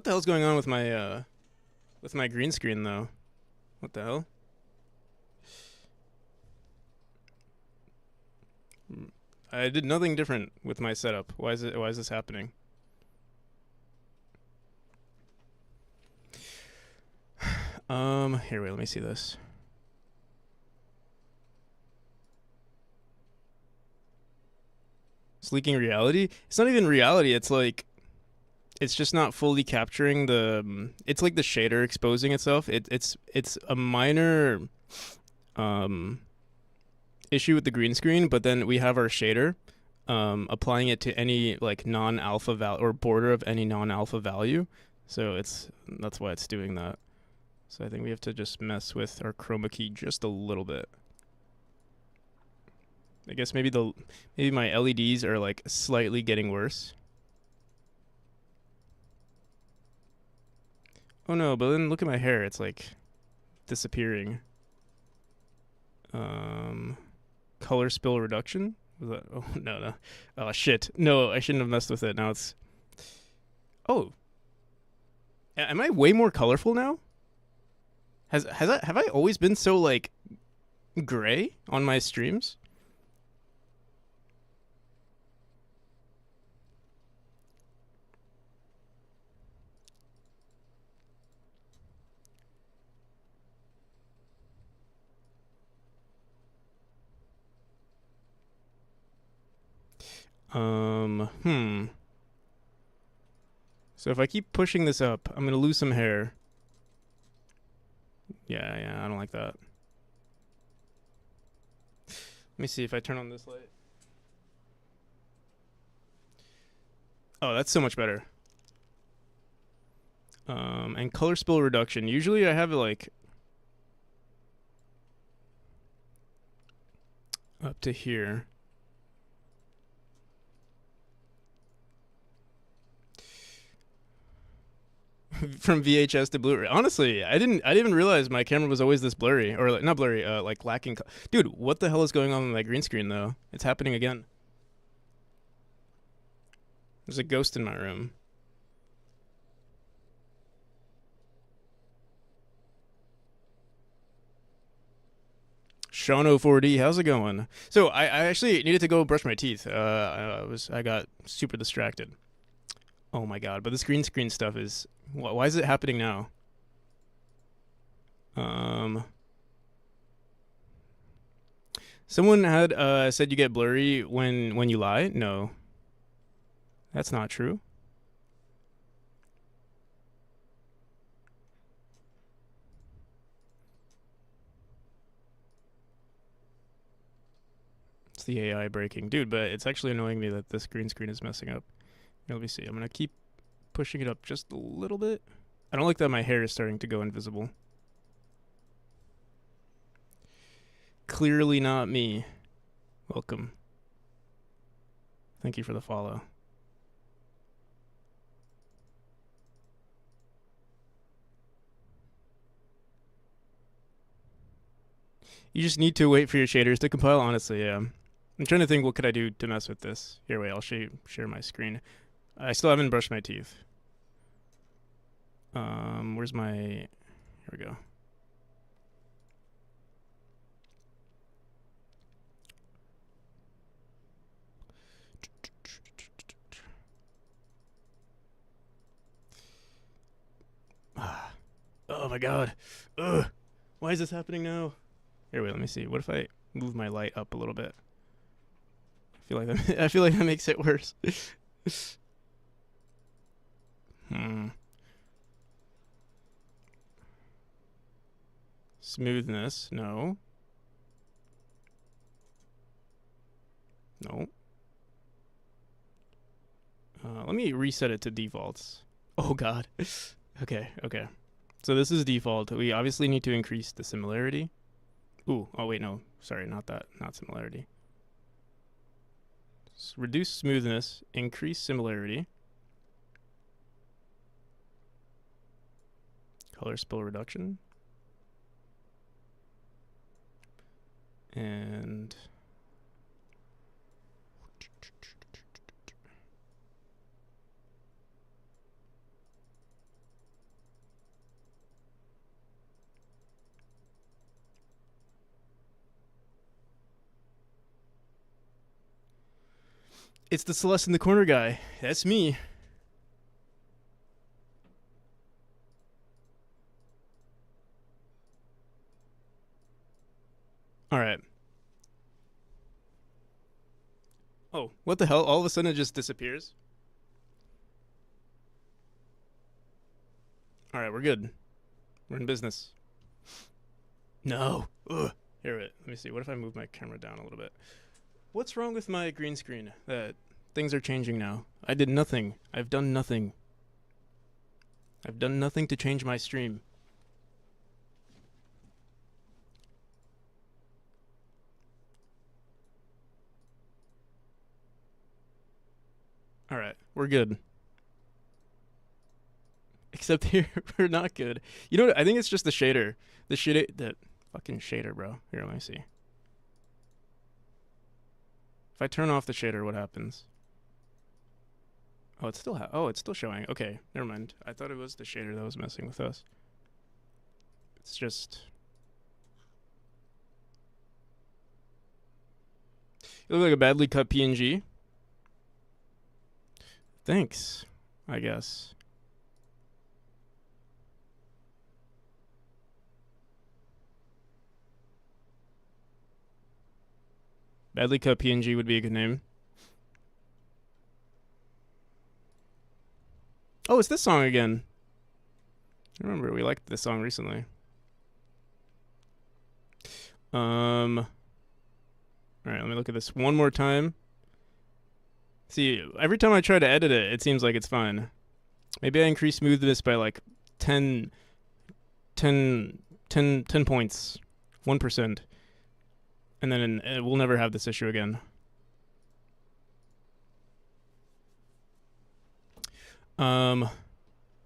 What the hell's going on with my green screen though? What the hell? I did nothing different with my setup. Why is this happening? Here, wait, let me see this. It's leaking reality? It's not even reality, it's like it's just not fully capturing the it's like the shader exposing itself. It's a minor um issue with the green screen, but then we have our shader applying it to any like non-alpha value or border of any non-alpha value. So that's why it's doing that. So I think we have to just mess with our chroma key just a little bit. I guess maybe my LEDs are like slightly getting worse. Oh no, but then look at my hair, it's like disappearing. Color spill reduction? Was that oh no. Oh shit. No, I shouldn't have messed with it. Now it's oh. Am I way more colorful now? Have I always been so like gray on my streams? Hmm. So if I keep pushing this up, I'm gonna lose some hair. Yeah, I don't like that. Let me see if I turn on this light. Oh, that's so much better. And color spill reduction. Usually I have it like up to here. From VHS to Blu-ray. Honestly, I didn't even realize my camera was always this blurry or like, not blurry, like lacking. Dude, what the hell is going on with my green screen though? It's happening again. There's a ghost in my room. Shano4D, how's it going? So I actually needed to go brush my teeth. I got super distracted. Oh my god! But this green screen stuff is why is it happening now? Um, Someone had said you get blurry when you lie. No, that's not true. It's the AI breaking, dude. But it's actually annoying me that this green screen is messing up. Here, let me see. I'm gonna keep pushing it up just a little bit. I don't like that my hair is starting to go invisible. Clearly not me. Welcome. Thank you for the follow. You just need to wait for your shaders to compile, honestly, yeah. I'm trying to think what could I do to mess with this. Here, wait, I'll share my screen. I still haven't brushed my teeth. Where's my... Here we go. Oh my god. Ugh. Why is this happening now? Here, wait, let me see. What if I move my light up a little bit? I feel like that makes it worse. Smoothness, no. No. Let me reset it to defaults. Oh god. Okay. So this is default. We obviously need to increase the similarity. Ooh, oh wait, no. Sorry, not that. Not similarity. Reduce smoothness, increase similarity. Color spill reduction. And It's the Celeste in the corner guy. That's me. All right. Oh, what the hell? All of a sudden it just disappears. All right, we're good. We're in business. No. Ugh. Here, wait. Let me see. What if I move my camera down a little bit? What's wrong with my green screen? That things are changing now. I did nothing. I've done nothing. I've done nothing to change my stream. All right, we're good. Except here, we're not good. You know what? I think it's just the shader. The shader, the fucking shader, bro. Here, let me see. If I turn off the shader, what happens? Oh, it's still it's still showing. Okay, never mind. I thought it was the shader that was messing with us. It's just you look like a badly cut PNG. Thanks, I guess. Badly cut PNG would be a good name. Oh, it's this song again. I remember we liked this song recently. All right, let me look at this one more time. See, every time I try to edit it, it seems like it's fine. Maybe I increase smoothness by like 10 points, 1%. And then we'll never have this issue again.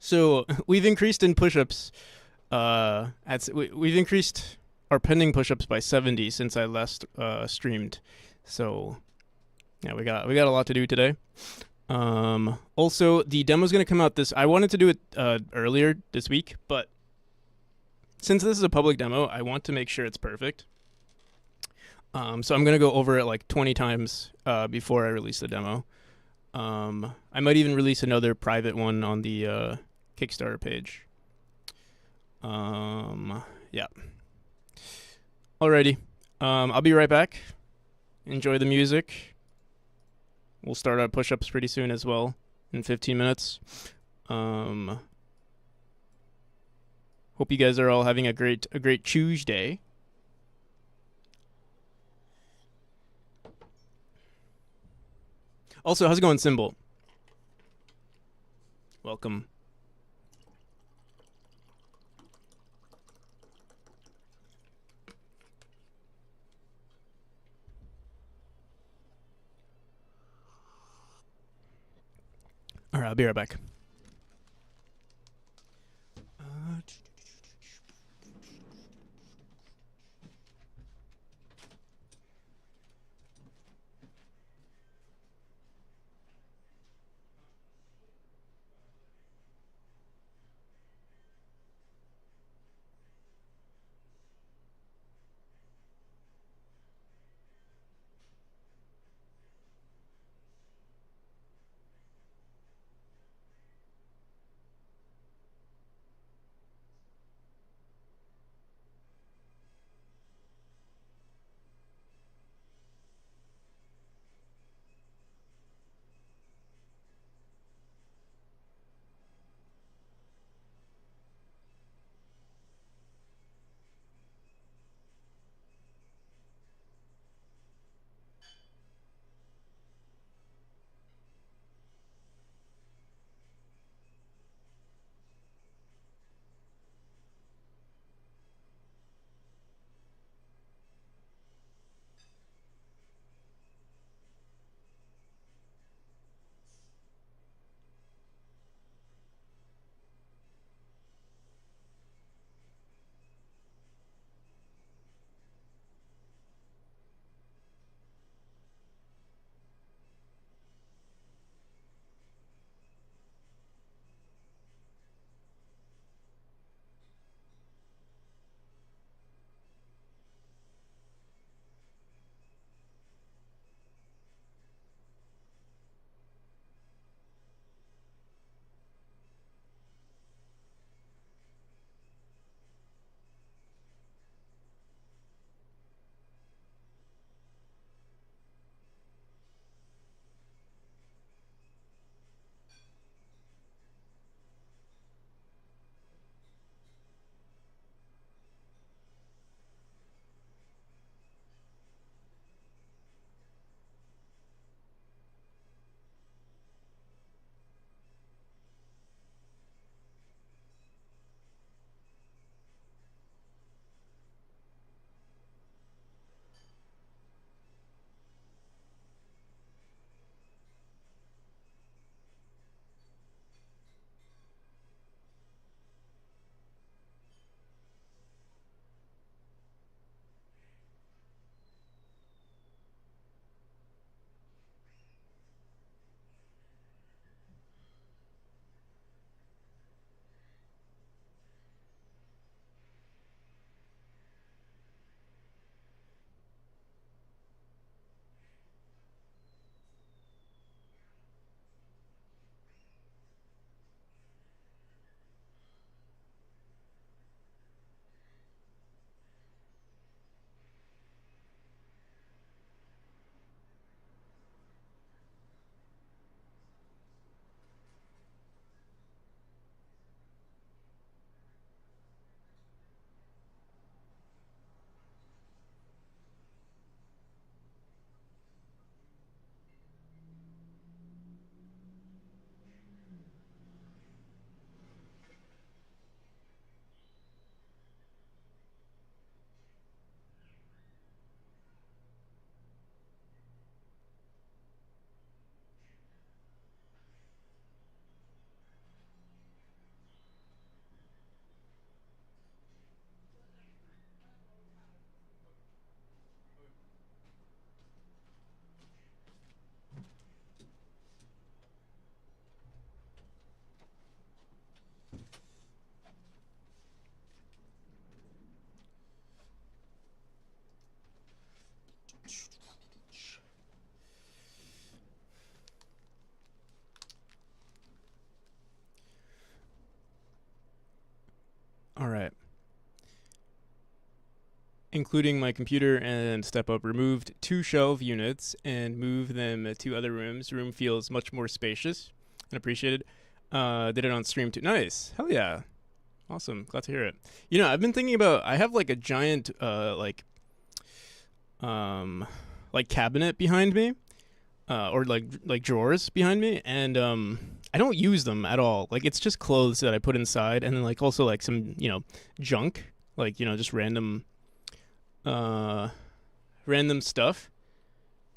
So we've increased in push-ups. We've increased our pending push-ups by 70 since I last streamed. So yeah, we got a lot to do today. Also, the demo's gonna come out I wanted to do it earlier this week, but since this is a public demo, I want to make sure it's perfect. So I'm gonna go over it like 20 times before I release the demo. I might even release another private one on the Kickstarter page. Yeah. Alrighty. I'll be right back. Enjoy the music. We'll start our push-ups pretty soon as well, in 15 minutes. Hope you guys are all having a great Tuesday. Also, how's it going, Symbol? Welcome. All right, I'll be right back. including my computer and step up, removed 2 shelf units and moved them to other rooms. Room feels much more spacious and appreciated. Did it on stream too. Nice. Hell yeah. Awesome. Glad to hear it. You know, I've been thinking about, I have like a giant um like cabinet behind me, or like drawers behind me, and I don't use them at all. Like it's just clothes that I put inside, and then like also like some junk, like just uh random stuff,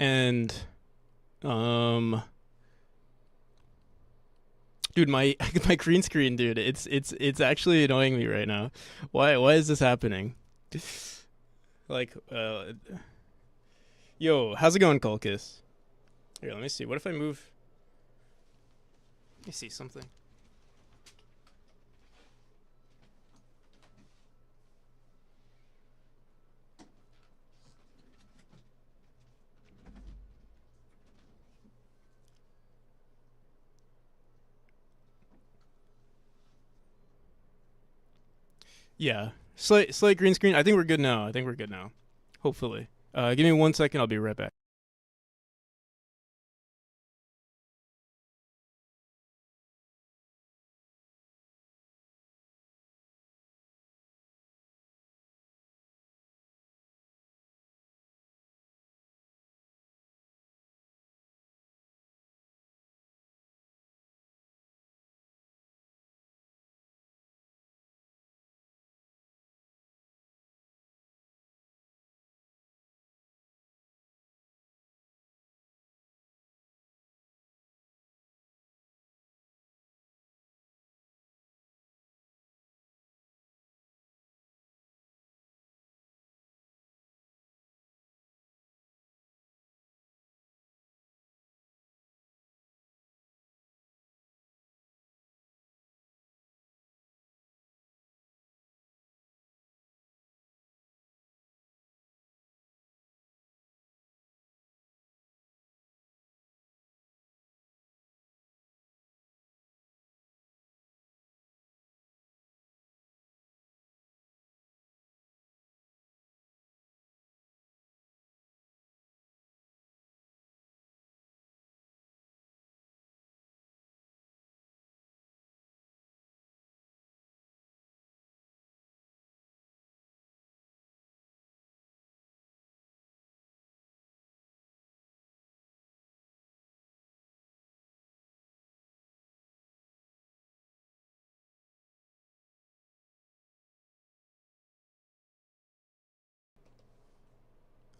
and um dude, my my green screen, dude, it's actually annoying me right now. Why is this happening? Like yo, how's it going, Culcus? Here, let me see. What if I move? Let me see something. Yeah, slight green screen. I think we're good now. I think we're good now. Hopefully. Give me 1 second. I'll be right back.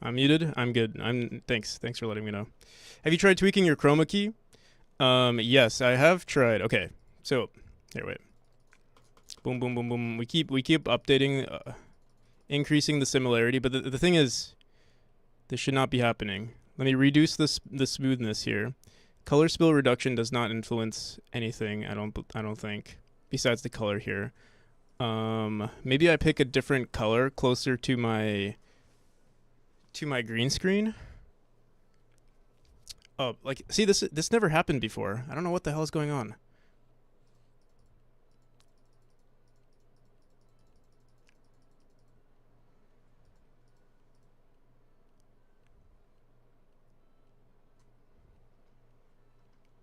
I'm muted. I'm good. I'm thanks. Thanks for letting me know. Have you tried tweaking your chroma key? Yes, I have tried. Okay, so here, wait. Boom, boom, boom, boom. We keep updating, increasing the similarity, but the thing is, this should not be happening. Let me reduce the smoothness here. Color spill reduction does not influence anything. I don't think. Besides the color here. Maybe I pick a different color closer to my green screen. Oh, like see, this never happened before. I don't know what the hell is going on.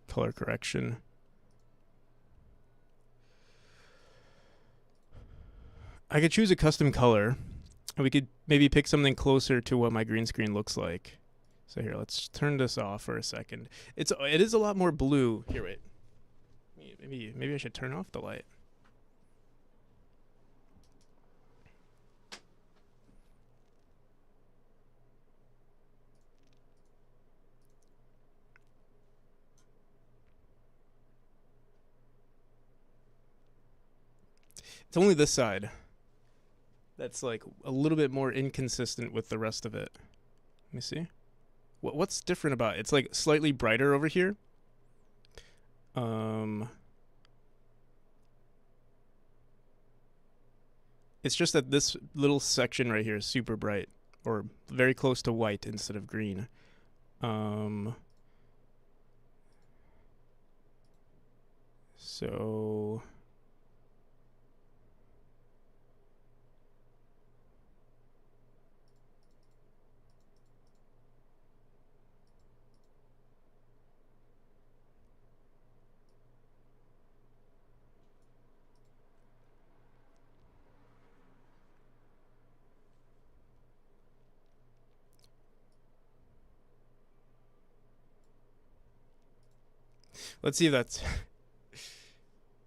Color correction. I could choose a custom color, and we could maybe pick something closer to what my green screen looks like. So here, let's turn this off for a second. It is a lot more blue. Here, wait. Maybe I should turn off the light. It's only this side that's like a little bit more inconsistent with the rest of it. Let me see. What's different about it? It's like slightly brighter over here. Um, it's just that this little section right here is super bright, or very close to white instead of green. Um, so Let's see if that's.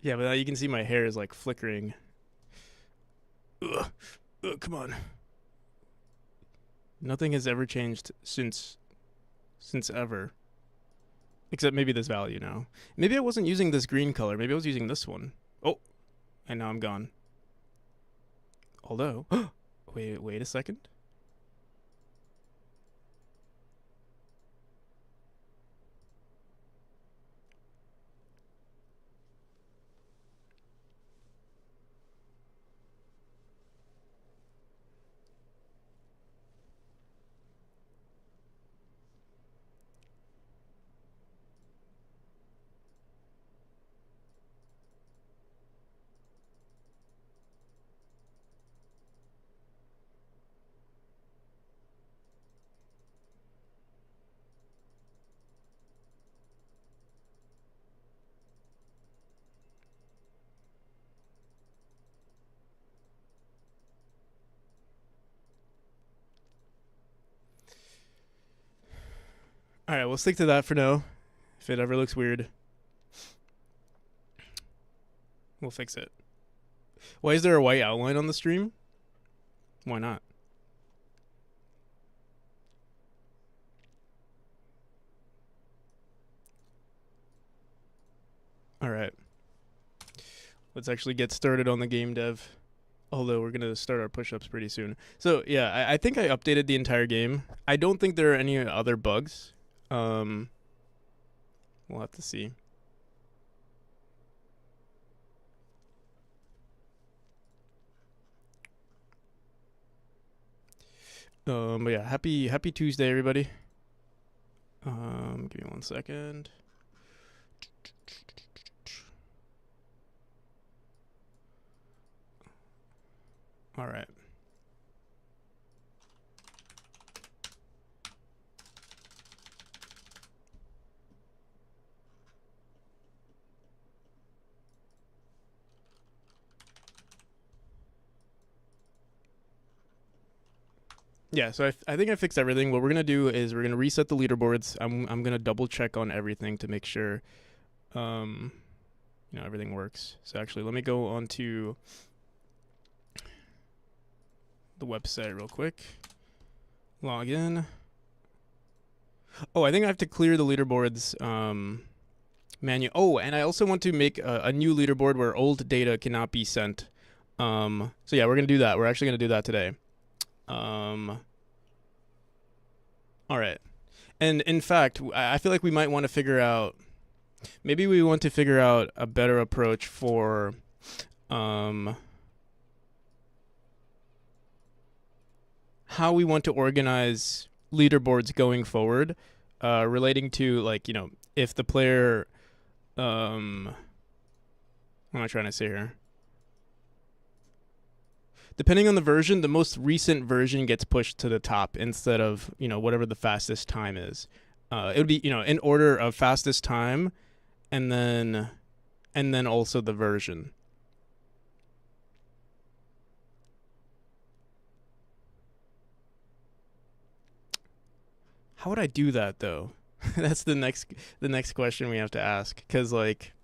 Yeah, but now you can see my hair is like flickering. Ugh. Ugh, come on. Nothing has ever changed since ever. Except maybe this value now. Maybe I wasn't using this green color. Maybe I was using this one. Oh, and now I'm gone. Although, wait a second. All right, we'll stick to that for now. If it ever looks weird, we'll fix it. Why is there a white outline on the stream? Why not? All right. Let's actually get started on the game dev. Although we're going to start our push-ups pretty soon. So, yeah, I think I updated the entire game. I don't think there are any other bugs. We'll have to see. But yeah, happy Tuesday, everybody. Give me 1 second. All right. Yeah, so I think I fixed everything. What we're gonna do is we're gonna reset the leaderboards. I'm gonna double check on everything to make sure, everything works. So actually, let me go on to the website real quick. Log in. Oh, I think I have to clear the leaderboards menu. Oh, and I also want to make a new leaderboard where old data cannot be sent. So yeah, we're gonna do that. We're actually gonna do that today. All right. And in fact, I feel like we might want to figure out, maybe we want to figure out a better approach for, how we want to organize leaderboards going forward, relating to, like, if the player, what am I trying to say here? Depending on the version, the most recent version gets pushed to the top instead of, whatever the fastest time is. It would be, in order of fastest time, and then also the version. How would I do that though? That's the next question we have to ask, because like,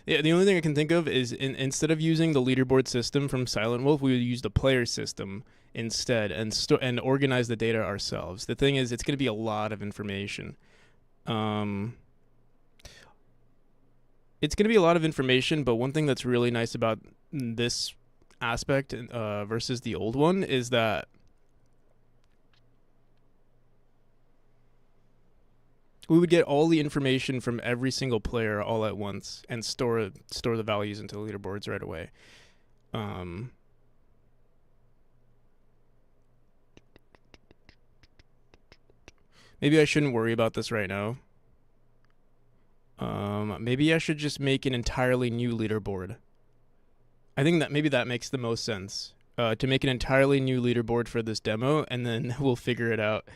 yeah, the only thing I can think of is instead of using the leaderboard system from Silent Wolf, we would use the player system instead and organize the data ourselves. The thing is, it's going to be a lot of information. It's going to be a lot of information, but one thing that's really nice about this aspect versus the old one is that we would get all the information from every single player all at once and store the values into the leaderboards right away. Maybe I shouldn't worry about this right now. Maybe I should just make an entirely new leaderboard. I think that maybe that makes the most sense. To make an entirely new leaderboard for this demo, and then we'll figure it out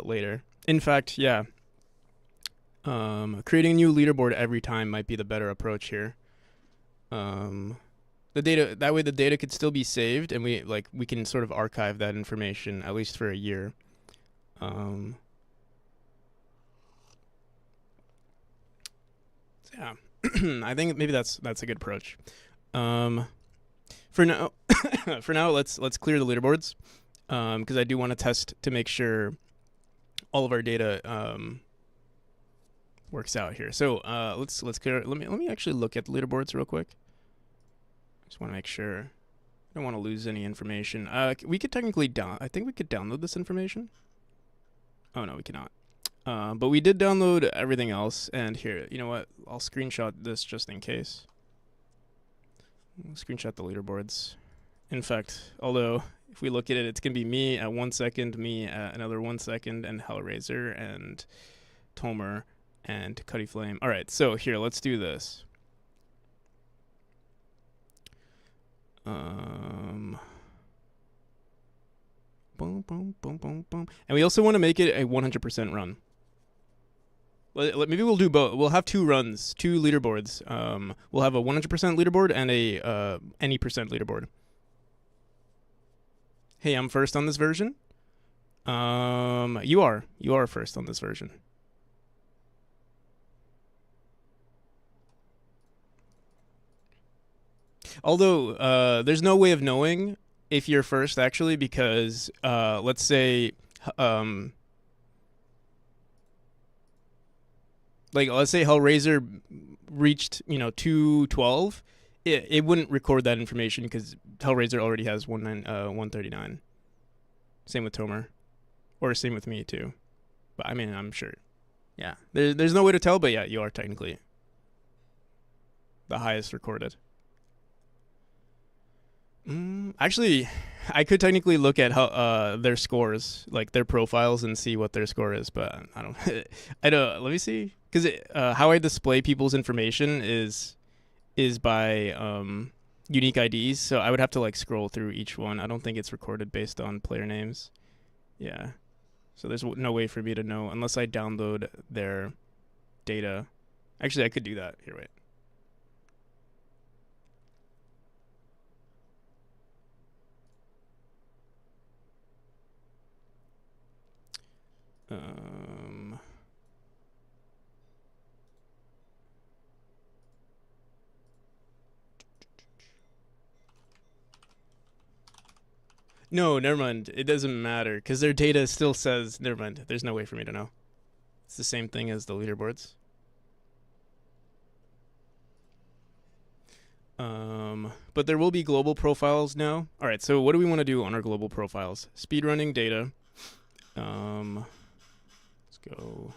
later. In fact, yeah. Creating a new leaderboard every time might be the better approach here. The data could still be saved, and we can sort of archive that information at least for a year. Yeah, I think maybe that's a good approach. Um, for now, for now, let's clear the leaderboards, because I do want to test to make sure all of our data works out here. So let's clear. Let me actually look at the leaderboards real quick. Just want to make sure. I don't want to lose any information. We could technically I think we could download this information. Oh no, we cannot. But we did download everything else. And here, you know what? I'll screenshot this just in case. I'll screenshot the leaderboards. In fact, although if we look at it, it's gonna be me at 1 second, me at another 1 second, and Hellraiser and Tomer and Cuddy Flame. All right, so here, let's do this. Boom, boom, boom, boom, boom. And we also want to make it a 100% run. Maybe we'll do both. We'll have 2 runs, 2 leaderboards. We'll have a 100% leaderboard and a any percent leaderboard. Hey, I'm first on this version. You are first on this version. Although there's no way of knowing if you're first actually, because let's say let's say Hellraiser reached 212, it wouldn't record that information because Hellraiser already has 139. Same with Tomer, or same with me too. But I mean, I'm sure. Yeah, there's no way to tell, but yeah, you are technically the highest recorded. Actually, I could technically look at how their scores, like their profiles, and see what their score is, but I don't. I don't. Let me see, because how I display people's information is by unique IDs. So I would have to like scroll through each one. I don't think it's recorded based on player names. Yeah. So there's no way for me to know unless I download their data. Actually, I could do that. Here, wait. No, never mind. It doesn't matter because their data still says. Never mind. There's no way for me to know. It's the same thing as the leaderboards. But there will be global profiles now. All right. So what do we want to do on our global profiles? Speedrunning data. Let's go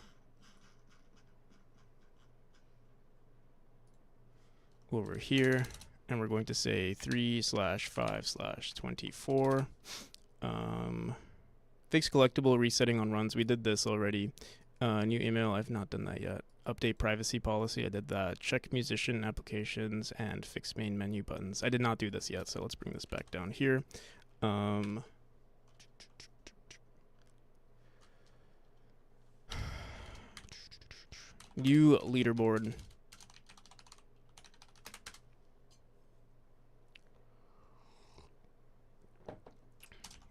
over here, and we're going to say 3/5/24. Fix collectible resetting on runs. We did this already. New email. I've not done that yet. Update privacy policy. I did that. Check musician applications and fix main menu buttons. I did not do this yet, so let's bring this back down here. New leaderboard.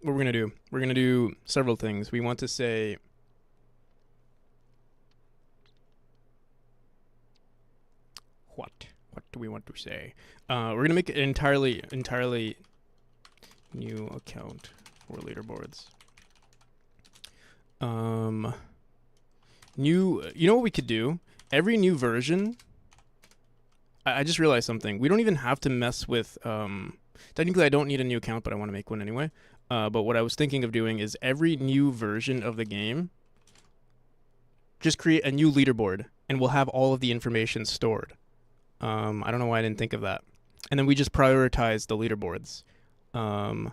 What we're gonna do? We're gonna do several things. We want to say what do we want to say? We're gonna make an entirely new account for leaderboards. You know what we could do? Every new version, I just realized something. We don't even have to mess with, technically I don't need a new account, but I want to make one anyway. But what I was thinking of doing is every new version of the game, just create a new leaderboard, and we'll have all of the information stored. I don't know why I didn't think of that. And then we just prioritize the leaderboards. And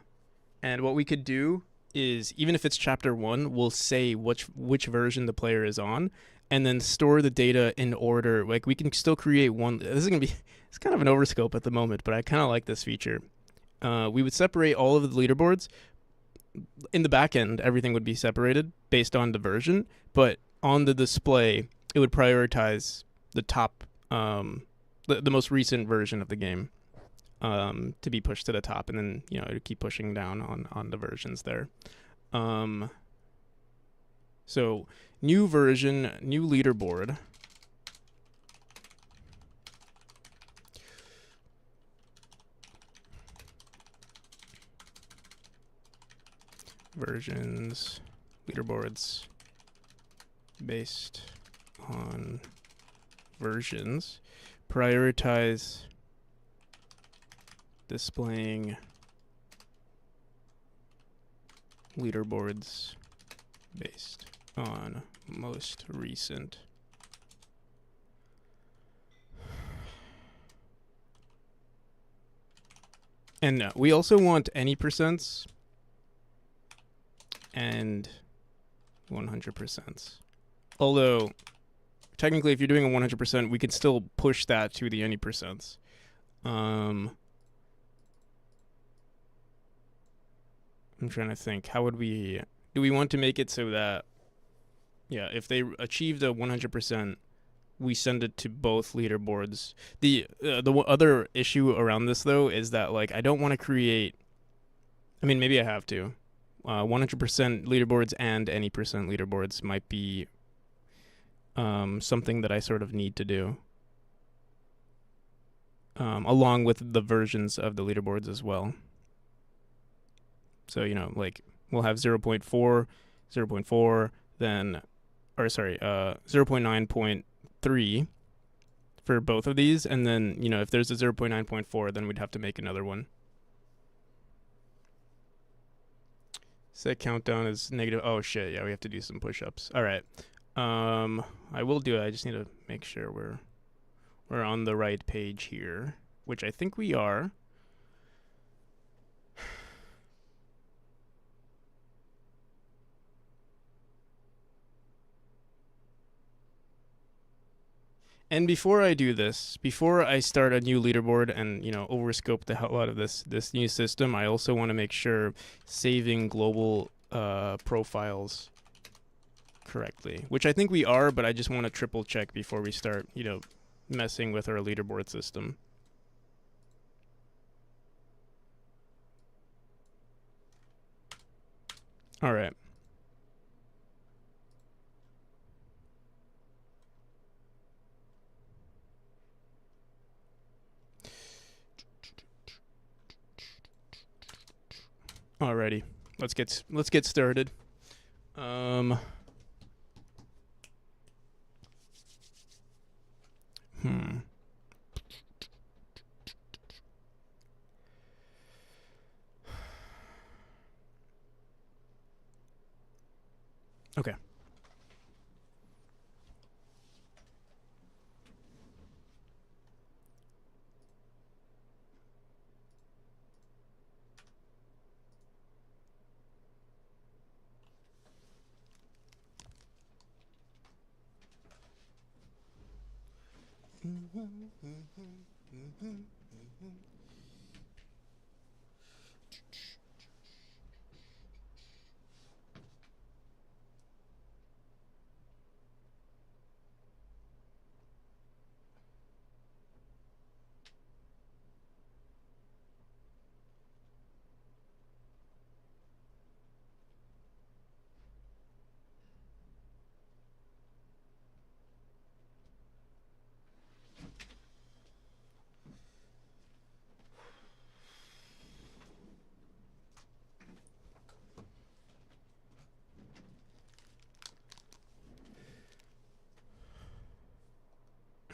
what we could do is, even if it's chapter 1, we'll say which version the player is on, and then store the data in order. Like, we can still create one. This is gonna be, it's kind of an overscope at the moment, but I kind of like this feature. We would separate all of the leaderboards. In the back end, everything would be separated based on the version, but on the display, it would prioritize the top, the most recent version of the game, to be pushed to the top, and then it would keep pushing down on the versions there. So new version, new leaderboard. versions, leaderboards based on versions. Prioritize displaying leaderboards based on most recent. And we also want any percents and 100%. Although, technically, if you're doing a 100%, we can still push that to the any percents. I'm trying to think. How would we... Do we want to make it so that... Yeah, if they achieved a 100%, we send it to both leaderboards. The other issue around this, though, is that, like, I don't want to create... I mean, maybe I have to. 100% leaderboards and any percent leaderboards might be something that I sort of need to do. Along with the versions of the leaderboards as well. So, you know, like, we'll have 0.4, 0.4, then... Or, sorry, 0.9.3 for both of these. And then, you know, if there's a 0.9.4, then we'd have to make another one. Set countdown is negative. Oh, shit. Yeah, we have to do some push-ups. All right. I will do it. I just need to make sure we're on the right page here, which I think we are. And before I do this, before I start a new leaderboard and, you know, overscope the hell out of this new system, I also want to make sure saving global profiles correctly, which I think we are, but I just want to triple check before we start, you know, messing with our leaderboard system. All right. Alrighty, let's get started. Okay.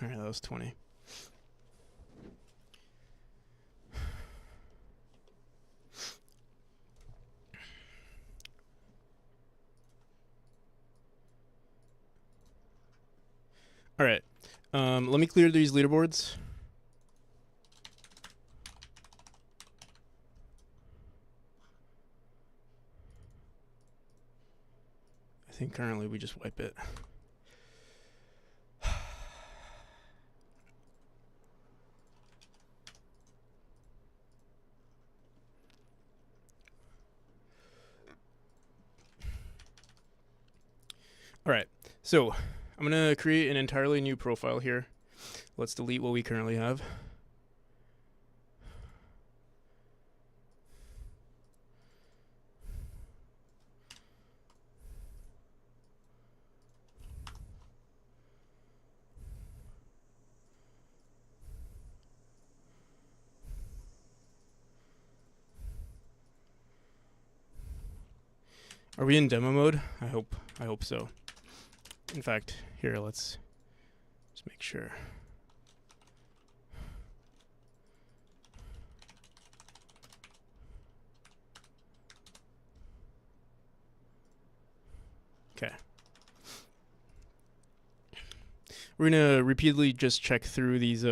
All right, that was 20. All right. Let me clear these leaderboards. I think currently we just wipe it. All right, so I'm going to create an entirely new profile here. Let's delete what we currently have. Are we in demo mode? I hope so. In fact, here, let's just make sure. Okay. We're gonna repeatedly just check through these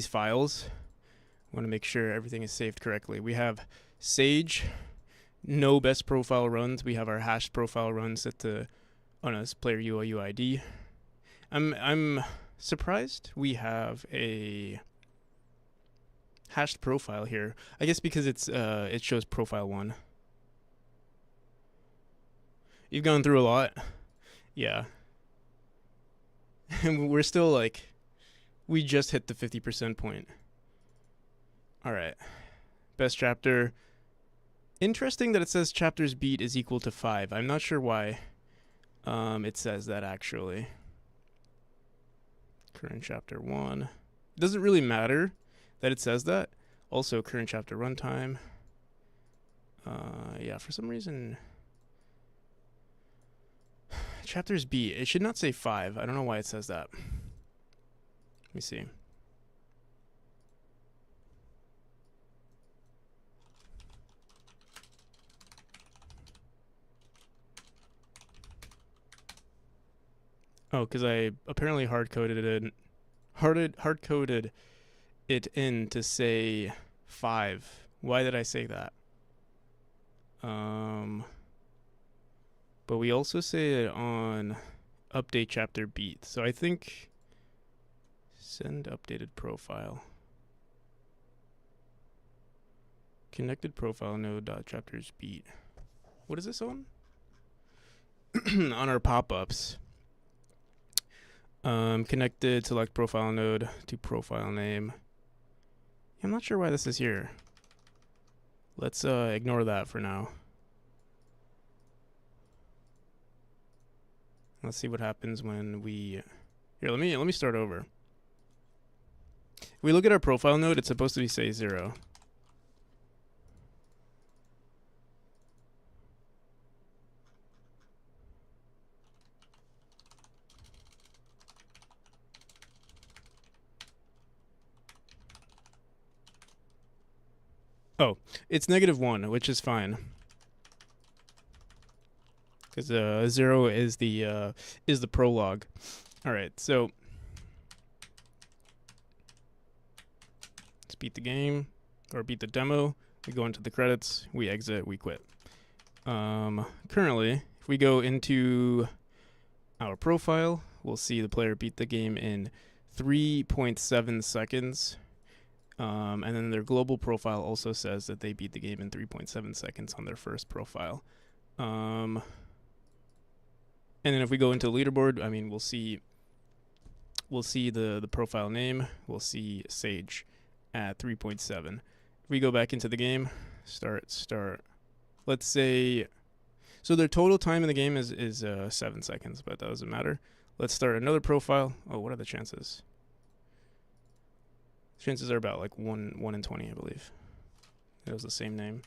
files. I want to make sure everything is saved correctly. We have Sage, no best profile runs. We have our hashed profile runs set to player UID. I'm surprised we have a hashed profile here. I guess because it shows profile 1. You've gone through a lot. Yeah. And we're still like, we just hit the 50% point. All right. Best chapter. Interesting that it says chapters beat is equal to 5. I'm not sure why it says that actually. Current chapter 1. It doesn't really matter that it says that. Also, current chapter runtime. Yeah, for some reason. Chapters beat. It should not say 5. I don't know why it says that. Let me see. Oh, because I apparently hard-coded it in to say 5. Why did I say that? But we also say it on update chapter beat. So I think send updated profile. Connected profile node dot chapters beat. What is this on? On our pop-ups. Connected select profile node to profile name. I'm not sure why this is here. Let's ignore that for now. Let's see what happens when we... Here, let me start over. If we look at our profile node, it's supposed to be say 0. Oh, it's -1, which is fine. Because 0 is the prologue. All right, so let's beat the game or beat the demo. We go into the credits. We exit. We quit. Currently, if we go into our profile, we'll see the player beat the game in 3.7 seconds. And then their global profile also says that they beat the game in 3.7 seconds on their first profile. And then if we go into leaderboard, I mean, we'll see the profile name. We'll see Sage at 3.7. If we go back into the game, start. Let's say, so their total time in the game is 7 seconds, but that doesn't matter. Let's start another profile. Oh, what are the chances? Chances are about like 1 in 20, I believe. It was the same name.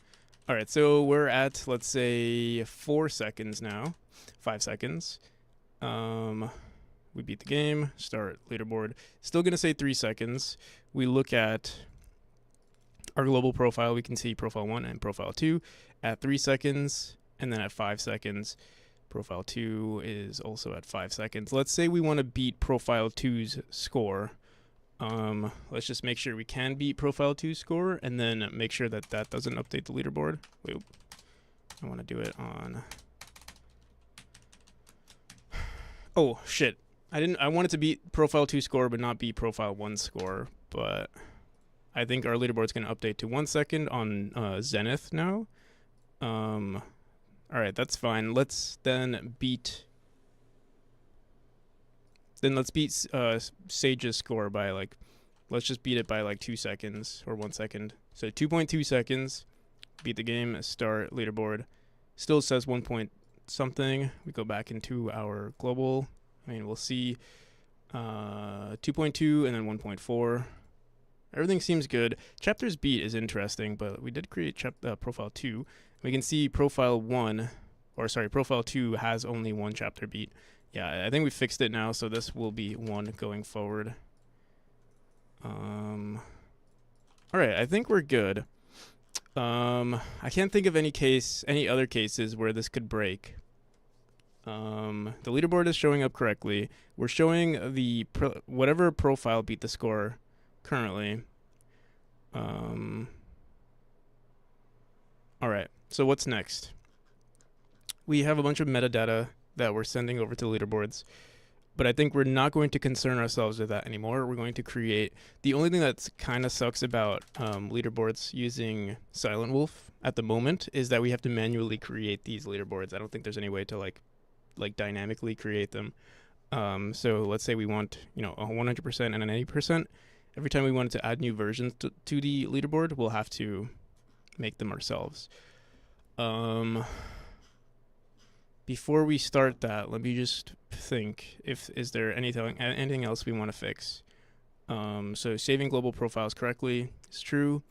All right, so we're at, let's say, 4 seconds now. 5 seconds. We beat the game. Start leaderboard. Still going to say 3 seconds. We look at our global profile. We can see profile 1 and profile 2 at 3 seconds. And then at 5 seconds, profile 2 is also at 5 seconds. Let's say we want to beat profile 2's score. Let's just make sure we can beat profile 2's score, and then make sure that that doesn't update the leaderboard. Wait, I want to do it on... Oh, shit. I wanted to beat profile 2 score, but not beat profile 1 score, but I think our leaderboard's going to update to 1 second on Zenith now. Alright, that's fine. Let's then beat... let's beat Sage's score by like, let's just beat it by like 2 seconds or 1 second. So 2.2 seconds, beat the game, start leaderboard. Still says 1 point something. We go back into our global. I mean, we'll see 2.2 and then 1.4. Everything seems good. Chapters beat is interesting, but we did create profile 2. We can see profile 1 or sorry, profile 2 has only one chapter beat. Yeah, I think we fixed it now, so this will be 1 going forward. All right, I think we're good. I can't think of any other cases where this could break. The leaderboard is showing up correctly. We're showing the whatever profile beat the score currently. All right, so what's next? We have a bunch of metadata that we're sending over to leaderboards, but I think we're not going to concern ourselves with that anymore. We're going to create, the only thing that's kind of sucks about leaderboards using Silent Wolf at the moment is that we have to manually create these leaderboards. I don't think there's any way to like dynamically create them. So let's say we want, a 100% and an 80%. Every time we wanted to add new versions to the leaderboard, we'll have to make them ourselves. Before we start that, let me just think, is there anything else we want to fix? So saving global profiles correctly is true.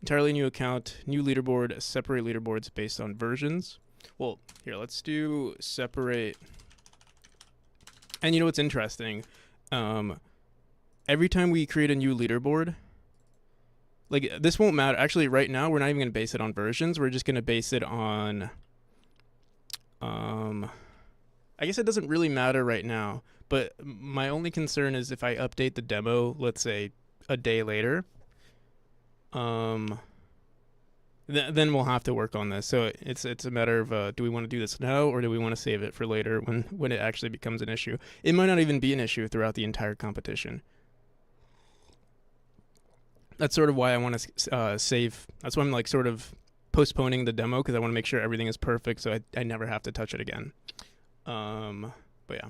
Entirely new account, new leaderboard, separate leaderboards based on versions. Well, here, let's do separate. And you know what's interesting? Every time we create a new leaderboard, like this won't matter. Actually, right now, we're not even going to base it on versions. We're just going to base it on, I guess it doesn't really matter right now. But my only concern is if I update the demo, let's say a day later, then we'll have to work on this. So it's a matter of do we want to do this now or do we want to save it for later when it actually becomes an issue? It might not even be an issue throughout the entire competition. That's sort of why I want to save. That's why I'm like sort of postponing the demo, because I want to make sure everything is perfect so I never have to touch it again. But yeah.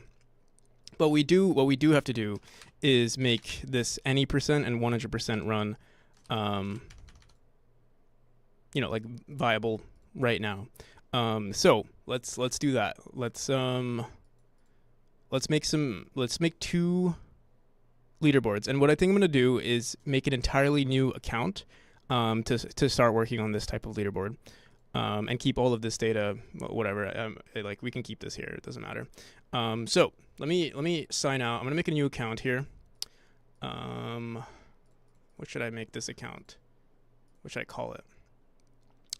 But what we do have to do is make this any percent and 100% run like viable right now. So let's do that. Let's make 2 leaderboards. And what I think I'm gonna do is make an entirely new account to start working on this type of leaderboard. And keep all of this data, whatever. Like we can keep this here. It doesn't matter. So let me sign out. I'm gonna make a new account here. What should I make this account? What should I call it?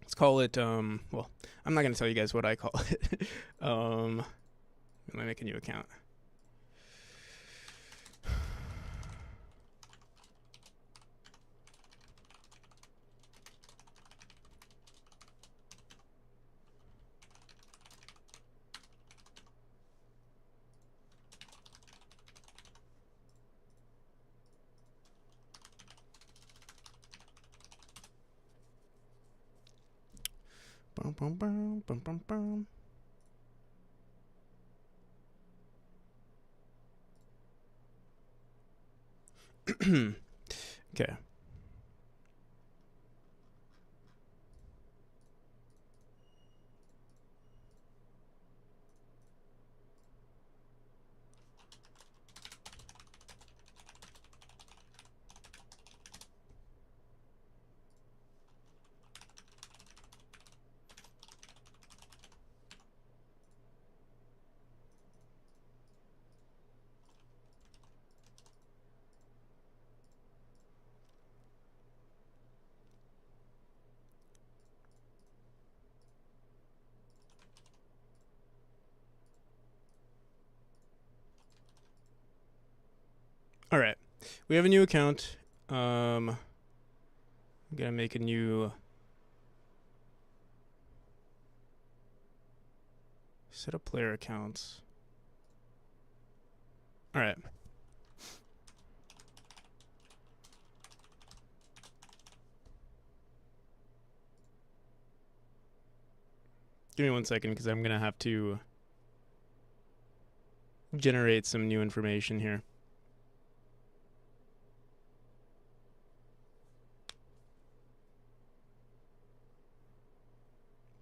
Let's call it, well, I'm not going to tell you guys what I call it. Let me make a new account. Bum, bum, bum, bum, bum, bum. Okay. All right, we have a new account. I'm gonna make a new set up player accounts. All right. Give me 1 second because I'm gonna have to generate some new information here.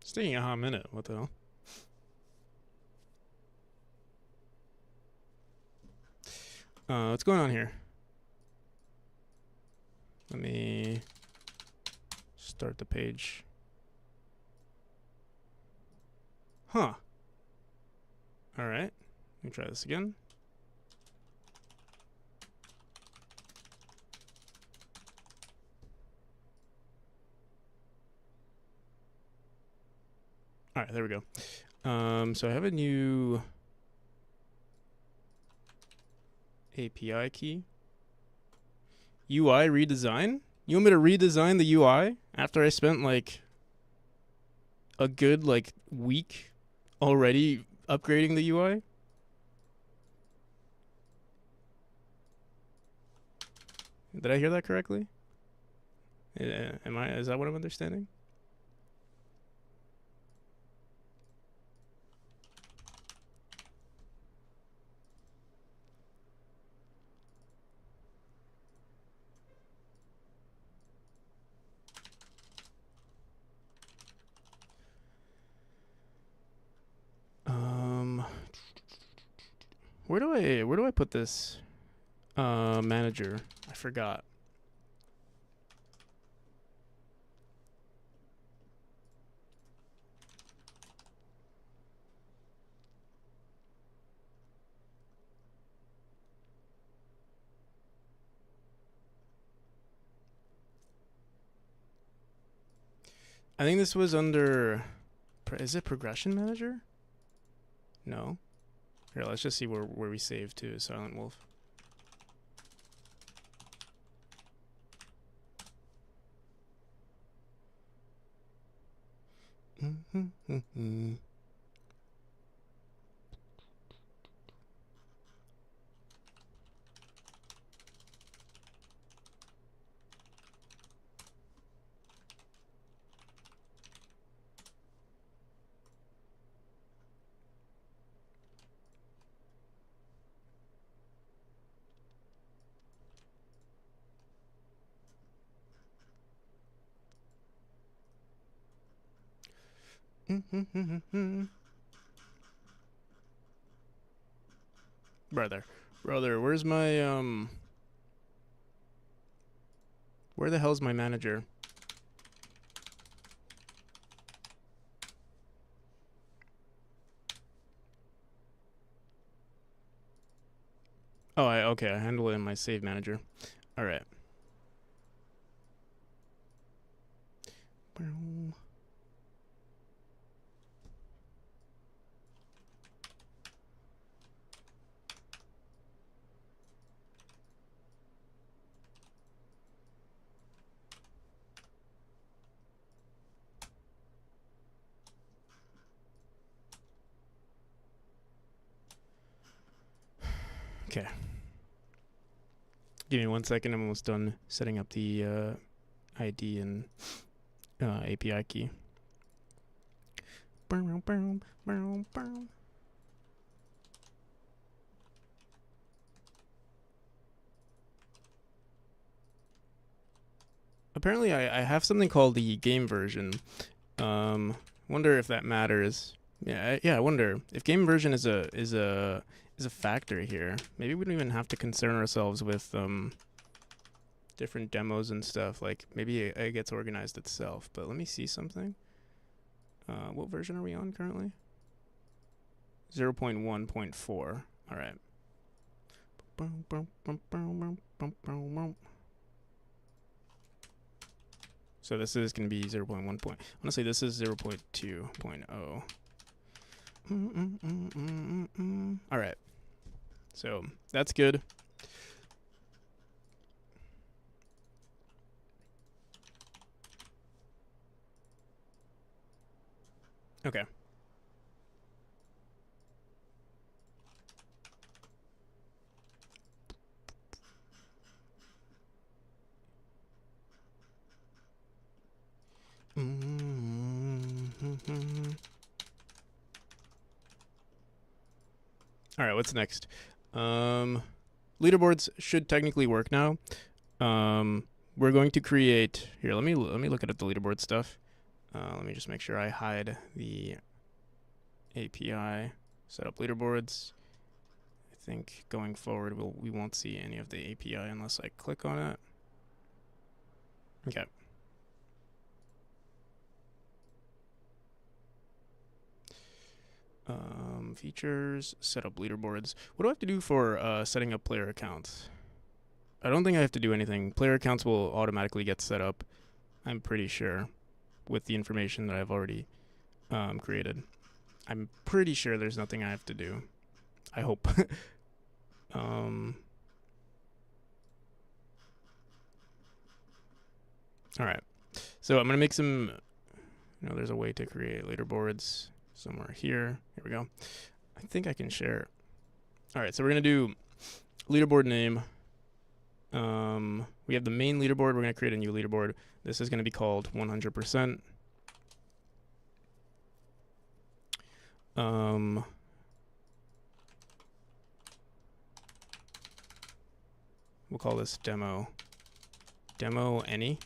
It's taking a hot minute. What the hell? What's going on here? Let me start the page. Huh. All right, let me try this again. All right, there we go. So I have a new API key. UI redesign? You want me to redesign the UI after I spent like a good like week already upgrading the UI? Did I hear that correctly? Is that what I'm understanding? Where do I put this manager? I forgot. I think this was under. Is it progression manager? No. Here, let's just see where we saved to Silent Wolf. Brother, where's my where the hell's my manager? Oh, okay, I handle it in my save manager. All right. Okay. Give me 1 second. I'm almost done setting up the ID and API key. Apparently, I have something called the game version. Wonder if that matters. Yeah. I wonder if game version is a factor here. Maybe we don't even have to concern ourselves with different demos and stuff. Like maybe it gets organized itself. But let me see something. What version are we on currently? 0.1.4. All right. So this is going to be 0.1 point. Honestly, this is 0.2.0. All right. So that's good. Okay. All right, what's next? Leaderboards should technically work now. We're going to create here. Let me look at the leaderboard stuff. Let me just make sure I hide the API. Set up leaderboards. I think going forward we won't see any of the API unless I click on it. Okay. features, set up leaderboards. What do I have to do for setting up player accounts? I don't think I have to do anything. Player accounts will automatically get set up, I'm pretty sure, with the information that I've already created. I'm pretty sure there's nothing I have to do. I hope. All right. So I'm going to make some, there's a way to create leaderboards somewhere here. Here we go. I think I can share. All right. So we're going to do leaderboard name. We have the main leaderboard. We're going to create a new leaderboard. This is going to be called 100%. We'll call this demo any.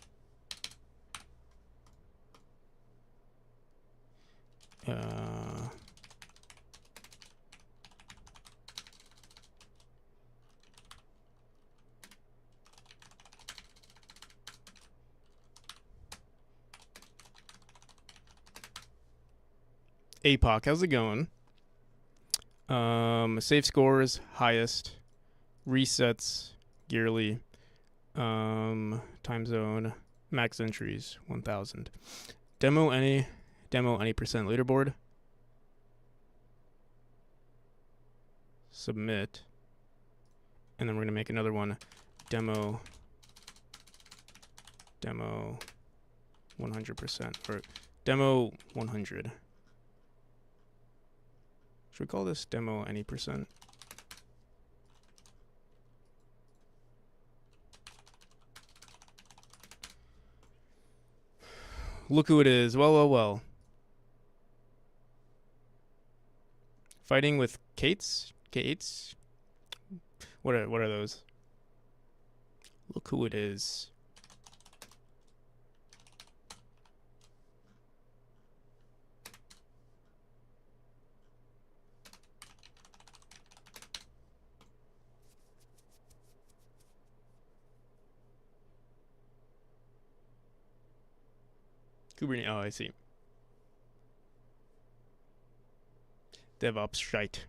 APOC, how's it going? Save scores, highest, resets, yearly, time zone, max entries, 1000. Demo any percent leaderboard. Submit. And then we're going to make another one, demo 100%, or demo 100. Should we call this demo any percent? Look who it is. Well. Fighting with Kates? What are those? Look who it is. Kubernetes. Oh, I see. DevOps shite.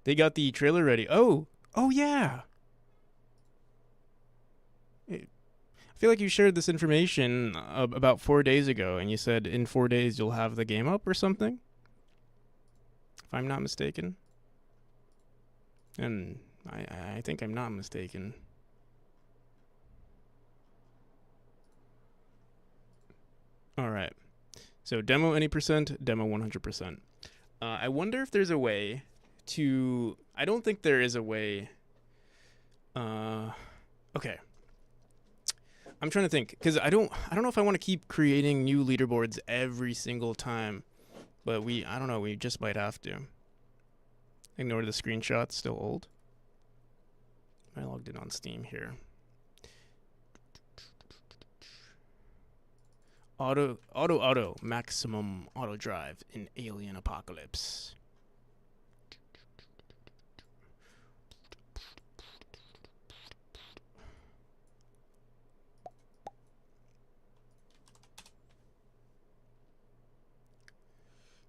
They got the trailer ready. Oh yeah. I feel like you shared this information about 4 days ago, and you said in 4 days you'll have the game up or something, if I'm not mistaken. And I think I'm not mistaken. All right. So demo any percent, demo 100%. I wonder if there's a way to. I don't think there is a way. Okay. I'm trying to think, because I don't know if I want to keep creating new leaderboards every single time, but I don't know, we just might have to. Ignore the screenshot, still old. I logged in on Steam here. Auto, maximum auto drive in Alien Apocalypse.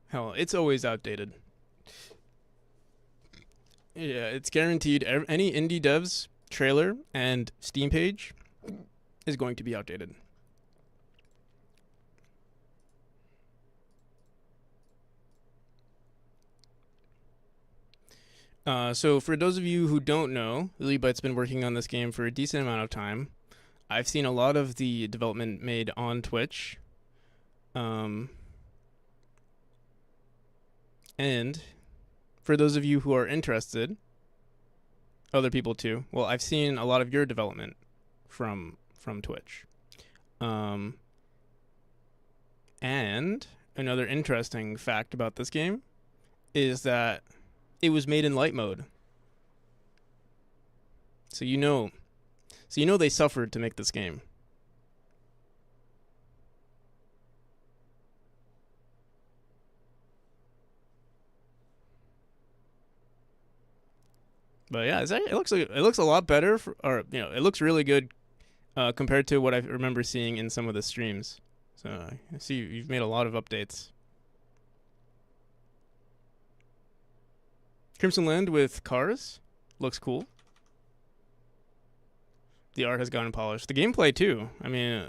Hell, it's always outdated. Yeah, it's guaranteed. Any indie dev's trailer and Steam page is going to be outdated. So for those of you who don't know, LilyByte's been working on this game for a decent amount of time. I've seen a lot of the development made on Twitch. And for those of you who are interested, other people too, well, I've seen a lot of your development from Twitch. And another interesting fact about this game is that it was made in light mode. So you know they suffered to make this game. But yeah, it looks a lot better, it looks really good compared to what I remember seeing in some of the streams. So I see you've made a lot of updates. Crimson Land with cars looks cool. The art has gotten polished. The gameplay too. I mean,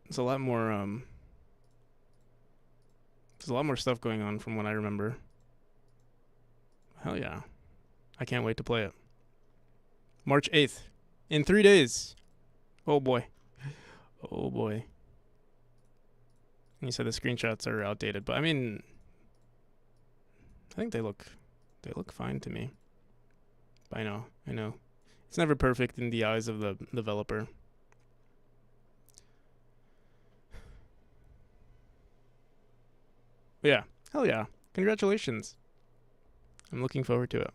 it's a lot more. There's a lot more stuff going on from what I remember. Hell yeah, I can't wait to play it. March 8th, in 3 days. Oh boy. Oh boy. You said the screenshots are outdated, but I mean, I think they look fine to me. But I know. It's never perfect in the eyes of the developer. But yeah, hell yeah. Congratulations. I'm looking forward to it.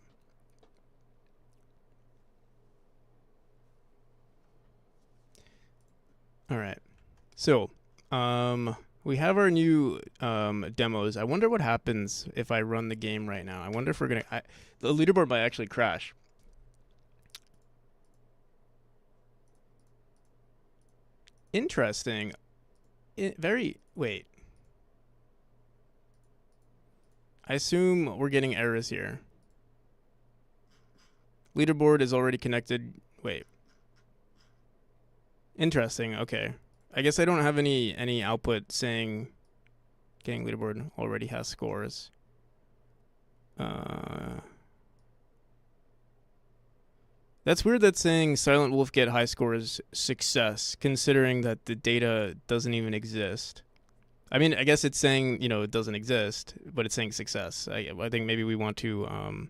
All right. So, we have our new demos. I wonder what happens if I run the game right now. I wonder if we're going to... The leaderboard might actually crash. Interesting. Wait. I assume we're getting errors here. Leaderboard is already connected. Wait. Interesting. Okay. I guess I don't have any output saying getting leaderboard already has scores. That's weird that saying Silent Wolf get high scores success, considering that the data doesn't even exist. I mean, I guess it's saying, it doesn't exist, but it's saying success. I think maybe we want to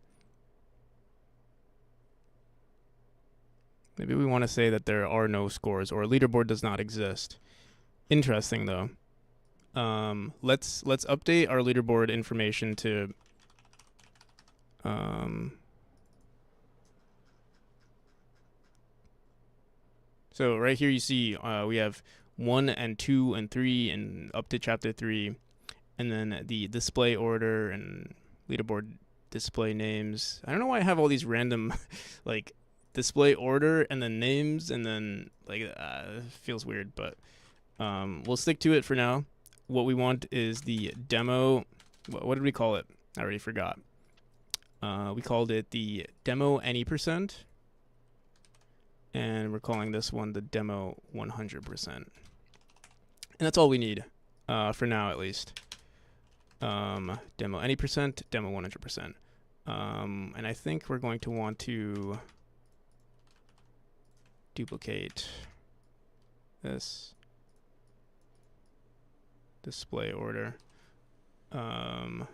maybe we want to say that there are no scores or leaderboard does not exist. Interesting though. Let's update our leaderboard information to so right here you see we have 1 and 2 and 3 and up to chapter 3, and then the display order and leaderboard display names. I don't know why I have all these random like display order and then names and then like it feels weird, but we'll stick to it for now. What we want is the demo. What did we call it? I already forgot. We called it the demo any %, and we're calling this one the demo 100%. And that's all we need for now, at least. Demo any %, demo 100%. And I think we're going to want to duplicate this display order. I'm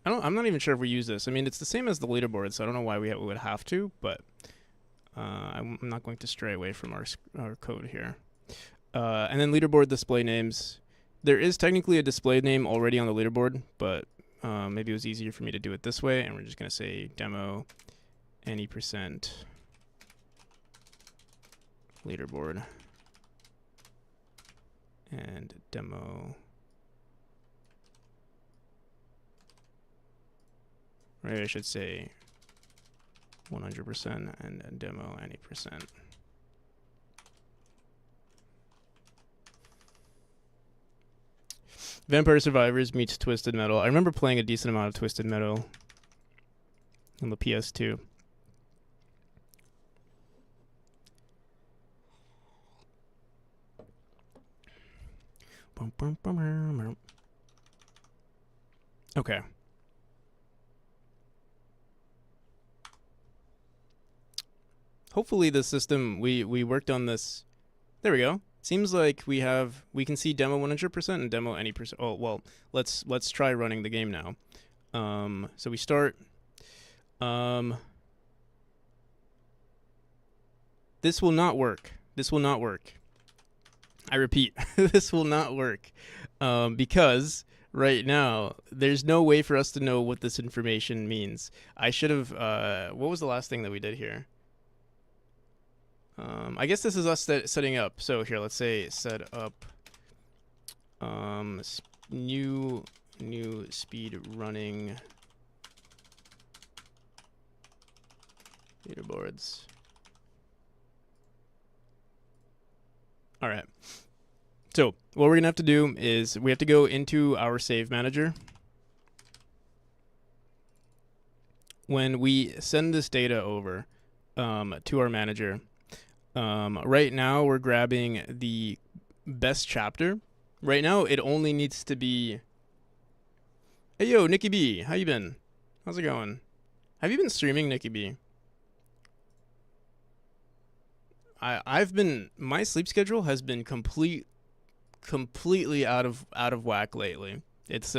not even sure if we use this. I mean, it's the same as the leaderboard, so I don't know why we would have to, but I'm not going to stray away from our code here. And then leaderboard display names. There is technically a display name already on the leaderboard, but maybe it was easier for me to do it this way, and we're just going to say demo any % leaderboard and demo. Maybe I should say 100% and demo any %. Vampire Survivors meets Twisted Metal. I remember playing a decent amount of Twisted Metal on the PS2. Okay. Hopefully the system, we worked on this. There we go. Seems like we can see demo 100% and demo any %. Oh, well, let's try running the game now. So we start. This will not work. This will not work. I repeat, this will not work. Because right now, there's no way for us to know what this information means. I should have, what was the last thing that we did here? I guess this is us setting up. So here, let's say set up new speed running leaderboards. All right. So what we're gonna have to do is we have to go into our save manager. When we send this data over to our manager, right now we're grabbing the best chapter. Right now it only needs to be. Hey yo, Nikki B, how you been? How's it going? Have you been streaming, Nikki B? I've been, my sleep schedule has been completely out of whack lately. It's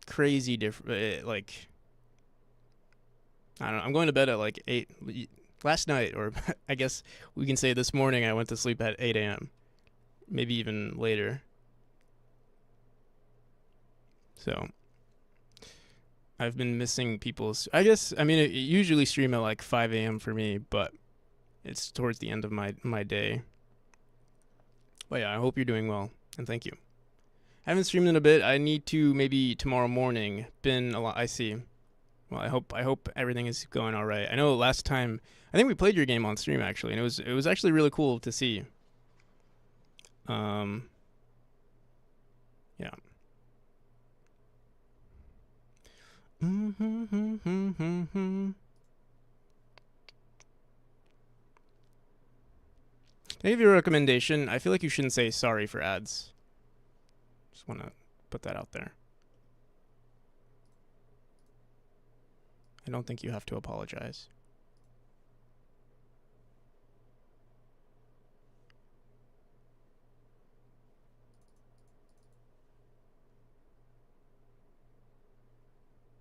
crazy different. Like, I don't know. I'm going to bed at like 8 last night, or I guess we can say this morning. I went to sleep at 8 a.m. Maybe even later. So I've been missing people's. I guess I mean it usually stream at like 5 a.m. for me, but it's towards the end of my day. But yeah, I hope you're doing well, and thank you. I haven't streamed in a bit. I need to maybe tomorrow morning. Been a lot. I see. Well, I hope everything is going all right. I know last time I think we played your game on stream actually, and it was actually really cool to see. Yeah. I give you a recommendation. I feel like you shouldn't say sorry for ads. Just want to put that out there. I don't think you have to apologize.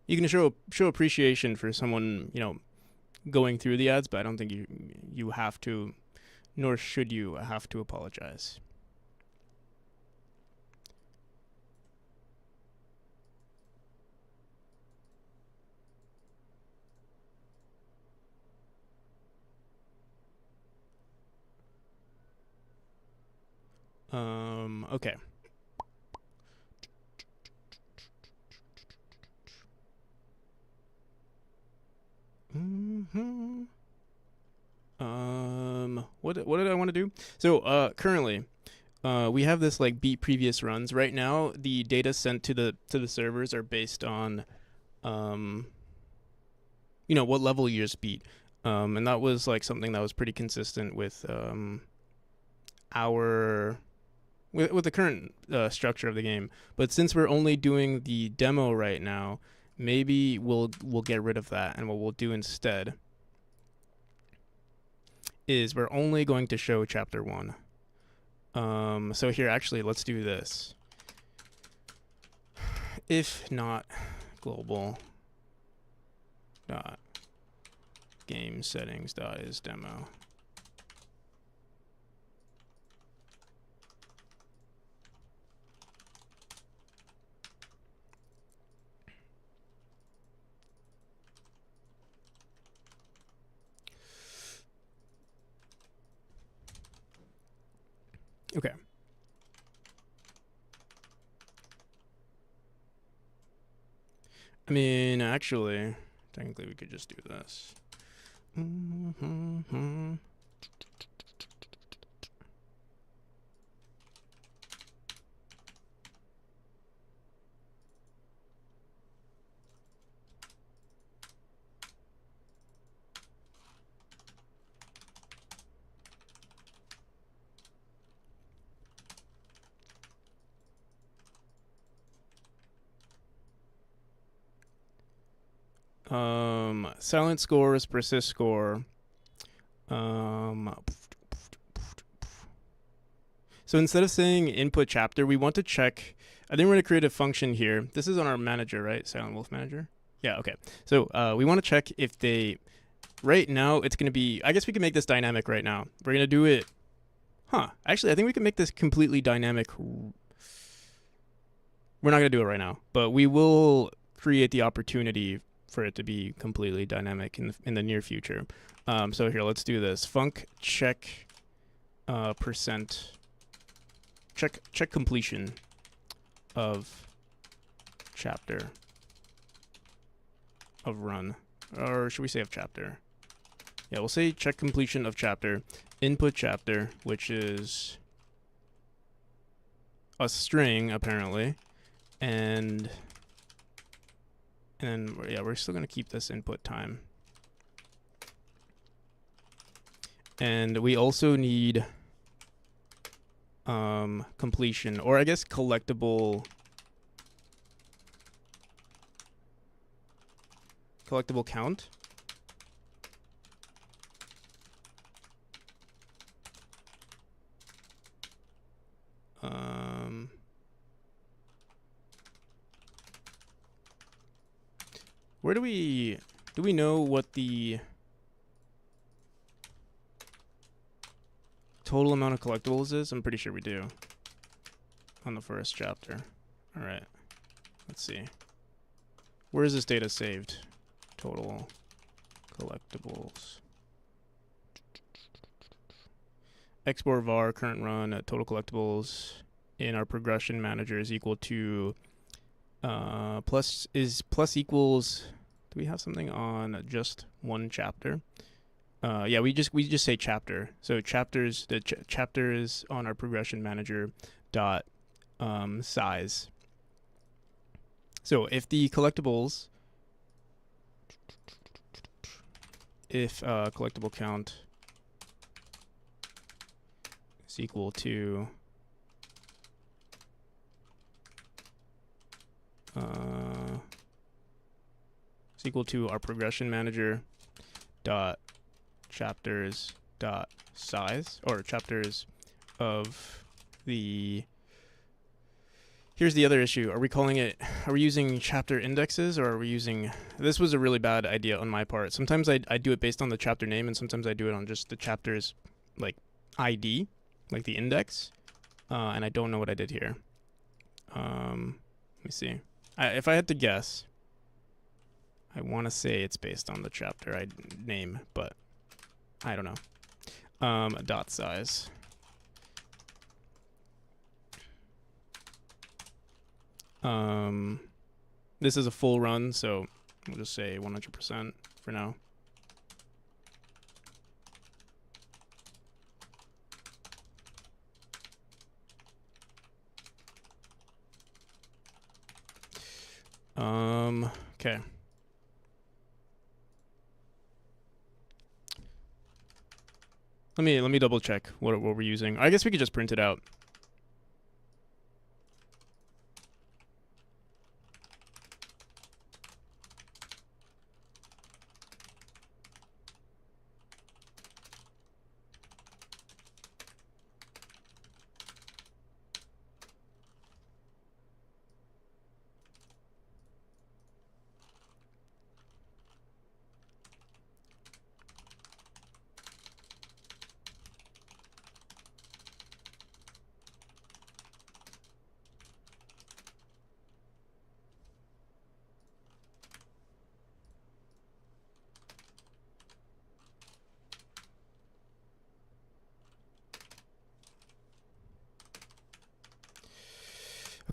You can show appreciation for someone, going through the ads, but I don't think you have to, nor should you have to apologize. Okay. What did I want to do? So currently, we have this like beat previous runs. Right now, the data sent to the servers are based on, what level you just beat. And that was like something that was pretty consistent with with the current structure of the game. But since we're only doing the demo right now, maybe we'll get rid of that, and what we'll do instead is we're only going to show chapter 1. So here, actually, let's do this. If not global dot game settings dot is demo. Okay. I mean, actually, technically we could just do this. Silent scores, persist score. So instead of saying input chapter, we want to check. I think we're going to create a function here. This is on our manager, right? Silent Wolf manager. Yeah, okay. So we want to check if they, right now it's going to be, I guess we can make this dynamic right now. We're going to do it. Actually, I think we can make this completely dynamic. We're not going to do it right now, but we will create the opportunity for it to be completely dynamic in the near future. So here, let's do this. Func check percent check completion of chapter of run, or should we say of chapter? Yeah, we'll say check completion of chapter, input chapter, which is a string apparently, and then yeah, we're still gonna keep this input time. And we also need completion, or I guess collectible count. Where do we know what the total amount of collectibles is? I'm pretty sure we do on the first chapter. All right, let's see. Where is this data saved? Total collectibles. Export var current run total collectibles in our progression manager is equal to plus equals. Do we have something on just one chapter? Yeah, we just say chapter. So chapters, the chapter is on our progression manager dot size. So if the collectibles, if collectible count is equal to our progression manager dot chapters dot size, or chapters of the. Here's the other issue. Are we using chapter indexes, or are we using, this was a really bad idea on my part. Sometimes I do it based on the chapter name, and sometimes I do it on just the chapter's like ID, like the index, and I don't know what I did here. Let me see. If I had to guess, I want to say it's based on the chapter name, but I don't know. Dot size. This is a full run, so we'll just say 100% for now. Okay. Let me double check what we're using. I guess we could just print it out.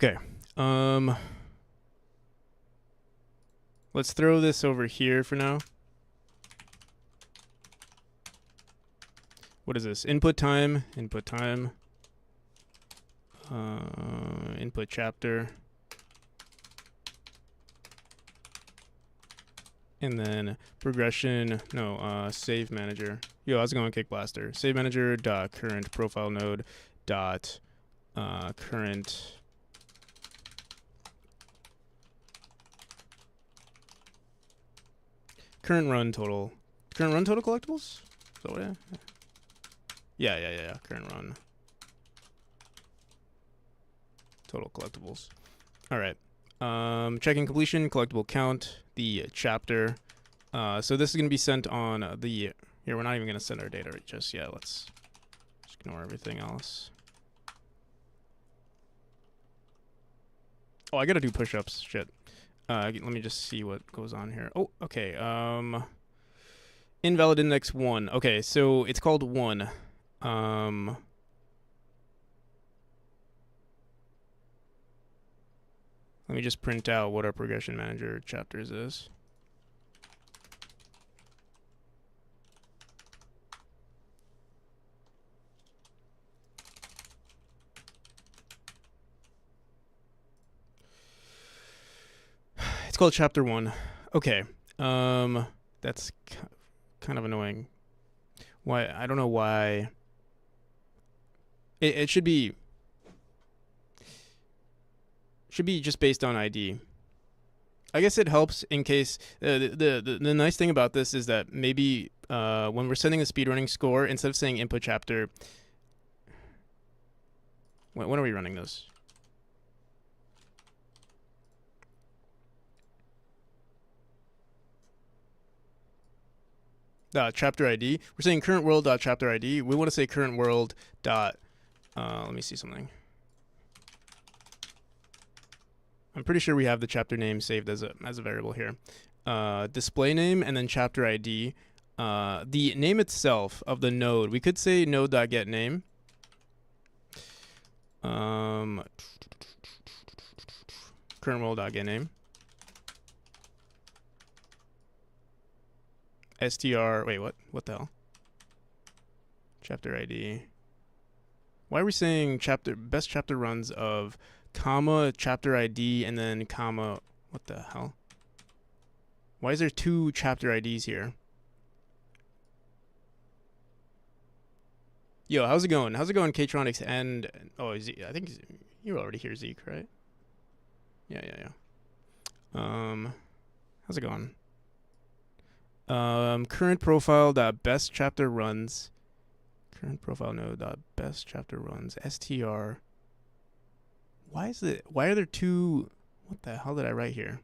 Okay. Let's throw this over here for now. What is this? Input time, input chapter. And then progression, save manager. Yo, I was going kick blaster. Save manager dot current profile node dot current run total. Current run total collectibles? Is that what yeah. Current run total collectibles. All right. Checking completion, collectible count, the chapter. So this is going to be sent on the. Here, we're not even going to send our data just yet. Let's just ignore everything else. Oh, I got to do push-ups. Shit. Let me just see what goes on here. Oh, okay. Invalid index 1. Okay, so it's called 1. Let me just print out what our progression manager chapters is. call it chapter 1. Okay. That's kind of annoying. Why? I don't know why. It should be just based on ID. I guess it helps in case the nice thing about this is that maybe when we're sending a speedrunning score, instead of saying input chapter, when are we running those? Chapter ID. We're saying current world dot chapter ID. We want to say current world dot. Let me see something. I'm pretty sure we have the chapter name saved as a variable here. Display name and then chapter ID. The name itself of the node, we could say node.getName. Current world.getName. str. Wait, what? What the hell? Chapter ID. Why are we saying best chapter runs of comma chapter ID and then comma? What the hell? Why is there 2 chapter IDs here? Yo, how's it going? How's it going, Ktronics? And I think you're already here, Zeke, right? Yeah. How's it going? Current profile dot best chapter runs. Current profile node dot best chapter runs. str. Why are there 2? What the hell did I write here?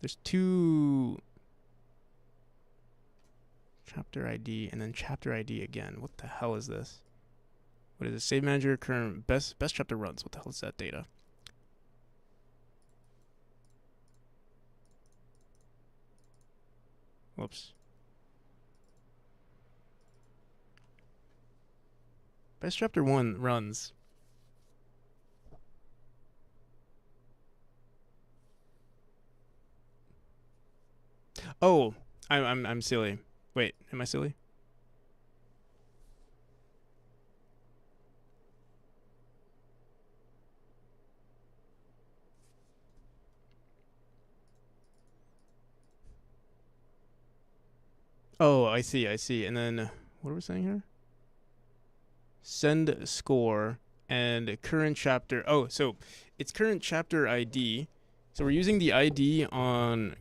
There's 2 chapter ID and then chapter ID again. What the hell is this? What is it? Save manager current best chapter runs. What the hell is that data? Whoops. Best chapter 1 runs. Oh, I'm silly. Wait, am I silly? Oh, I see. And then what are we saying here? Send score and current chapter. Oh, so it's current chapter ID. So we're using the ID on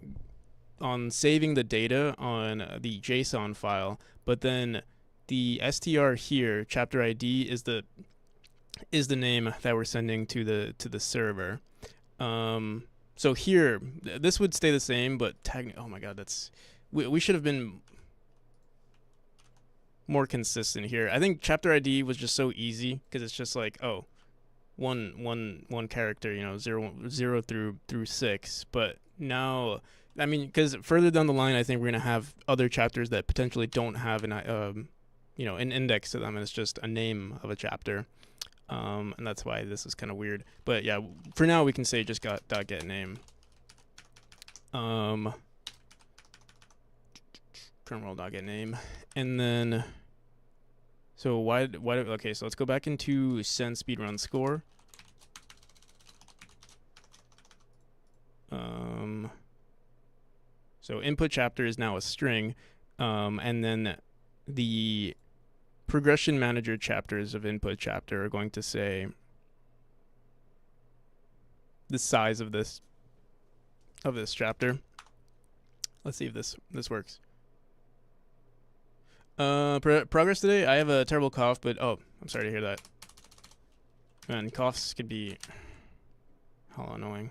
saving the data on the JSON file, but then the str here, chapter ID, is the name that we're sending to the server. So here, this would stay the same, but oh my god, we should have been more consistent here. I think chapter ID was just so easy because it's just like, oh, one character, 0 through 6. But now, I mean, because further down the line, I think we're gonna have other chapters that potentially don't have an index to them, and it's just a name of a chapter. And that's why this is kind of weird. But yeah, for now we can say just get name. Current world.getName, and then so why okay, so let's go back into send speedrun score. So input chapter is now a string, and then the progression manager chapters of input chapter are going to say the size of this chapter. Let's see if this works. Progress today. I have a terrible cough, but oh, I'm sorry to hear that. Man, coughs could be hell annoying.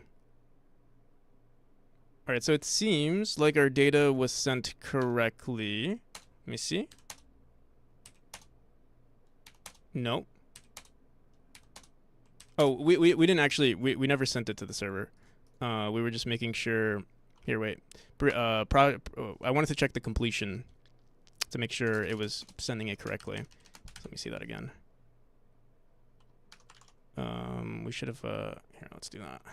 All right, so it seems like our data was sent correctly. Let me see. Nope. Oh, we didn't actually. We never sent it to the server. We were just making sure. Here, wait. I wanted to check the completion to make sure it was sending it correctly. So let me see that again. We should have. Here, let's do that.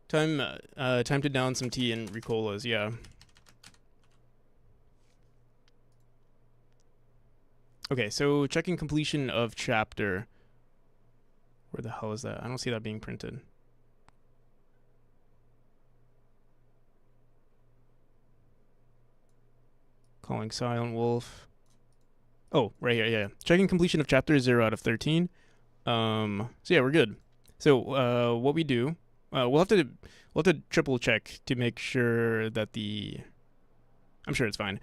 Time to down some tea and Ricolas. Yeah. Okay, so checking completion of chapter. Where the hell is that? I don't see that being printed. Calling Silent Wolf. Oh, right here, yeah. Checking completion of chapter 0 out of 13. So yeah, we're good. So what we do, we'll have to triple check to make sure that I'm sure it's fine.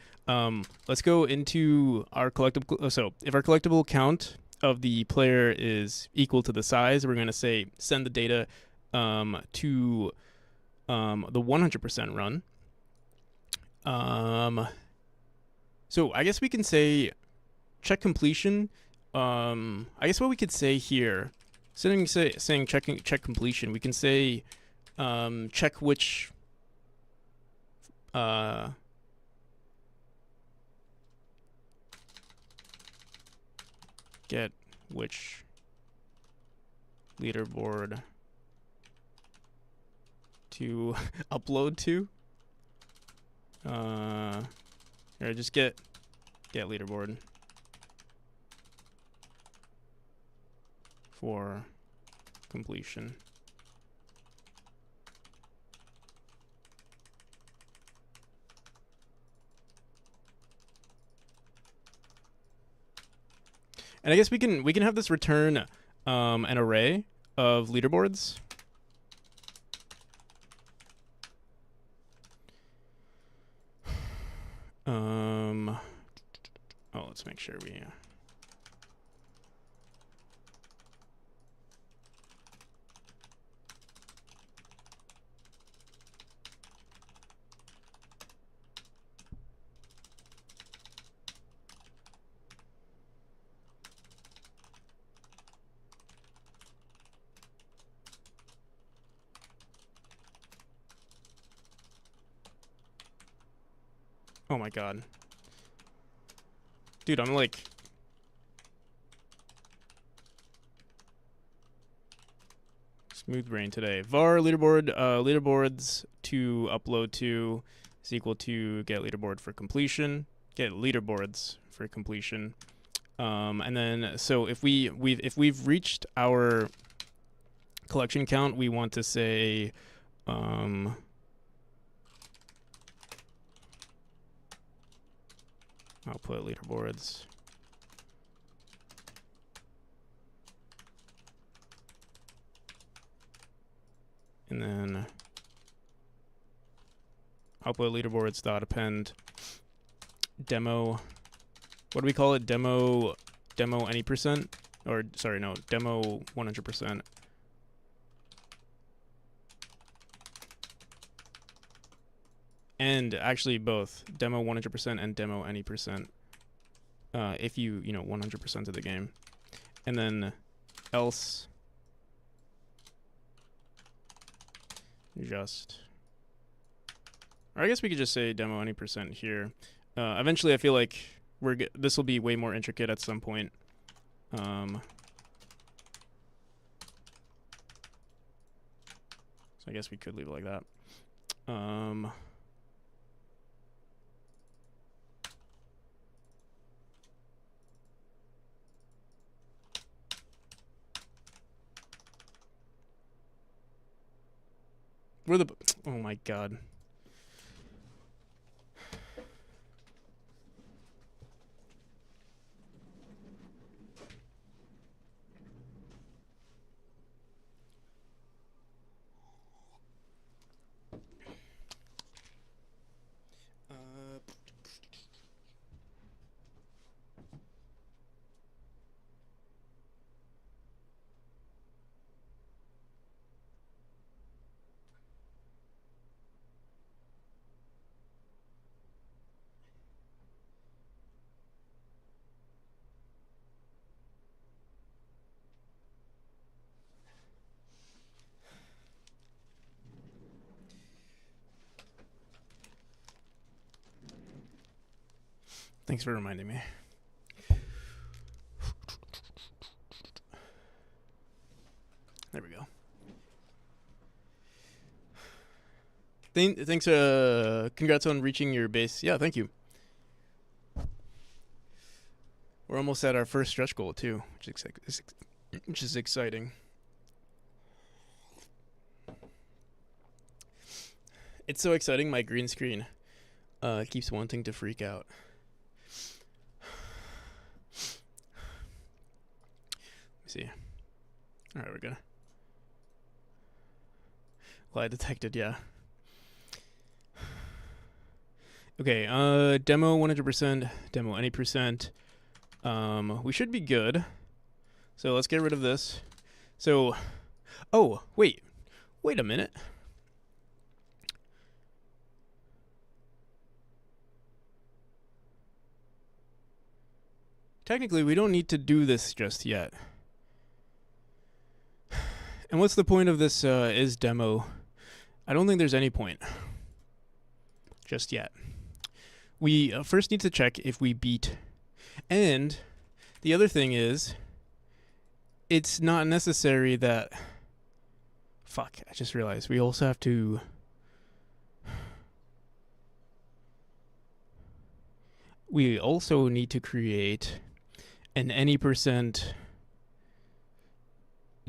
Let's go into our collectible. So if our collectible count of the player is equal to the size, we're gonna say send the data to the 100% run. So I guess we can say check completion. I guess what we could say here, saying check completion, we can say check which get which leaderboard to upload to. Here, just get leaderboard for completion. And I guess we can have this return an array of leaderboards. Oh, let's make sure we Oh my god. Dude, I'm like smooth brain today. Var leaderboard, leaderboards to upload to is equal to get leaderboard for completion. Get leaderboards for completion. And then so if we've reached our collection count, we want to say output leaderboards. And then output leaderboards dot append demo. What do we call it? Demo any percent? Or sorry, no, demo 100%. And actually both demo 100% and demo any percent. If you 100% of the game, and then else just, or I guess we could just say demo any percent here. Eventually, I feel like this will be way more intricate at some point. So I guess we could leave it like that. Oh my god. Thanks for reminding me. There we go. Thanks. Congrats on reaching your base. Yeah, thank you. We're almost at our first stretch goal too, which is exciting. It's so exciting. My green screen keeps wanting to freak out. see. All right, we're good. Lie detected, yeah. Okay, demo 100%, demo any percent. We should be good. So let's get rid of this. So, oh, wait a minute. Technically, we don't need to do this just yet. And what's the point of this is demo? I don't think there's any point just yet. We first need to check if we beat. And the other thing is, it's not necessary that... Fuck, I just realized we also have to... We also need to create an any percent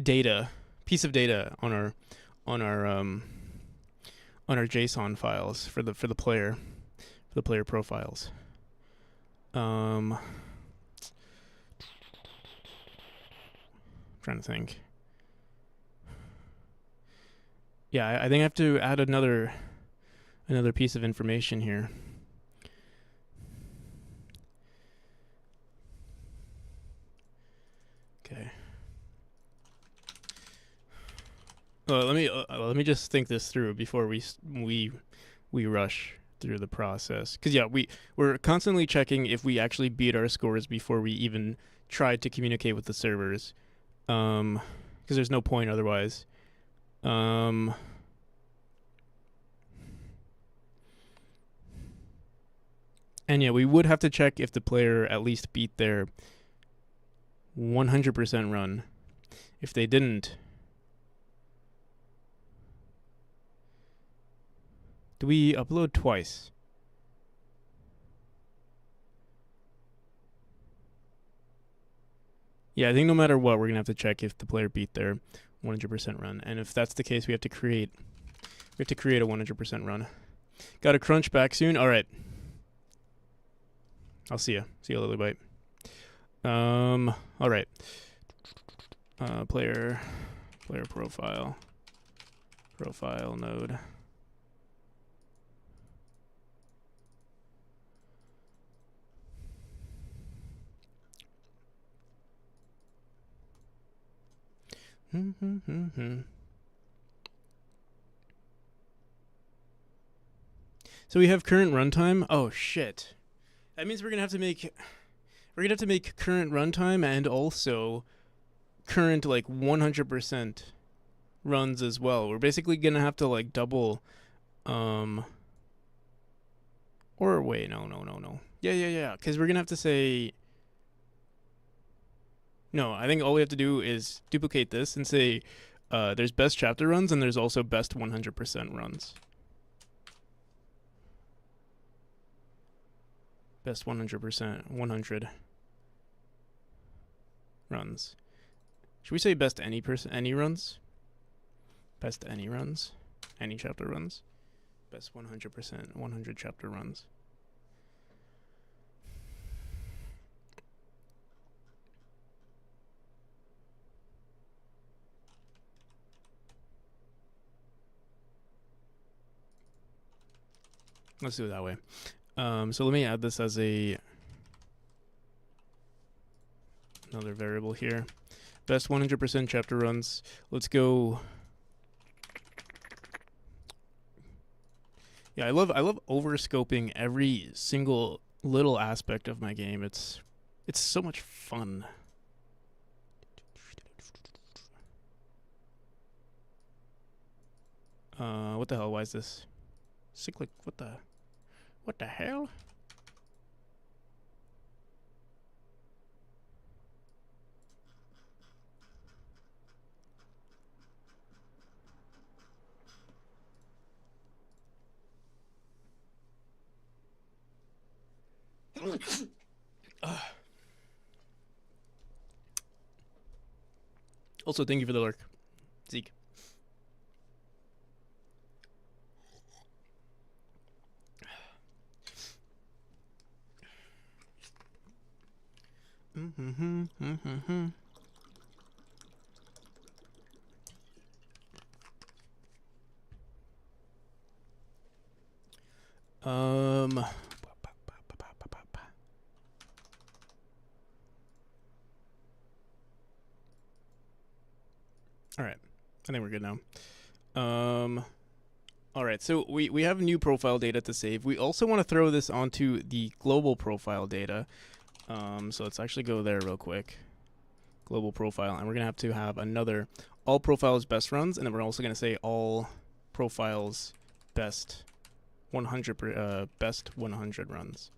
data piece of data on our JSON files for the player profiles. Trying to think. Yeah, I think I have to add another piece of information here. Okay. Let me just think this through before we rush through the process. Because yeah, we're constantly checking if we actually beat our scores before we even try to communicate with the servers. Because there's no point otherwise. And yeah, we would have to check if the player at least beat their 100% run. If they didn't, do we upload twice? Yeah, I think no matter what, we're gonna have to check if the player beat their 100% run, and if that's the case, we have to create a 100% run. Got a crunch back soon. All right, I'll see you. See you, Lilybite. All right. Player profile node. So we have current runtime. Oh shit! That means we're gonna have to make current runtime and also current like 100% runs as well. We're basically gonna have to like double. Or wait, no. Yeah. Because we're gonna have to say. No, I think all we have to do is duplicate this and say there's best chapter runs and there's also best 100% runs. Best 100%, 100 runs. Should we say best any runs? Best any runs? Any chapter runs? Best 100%, 100 chapter runs. Let's do it that way. So let me add this as another variable here. Best 100% chapter runs. Let's go. Yeah, I love overscoping every single little aspect of my game. It's so much fun. What the hell? Why is this cyclic? What the hell? Also, thank you for the lurk, Zeke. All right, I think we're good now. All right, so we have new profile data to save. We also want to throw this onto the global profile data. So let's actually go there real quick. Global profile, and we're gonna have to have another all profiles best runs, and then we're also gonna say all profiles best 100 runs.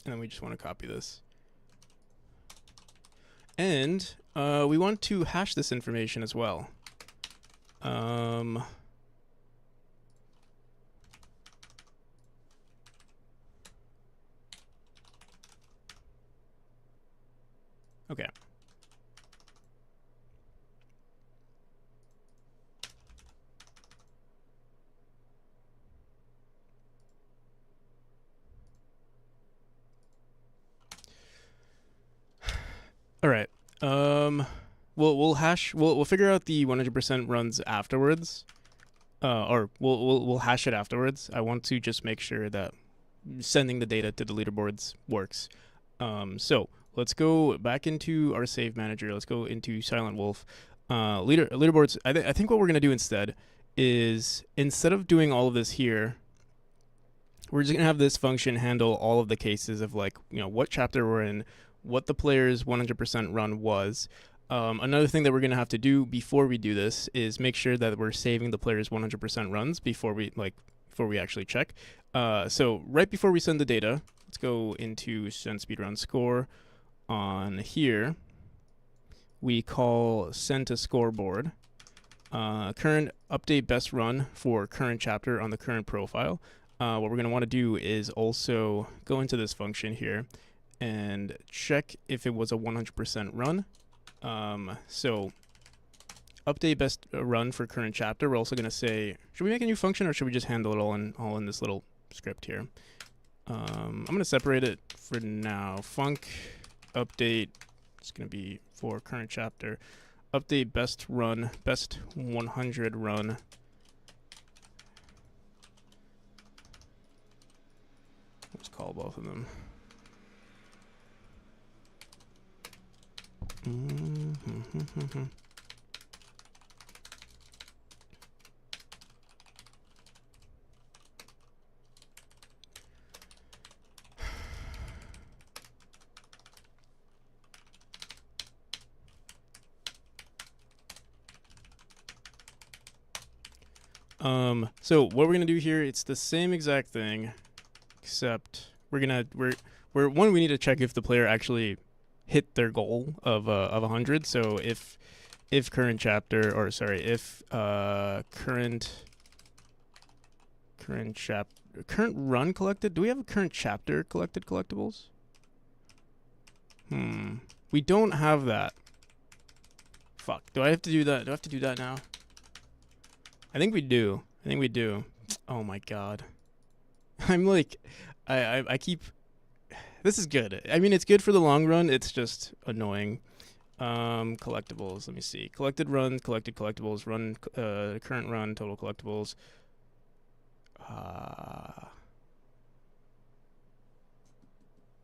And then we just want to copy this. And we want to hash this information as well. Okay. All right. We'll figure out the 100% runs afterwards. Or we'll hash it afterwards. I want to just make sure that sending the data to the leaderboards works. So let's go back into our save manager. Let's go into Silent Wolf. Leaderboards. I think what we're gonna do instead is, instead of doing all of this here, we're just gonna have this function handle all of the cases of, like, what chapter we're in, what the player's 100% run was. Another thing that we're gonna have to do before we do this is make sure that we're saving the player's 100% runs before we actually check. So right before we send the data, let's go into send speedrun score. On here, we call send to scoreboard. Current update best run for current chapter on the current profile. What we're gonna want to do is also go into this function here and check if it was a 100% run. So update best run for current chapter. We're also going to say, should we make a new function, or should we just handle it all in this little script here? I'm going to separate it for now. Func update, it's going to be for current chapter. Update best run, best 100 run. Let's call both of them. So what we're gonna do here, it's the same exact thing, except we need to check if the player actually hit their goal of 100. So if current chapter, or sorry, if current run collected, do we have a current chapter collected collectibles? We don't have that. Fuck, do I have to do that? Do I have to do that now? I think we do. Oh my god. I'm like, I keep, this is good. I mean, it's good for the long run. It's just annoying. Collectibles. Let me see. Collected run, collected collectibles, run, current run, total collectibles.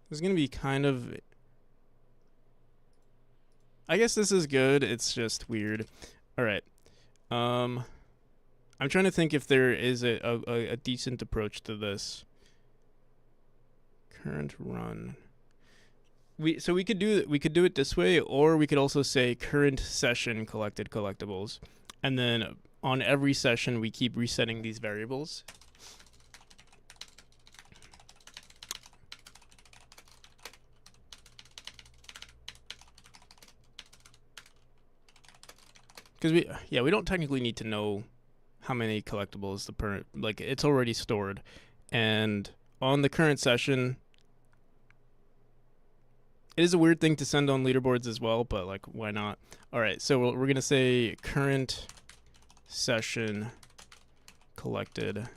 This is gonna be kind of, I guess this is good. It's just weird. All right. I'm trying to think if there is a decent approach to this. Current run. We could do it this way, or we could also say current session collected collectibles, and then on every session we keep resetting these variables. Because we don't technically need to know how many collectibles it's already stored, and on the current session, it is a weird thing to send on leaderboards as well, but like, why not? All right, so we're gonna say current session collected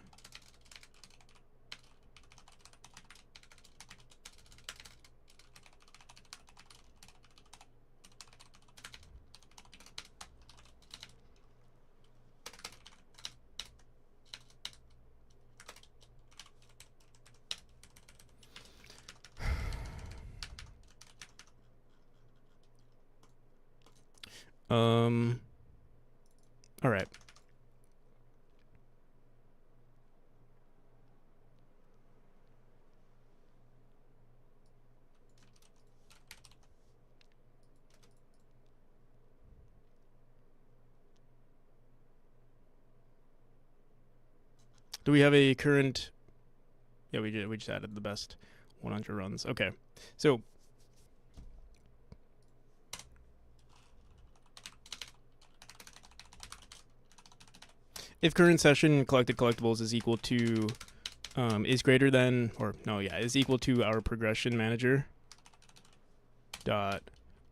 All right. Do we have a current? Yeah, we did. We just added the best 100 runs. Okay, so if current session collected collectibles is equal to is greater than, or no, yeah, is equal to our progression manager dot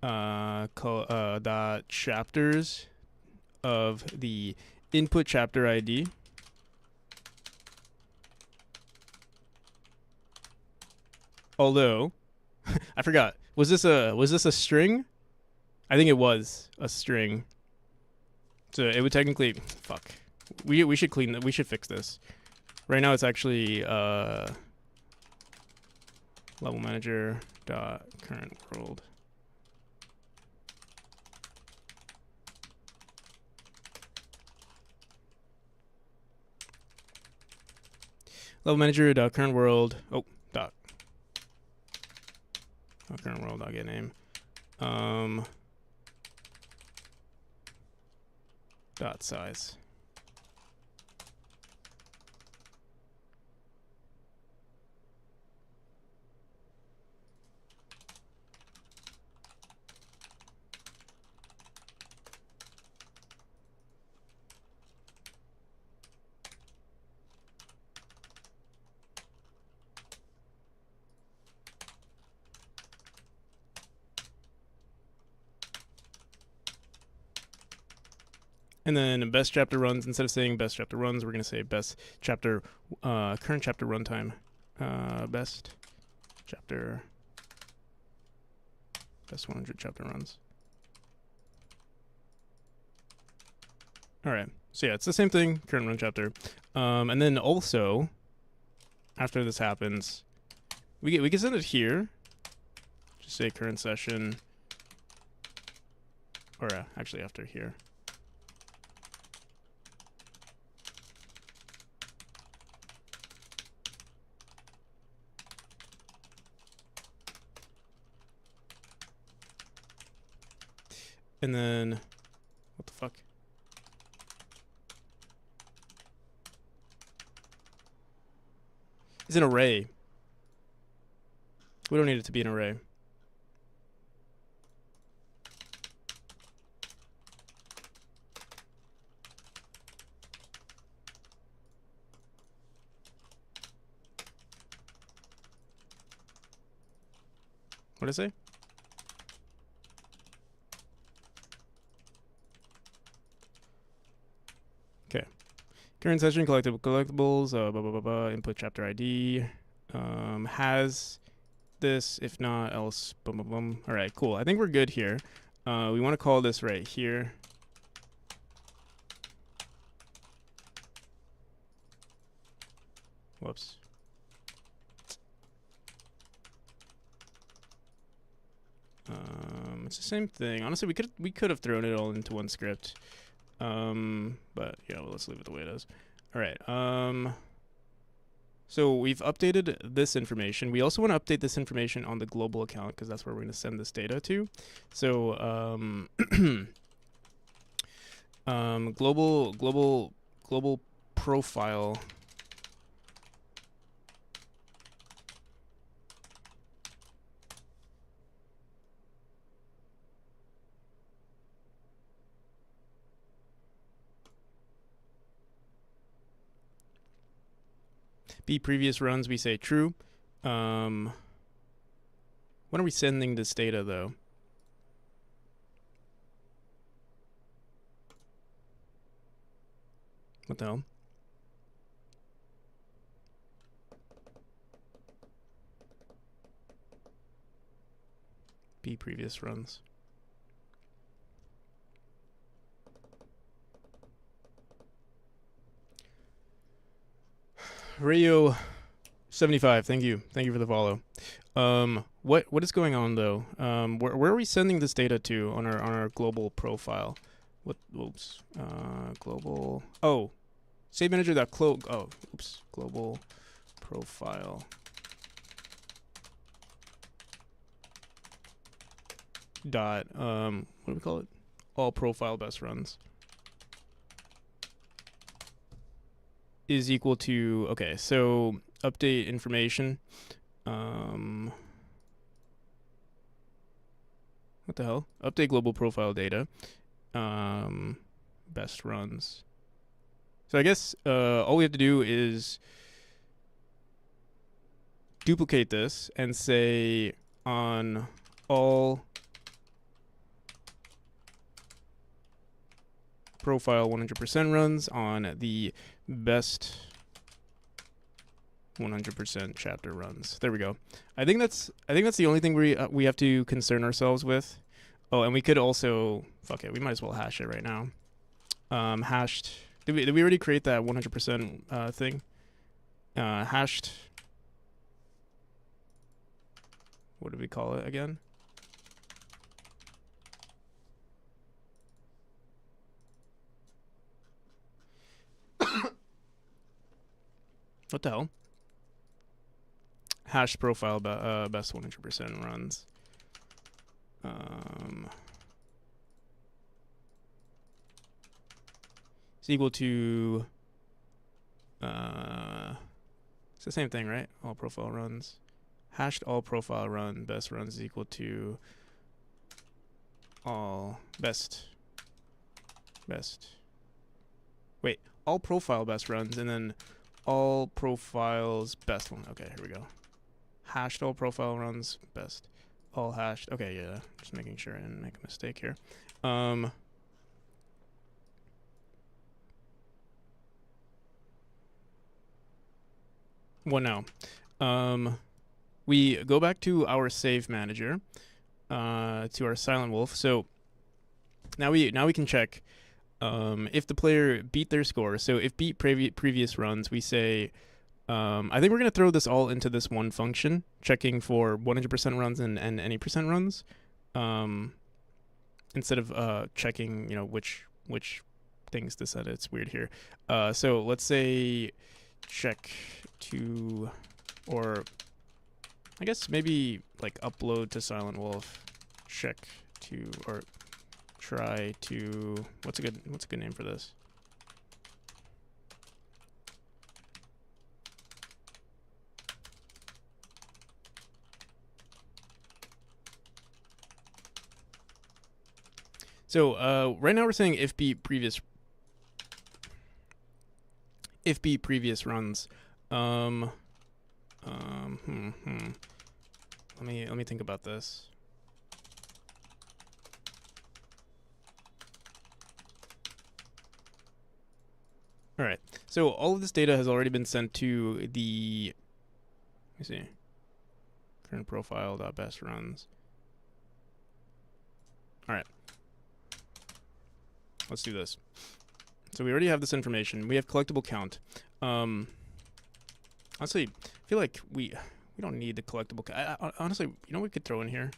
dot chapters of the input chapter ID. Although I forgot, was this a string? I think it was a string. So it would technically, fuck. We should clean that. We should fix this. Right now it's actually level manager dot current world. Level manager dot current world. Oh, dot current world dot get name. Dot size. And then best chapter runs, instead of saying best chapter runs, we're going to say best chapter, current chapter runtime. Best chapter, best 100 chapter runs. All right. So yeah, it's the same thing, current run chapter. And then also, after this happens, we can send it here. Just say current session, or actually after here. And then, what the fuck? It's an array. We don't need it to be an array. What did I say? Okay. Current session collectibles, blah, blah, blah, blah, input chapter ID, has this, if not else, boom, boom, boom. All right, cool. I think we're good here. We want to call this right here. Whoops. It's the same thing. Honestly, we could have thrown it all into one script. But yeah, well, let's leave it the way it is. All right. So we've updated this information. We also want to update this information on the global account because that's where we're going to send this data to. So global profile. Be previous runs, we say true. When are we sending this data though? What the hell? Be previous runs. Radio 75, thank you for the follow. What is going on though? Where are we sending this data to on our global profile? What? Oops. Global. Oh, save manager. Oh, oops. Global profile. Dot. What do we call it? All profile best runs is equal to. Okay, so update information. What the hell? Update global profile data. Best runs. So I guess all we have to do is duplicate this and say on all profile 100% runs on the best 100% chapter runs. There we go. I think that's the only thing we have to concern ourselves with. Oh, and we could also fuck it. We might as well hash it right now. Hashed. Did we already create that 100% thing? Hashed. What did we call it again? What the hell? Hash profile best 100% runs. It's equal to it's the same thing, right? All profile runs. Hashed all profile run best runs is equal to all best. Wait, all profile best runs and then all profiles best one. Okay, here we go. Hashed all profile runs best. All hashed. Okay, yeah. Just making sure I didn't make a mistake here. What now? We go back to our save manager, to our Silent Wolf. So now we can check if the player beat their score. So if beat previous runs, we say, I think we're going to throw this all into this one function, checking for 100% runs and any percent runs, instead of checking, which things to set. It's weird here. So let's say check to, or I guess maybe like upload to Silent Wolf, check to, or try to, what's a good name for this? So right now we're saying if beat previous runs. Let me think about this. All right. So all of this data has already been sent to the, let me see, current profile.best runs. All right. Let's do this. So we already have this information. We have collectible count. Honestly, I feel like we don't need the collectible. Honestly, you know what we could throw in here?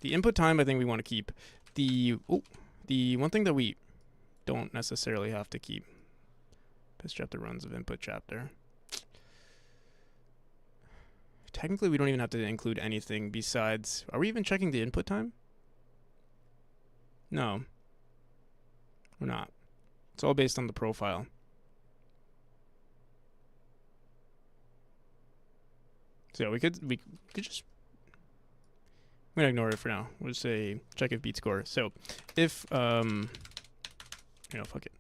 The input time, I think we want to keep. The one thing that we don't necessarily have to keep. Best chapter runs of input chapter. Technically, we don't even have to include anything besides. Are we even checking the input time? No. We're not. It's all based on the profile. So we could just, I'm gonna ignore it for now. We'll just say check if beat score. So if fuck it.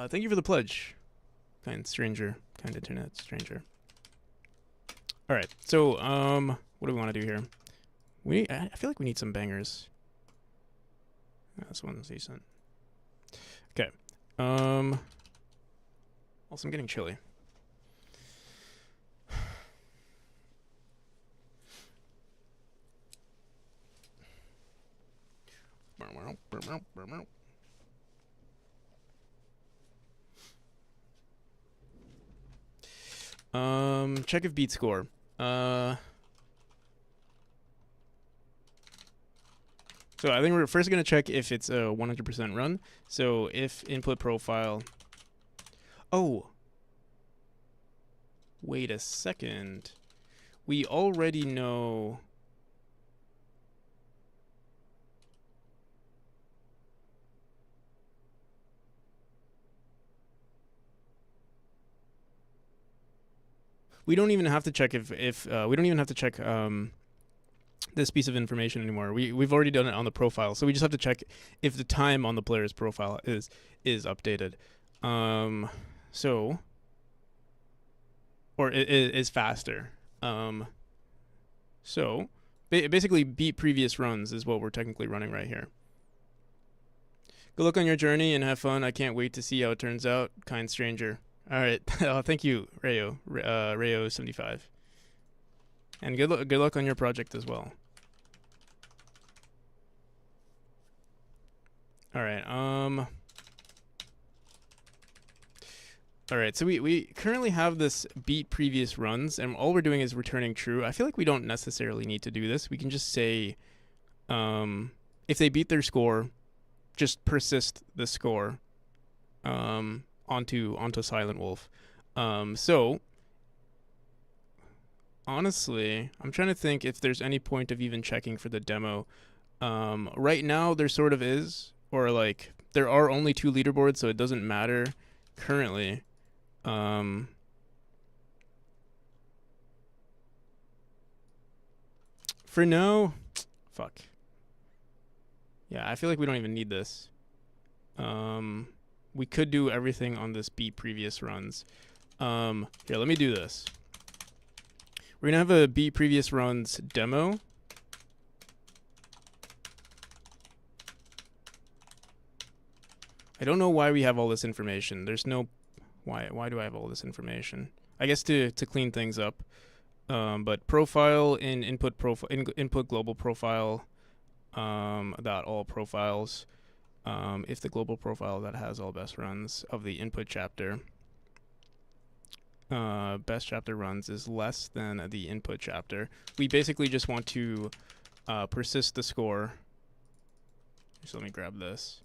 Thank you for the pledge, kind internet stranger. All right, so what do we want to do here? I feel like we need some bangers. This one's decent. Okay. Also, I'm getting chilly. Check if beat score. So I think we're first going to check if it's a 100% run. So if input profile. Oh. Wait a second. We already know. We don't even have to check if we don't even have to check this piece of information anymore. We've already done it on the profile, so we just have to check if the time on the player's profile is updated. So or it is faster. So basically beat previous runs is what we're technically running right here. Good luck on your journey and have fun. I can't wait to see how it turns out. Kind stranger. All right. Thank you, Rayo75. And good luck on your project as well. All right. All right. So we currently have this beat previous runs, and all we're doing is returning true. I feel like we don't necessarily need to do this. We can just say, if they beat their score, just persist the score, onto Silent Wolf. So honestly, I'm trying to think if there's any point of even checking for the demo. Right now there sort of is, or like there are only 2 leaderboards, so it doesn't matter currently. For now, fuck. Yeah, I feel like we don't even need this. We could do everything on this beat previous runs. Here, let me do this. We're gonna have a beat previous runs demo. I don't know why we have all this information. There's no why do I have all this information? I guess to clean things up. But profile in input global profile dot all profiles. If the global profile that has all best runs of the input chapter, best chapter runs is less than the input chapter. We basically just want to persist the score. So let me grab this.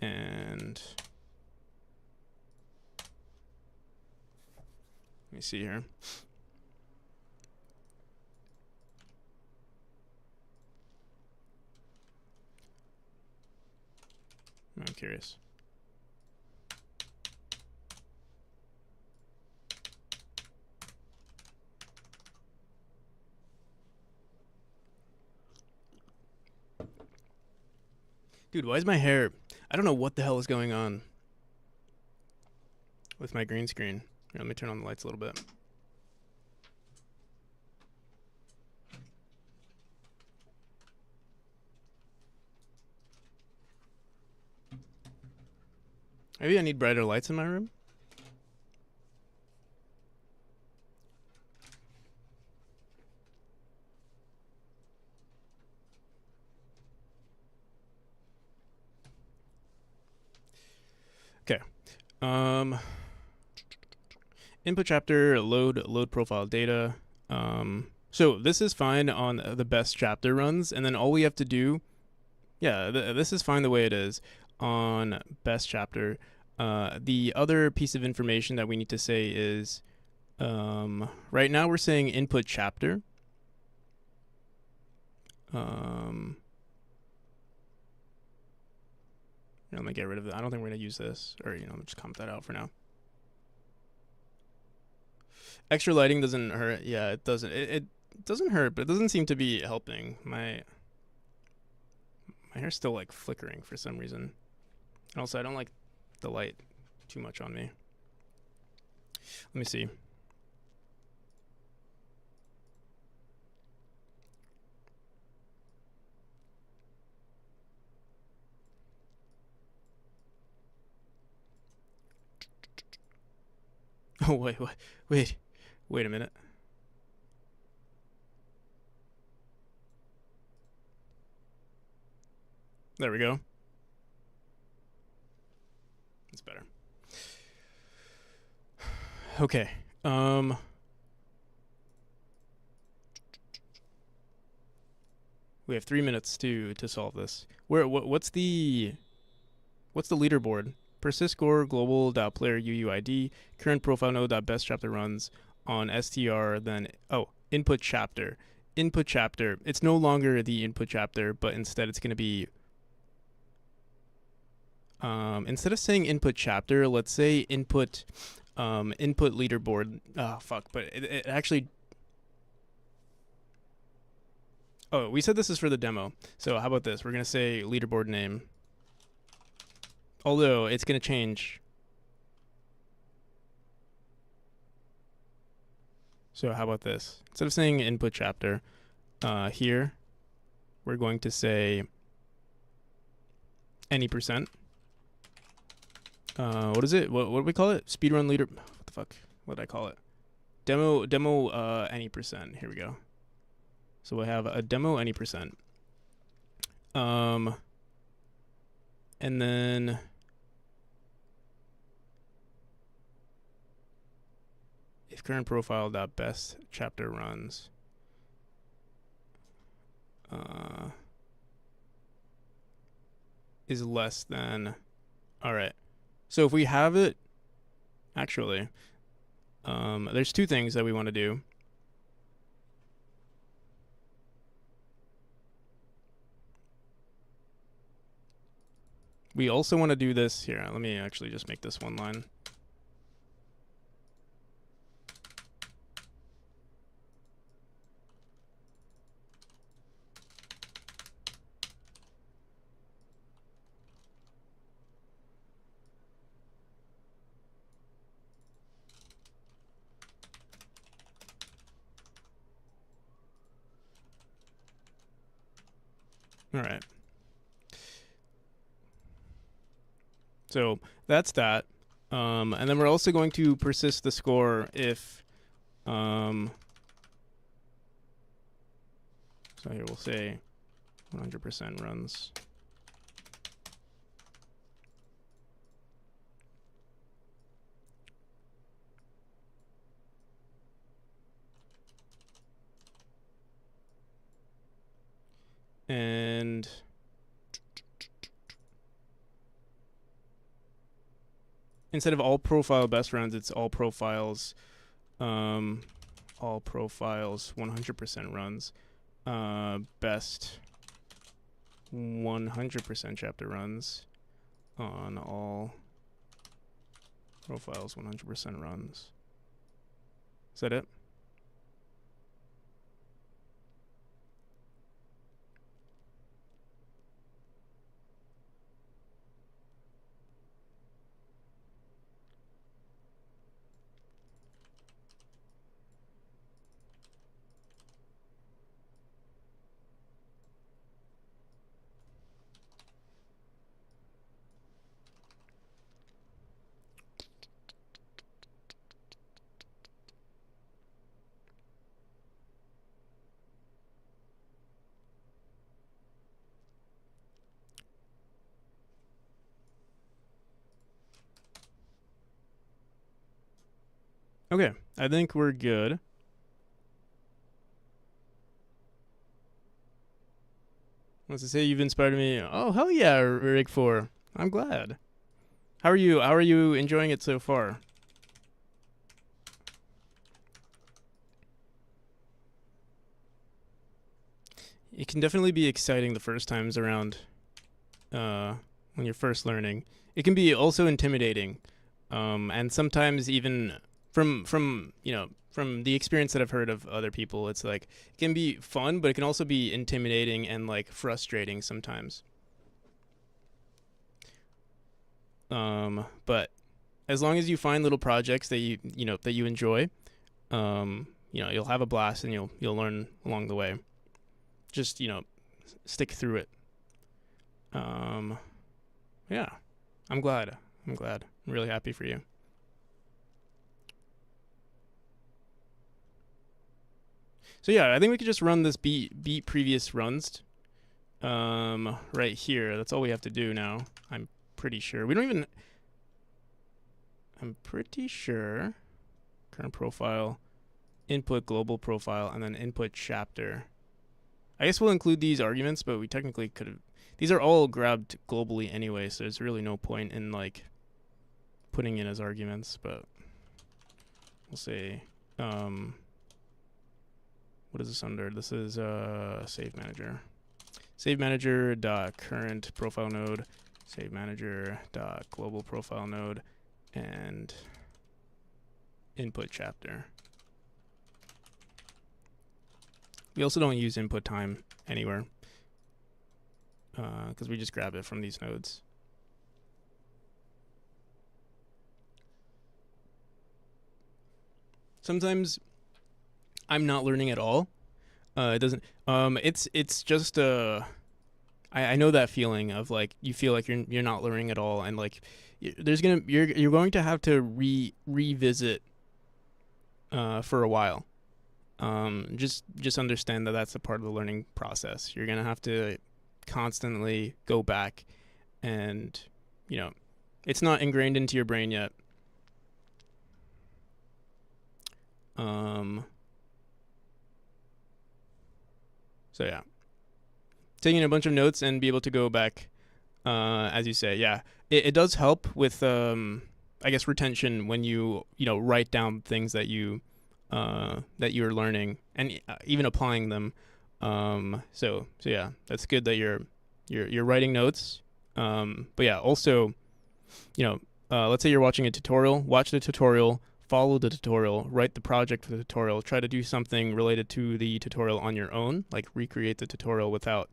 And let me see here. I'm curious. Dude, why is my hair... I don't know what the hell is going on with my green screen. Here, let me turn on the lights a little bit. Maybe I need brighter lights in my room. Okay. Input chapter, load profile data. So this is fine on the best chapter runs, and then all we have to do, yeah, this is fine the way it is on best chapter. The other piece of information that we need to say is, right now we're saying input chapter. Let me get rid of that. I don't think we're gonna use this, or just comment that out for now. Extra lighting doesn't hurt. Yeah, it doesn't. It doesn't hurt, but it doesn't seem to be helping. My hair's still like flickering for some reason. And also, I don't like the light too much on me. Let me see. Oh wait a minute. There we go. It's better. Okay. We have 3 minutes to solve this. What's the leaderboard? Persist score global player UUID current profile node best chapter runs on str then input chapter. Input chapter. It's no longer the input chapter, but instead it's going to be instead of saying input chapter, let's say input leaderboard. But it actually. Oh, we said this is for the demo. So how about this? We're gonna say leaderboard name. Although it's gonna change. So how about this? Instead of saying input chapter, here we're going to say any percent. What is it? What do we call it? Speedrun leader. What the fuck? What did I call it? Demo. Any percent. Here we go. So we'll have a demo any percent. And then if current profile best chapter runs. Is less than. All right. So if we have it, actually, there's two things that we want to do. We also want to do this here. Let me actually just make this one line. All right. So that's that. And then we're also going to persist the score if, so here we'll say 100% runs. And instead of all profile best runs, it's all profiles 100% runs. Best 100% chapter runs on all profiles 100% runs. Is that it? Okay, I think we're good. Wants to say you've inspired me. Oh, hell yeah, Rick 4. I'm glad. How are you? How are you enjoying it so far? It can definitely be exciting the first times around when you're first learning. It can be also intimidating. And sometimes even from the experience that I've heard of other people, it's like it can be fun, but it can also be intimidating and like frustrating sometimes. But as long as you find little projects that you enjoy, you'll have a blast and you'll learn along the way. Just stick through it. Yeah, I'm glad. I'm really happy for you. So yeah, I think we could just run this beat previous runs. right here. That's all we have to do now. I'm pretty sure. We don't even. I'm pretty sure. Current profile, input global profile, and then input chapter. I guess we'll include these arguments, but we technically could have. These are all grabbed globally anyway, so there's really no point in like putting in as arguments. But we'll say, what is this under? This is save manager. Save manager dot current profile node, save manager dot global profile node, and input chapter. We also don't use input time anywhere because we just grab it from these nodes. Sometimes I'm not learning at all. It doesn't. It's just I know that feeling of like you feel like you're not learning at all, and like you're going to have to revisit for a while. Just understand that that's a part of the learning process. You're gonna have to constantly go back, and it's not ingrained into your brain yet. So yeah, taking a bunch of notes and be able to go back, as you say, yeah, it does help with I guess retention when you write down things that you're learning and even applying them. So yeah, that's good that you're writing notes. But yeah, also, let's say you're watching a tutorial, watch the tutorial, follow the tutorial, write the project for the tutorial, try to do something related to the tutorial on your own, like recreate the tutorial without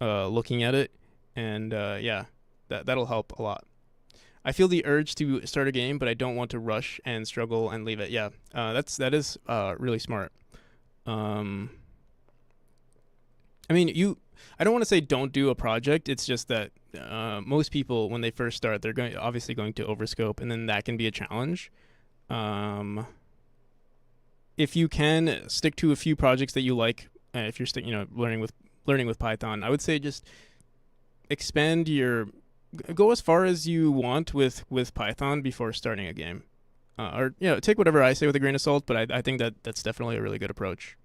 looking at it. And yeah, that'll help a lot. I feel the urge to start a game, but I don't want to rush and struggle and leave it. Yeah, that is really smart. I mean, I don't want to say don't do a project. It's just that most people, when they first start, they're obviously going to overscope, and then that can be a challenge. If you can stick to a few projects that you like, if you're learning with Python, I would say just go as far as you want with Python before starting a game, or take whatever I say with a grain of salt. But I think that's definitely a really good approach.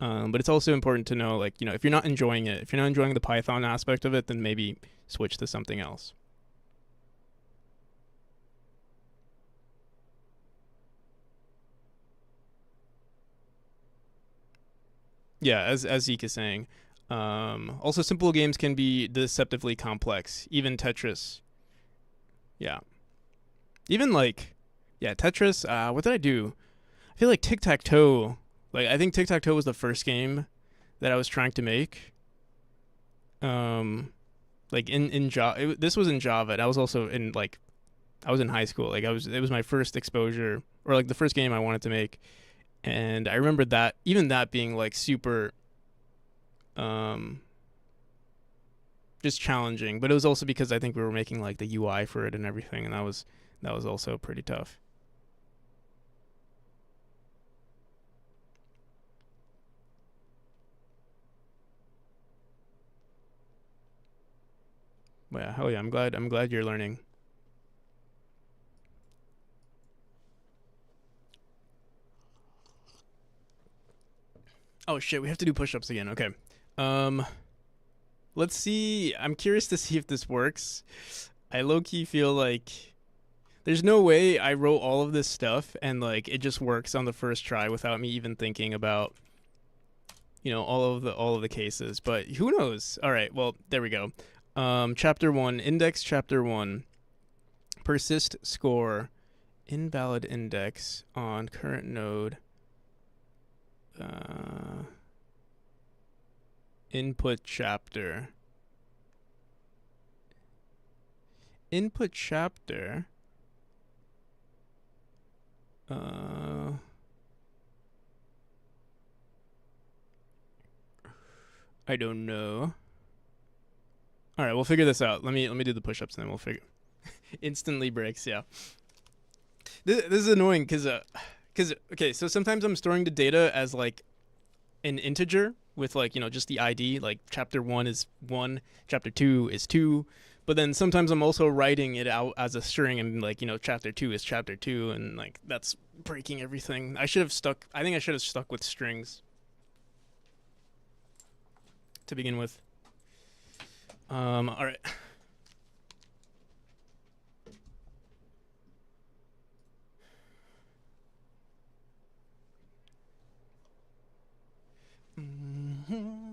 But it's also important to know, like, if you're not enjoying it, if you're not enjoying the Python aspect of it, then maybe switch to something else. Yeah, as Zeke is saying. Also, simple games can be deceptively complex. Even Tetris. Yeah. Even like, yeah, Tetris. What did I do? I feel like tic-tac-toe. Like, I think tic-tac-toe was the first game that I was trying to make. Like in Java. This was in Java. And I was also I was in high school. Like, it was my first exposure, or like the first game I wanted to make. And I remember that, even that being like super just challenging, but it was also because I think we were making like the UI for it and everything, and that was also pretty tough. But yeah, hell yeah, I'm glad you're learning. Oh shit, we have to do push-ups again. Okay. Let's see. I'm curious to see if this works. I low-key feel like there's no way I wrote all of this stuff and like it just works on the first try without me even thinking about all of the cases. But who knows? All right. Well, there we go. Chapter 1, index chapter 1. Persist score invalid index on current node. Input chapter. Input chapter. I don't know. All right, we'll figure this out. Let me do the push-ups and then we'll figure. Instantly breaks. Yeah. This is annoying because okay, so sometimes I'm storing the data as like an integer, with like, just the ID, like chapter 1 is 1, chapter 2 is 2. But then sometimes I'm also writing it out as a string and like, chapter 2 is chapter 2, and like that's breaking everything. I think I should have stuck with strings to begin with. All right. Mm-hmm.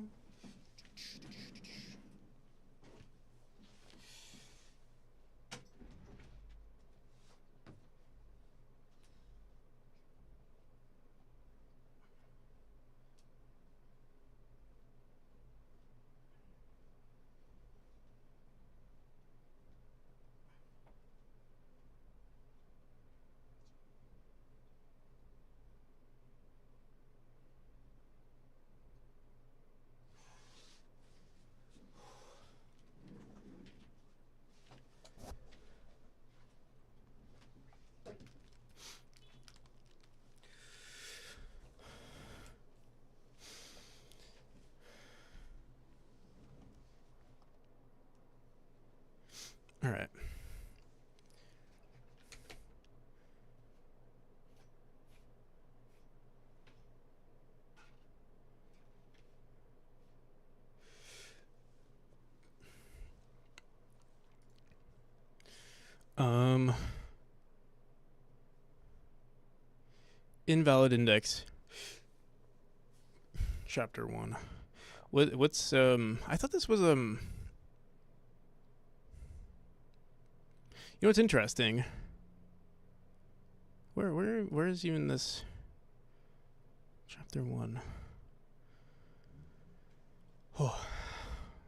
All right. Invalid index. Chapter 1. What's I thought this was what's interesting? Where is even this chapter 1? Oh,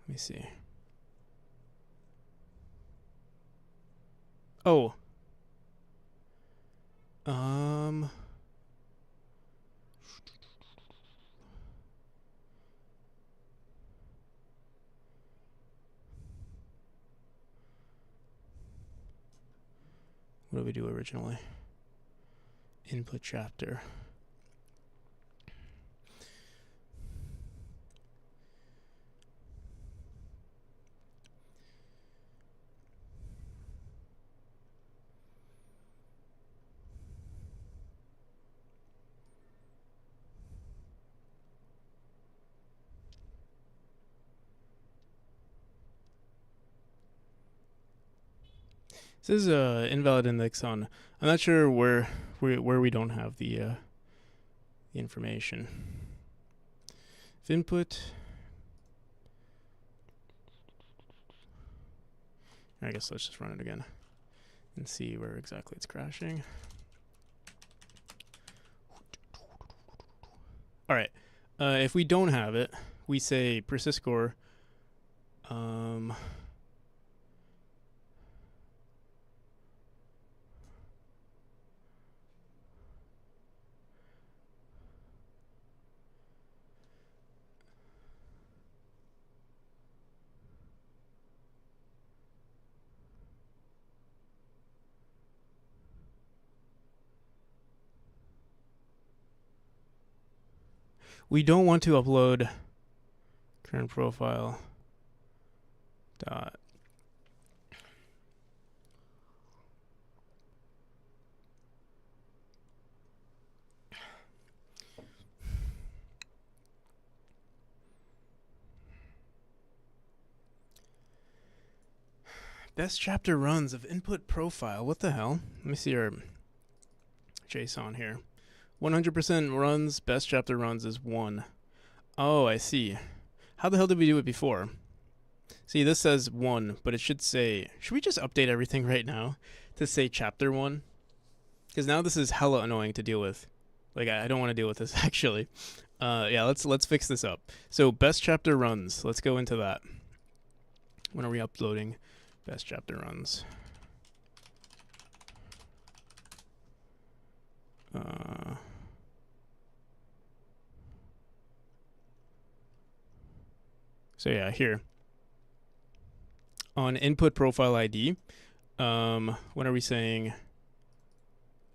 let me see. Oh. What did we do originally? Input chapter. This is invalid index on. I'm not sure where we don't have the information. If input, I guess let's just run it again and see where exactly it's crashing. All right. If we don't have it, we say persist score. We don't want to upload current profile dot best chapter runs of input profile. What the hell? Let me see our JSON here. 100% runs, best chapter runs is 1. Oh, I see. How the hell did we do it before? See, this says 1, but it should say... Should we just update everything right now to say chapter 1? Because now this is hella annoying to deal with. Like, I don't want to deal with this, actually. Yeah, let's fix this up. So, best chapter runs. Let's go into that. When are we uploading best chapter runs? So yeah, here on input profile ID, what are we saying?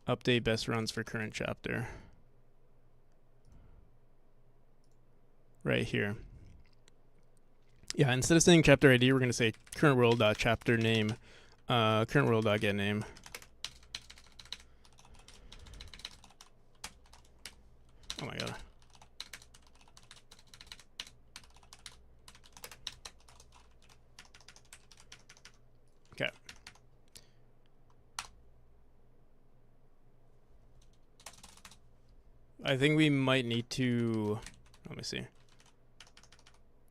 Update best runs for current chapter. right here. Yeah, instead of saying chapter ID, we're going to say current world chapter name, current world get name. Oh my god. Okay. I think we might need to, let me see.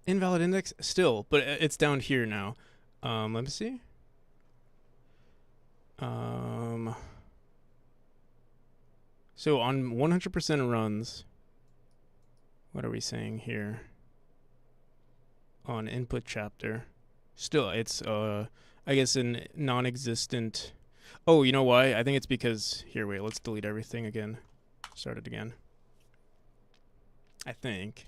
Invalid index still, but it's down here now. Let me see. So on 100% runs, what are we saying here? On input chapter, still it's I guess in non-existent. Oh, you know why? I think it's because here. Wait, let's delete everything again. Start it again. I think.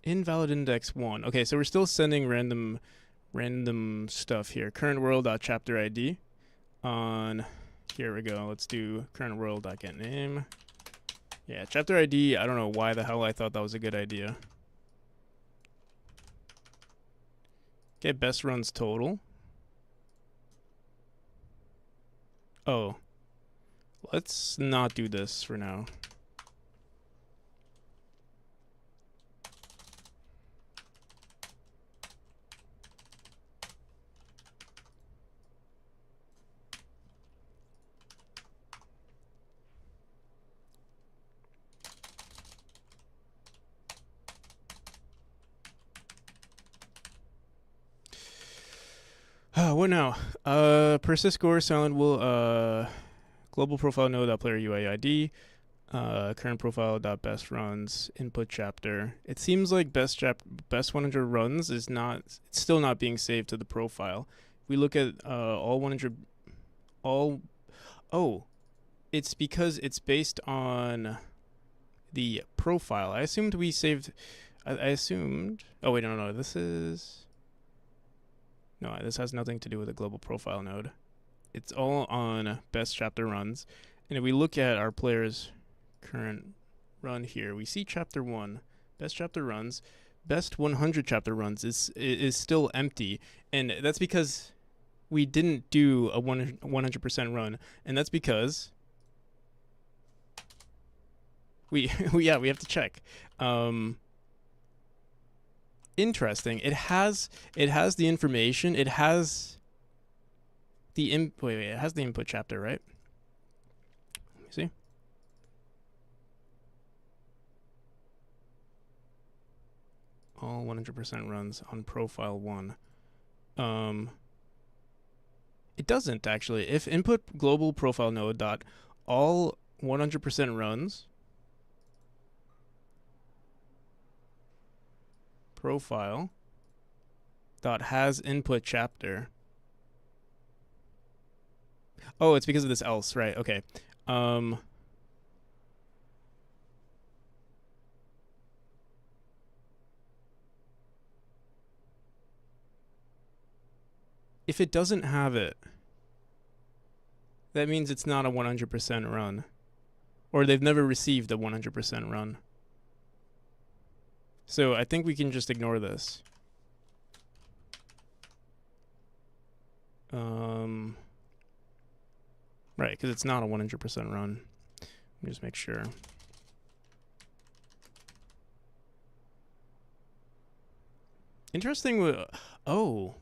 Invalid index 1. Okay, so we're still sending random stuff here. Current world chapter ID on, here we go. Let's do current world get name. Yeah, chapter ID. I don't know why the hell I thought that was a good idea. Okay, best runs total. Oh, let's not do this for now. What now? Persist score silent will global profile node player UI ID. Current profile best runs input chapter. It seems like best 100 runs is not, it's still not being saved to the profile. If we look at all 100, all, oh, it's because it's based on the profile. I assumed we saved. I assumed. Oh wait, no, this is. No, this has nothing to do with the global profile node. It's all on best chapter runs. And if we look at our player's current run here, we see chapter 1, best chapter runs, best 100 chapter runs is still empty. And that's because we didn't do a 100% run. And that's because we have to check. Interesting. It has the information. It has the it has the input chapter, right? Let me see. All 100% runs on profile 1. It doesn't actually. If input global profile node dot all 100% runs profile dot has input chapter. Oh, it's because of this else, right? Okay. If it doesn't have it, that means it's not a 100% run, or they've never received a 100% run. So I think we can just ignore this. Right, because it's not a 100% run. Let me just make sure. Interesting. Oh.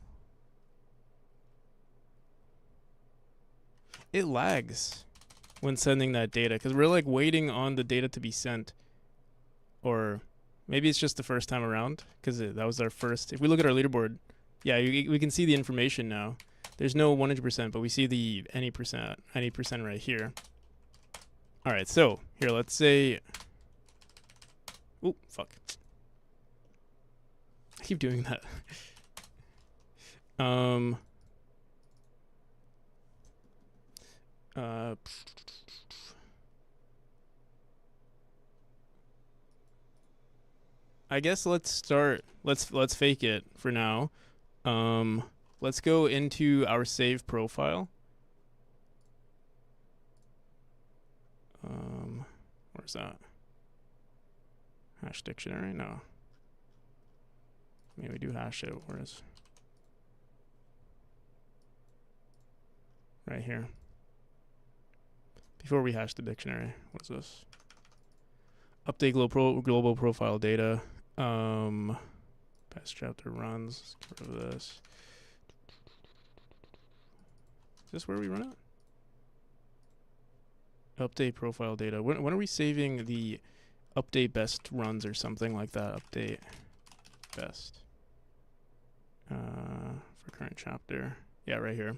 It lags when sending that data because we're like waiting on the data to be sent. Or maybe it's just the first time around because that was our first. If we look at our leaderboard, yeah, we can see the information now. There's no 100%, but we see the any percent right here. All right, so here, let's say, oh, fuck. I keep doing that. I guess let's fake it for now. let's go into our save profile. Where's that? Hash dictionary? No. Maybe we do hash it. Where is? Right here. Before we hash the dictionary, what is this? Update global profile data. Past chapter runs. Let's get rid of this. Is this where we run it? Update profile data. When are we saving the update best runs or something like that? Update best. For current chapter. Yeah, right here.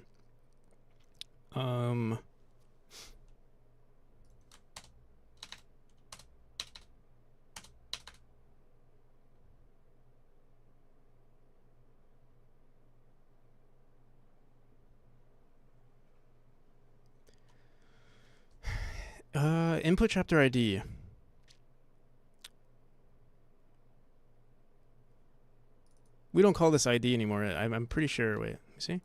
Input chapter ID. We don't call this ID anymore. I'm pretty sure. Wait, let me see.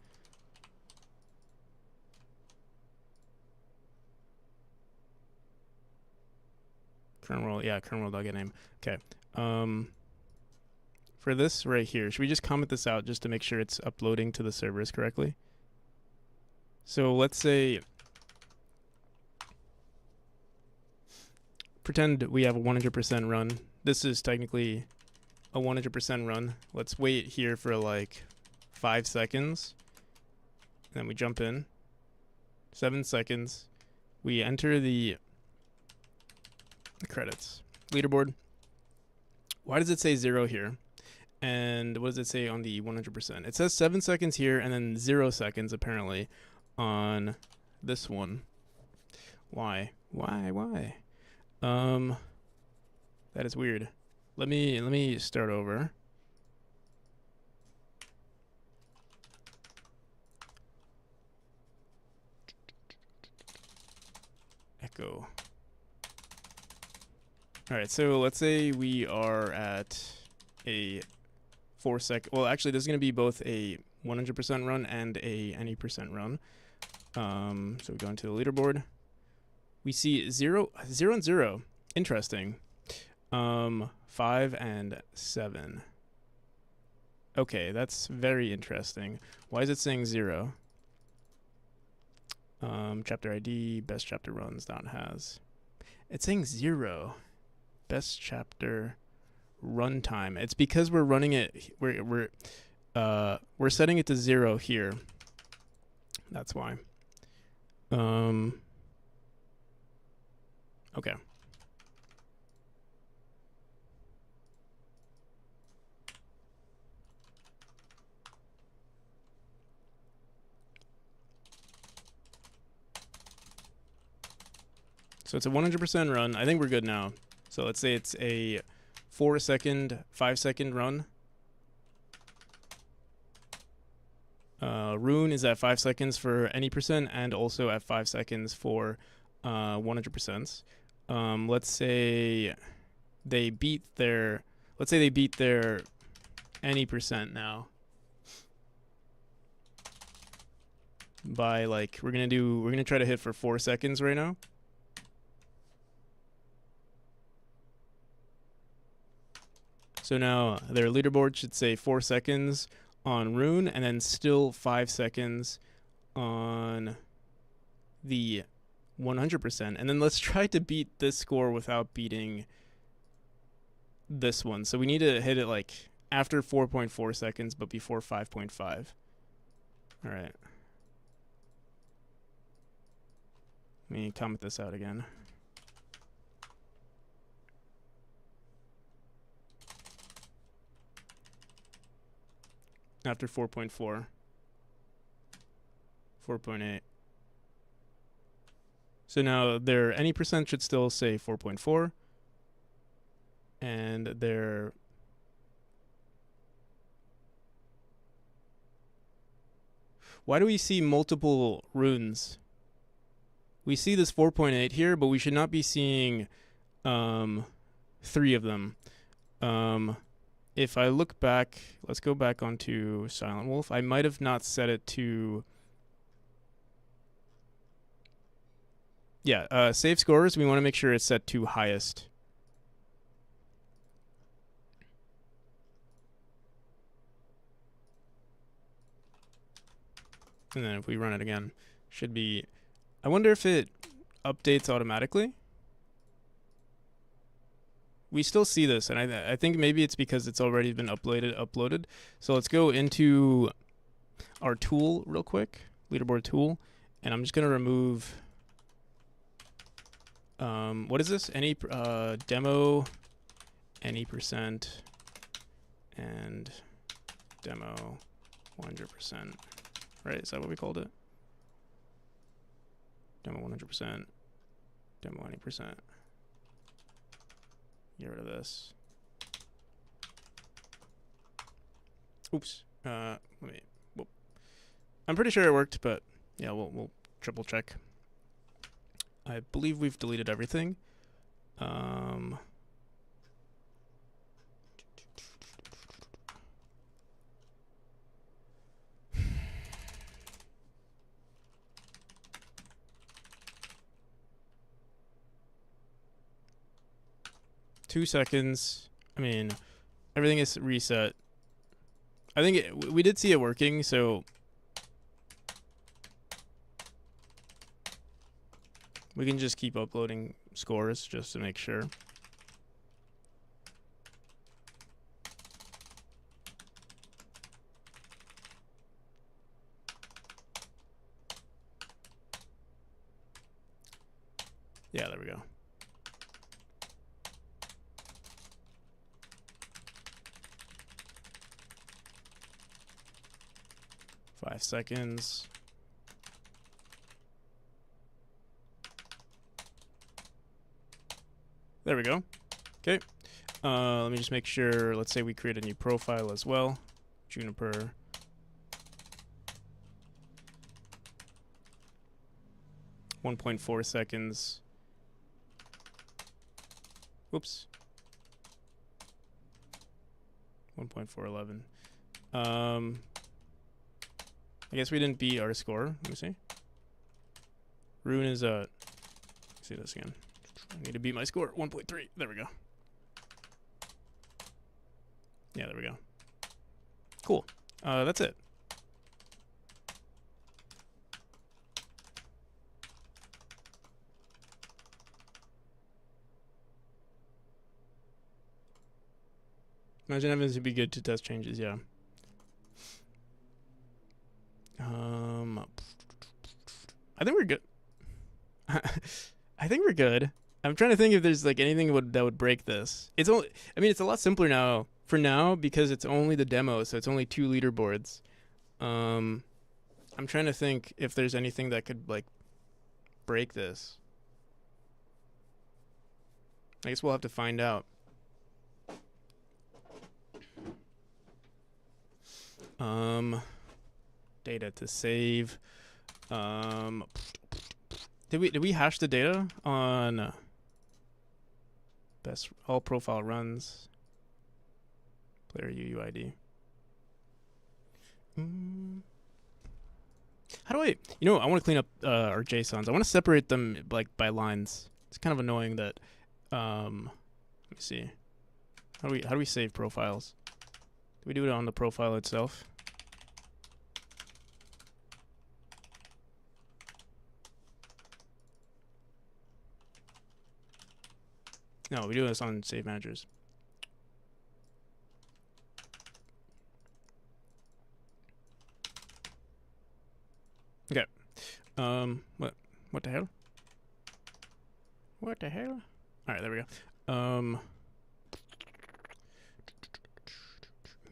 Current world, yeah, current world.getName. Okay. For this right here, should we just comment this out just to make sure it's uploading to the servers correctly? So let's say, pretend we have a 100% run. This is technically a 100% run. Let's wait here for like 5 seconds. And then we jump in. 7 seconds. We enter the credits. Leaderboard. Why does it say 0 here? And what does it say on the 100%? It says 7 seconds here and then 0 seconds apparently on this one. Why? Why? That is weird. Let me start over. Echo. All right, so let's say we are at a 4 sec. Well, actually, this is going to be both a 100% run and a any percent run. So we go into the leaderboard. We see 0, 0, and 0. Interesting. 5 and 7. Okay, that's very interesting. Why is it saying 0? Chapter ID, best chapter runs, that has. It's saying 0. Best chapter runtime. It's because we're running it. We're setting it to 0 here. That's why. Okay. So it's a 100% run. I think we're good now. So let's say it's a 4 second, 5 second run. Rune is at 5 seconds for any percent and also at 5 seconds for 100%. Let's say they beat their any percent now by like we're gonna try to hit for 4 seconds right now. So now their leaderboard should say 4 seconds on Rune and then still 5 seconds on the 100%. And then let's try to beat this score without beating this one. So we need to hit it like after 4.4 seconds, but before 5.5. All right. Let me comment this out again. After 4.4, 4.8. So now their any percent should still say 4.4, and their why do we see multiple runes? We see this 4.8 here, but we should not be seeing 3 of them. if I look back, let's go back onto Silent Wolf. I might have not set it to. Yeah, save scores. We want to make sure it's set to highest. And then if we run it again, should be. I wonder if it updates automatically. We still see this, and I think maybe it's because it's already been uploaded. So let's go into our tool real quick, leaderboard tool, and I'm just gonna remove. What is this? Any demo, any percent, and demo 100%. Right? Is that what we called it? Demo 100%, demo 20%. Get rid of this. Oops. Let me. Whoop. I'm pretty sure it worked, but yeah, we'll triple check. I believe we've deleted everything. 2 seconds. I mean, everything is reset. I think we did see it working, so we can just keep uploading scores just to make sure. Yeah, there we go. Five seconds. There we go. Okay. Let me just make sure. Let's say we create a new profile as well. Juniper. .4 seconds. Whoops. 1.411. I guess we didn't beat our score. Let me see. Rune is let's see this again. I need to beat my score. 1.3. There we go. Yeah, there we go. Cool. That's it. Imagine Evans would be good to test changes, yeah. I think we're good. I think we're good. I'm trying to think if there's like anything that would break this. It's only. I mean, it's a lot simpler now for now because it's only the demo, so it's only 2 leaderboards. I'm trying to think if there's anything that could like break this. I guess we'll have to find out. Data to save. Did we hash the data on best all profile runs player UUID? How do I? I want to clean up our JSONs. I want to separate them like by lines. It's kind of annoying that. Let me see. How do we save profiles? Do we do it on the profile itself? No, we do this on save managers. Okay. What the hell? What the hell? All right, there we go.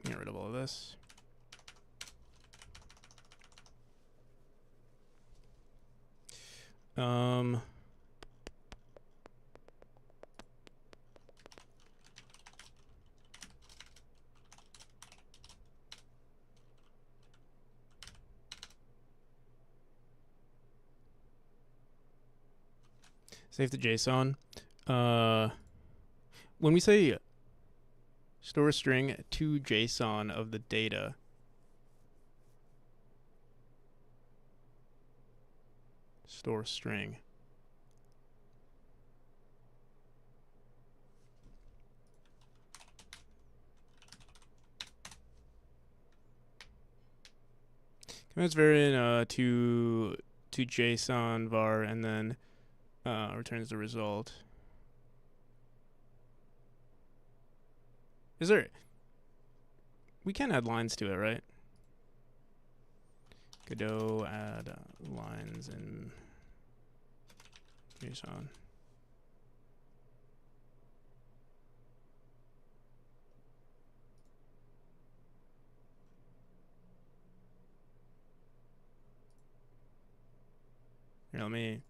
Get rid of all of this. Save the JSON. When we say Store a string to JSON of the data. Store string. Commits variant to JSON var and then returns the result. Is there? We can add lines to it, right? Godot add lines in JSON. Here, let me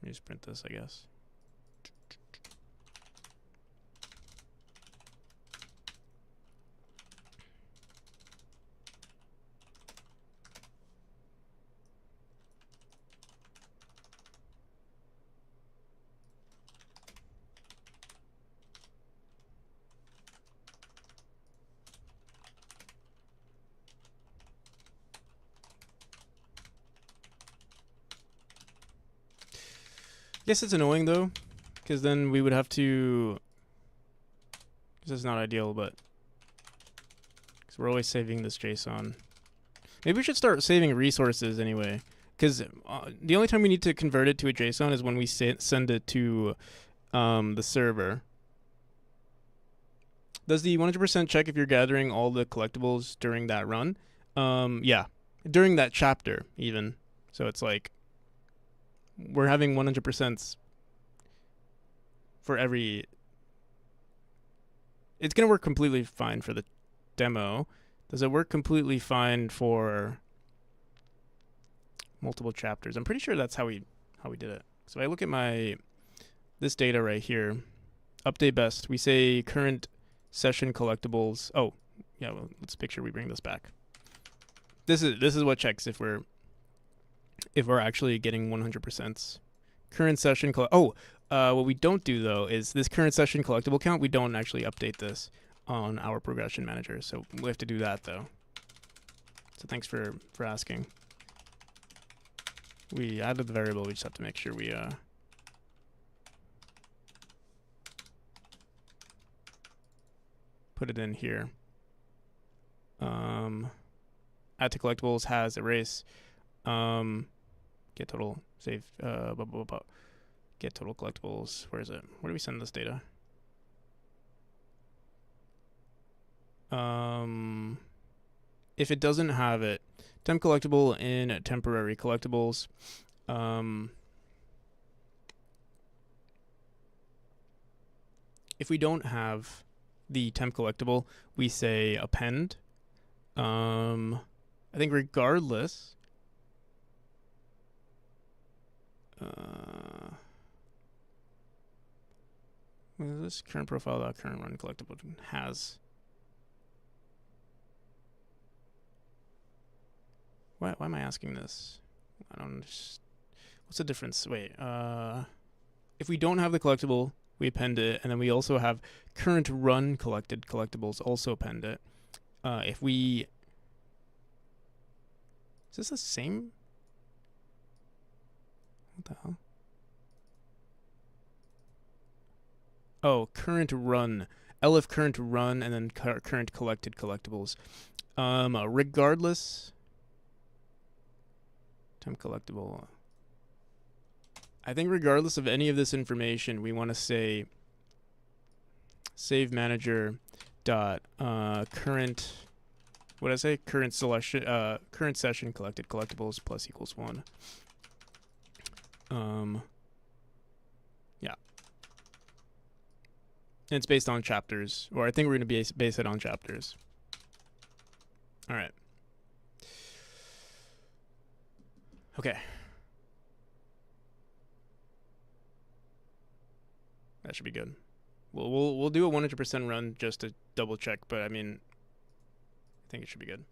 just print this, I guess. Guess it's annoying though, because then we would have to. This is not ideal, but because we're always saving this JSON. Maybe we should start saving resources anyway, because the only time we need to convert it to a JSON is when we send it to the server. Does the 100% check if you're gathering all the collectibles during that run? Yeah, during that chapter even. So it's like we're having 100% for every. It's gonna work completely fine for the demo. Does it work completely fine for multiple chapters? I'm pretty sure that's how we did it. So I look at this data right here. Update best. We say current session collectibles. Oh, yeah. Well, let's make sure we bring this back. This is what checks if we're actually getting 100%. Current session what we don't do though is this current session collectible count. We don't actually update this on our progression manager, so we have to do that though. So thanks for asking. We added the variable. We just have to make sure we put it in here. Add to collectibles has erase. Get total save. Get total collectibles. Where is it? Where do we send this data? If it doesn't have it, temp collectible in temporary collectibles. If we don't have the temp collectible, we say append. I think regardless. What is this? Current profile current run collectible has. Why am I asking this? I don't understand. What's the difference? Wait. If we don't have the collectible, we append it, and then we also have current run collected collectibles also append it. If we. Is this the same? What the hell? Oh, current run. elif current run and then current collected collectibles. Regardless. Temp collectible. I think regardless of any of this information, we want to say save manager dot current. What did I say? Current selection. Current session collected collectibles plus equals 1. Yeah. And it's based on chapters, or I think we're going to base it on chapters. All right. Okay. That should be good. We'll do a 100% run just to double check, but I mean, I think it should be good.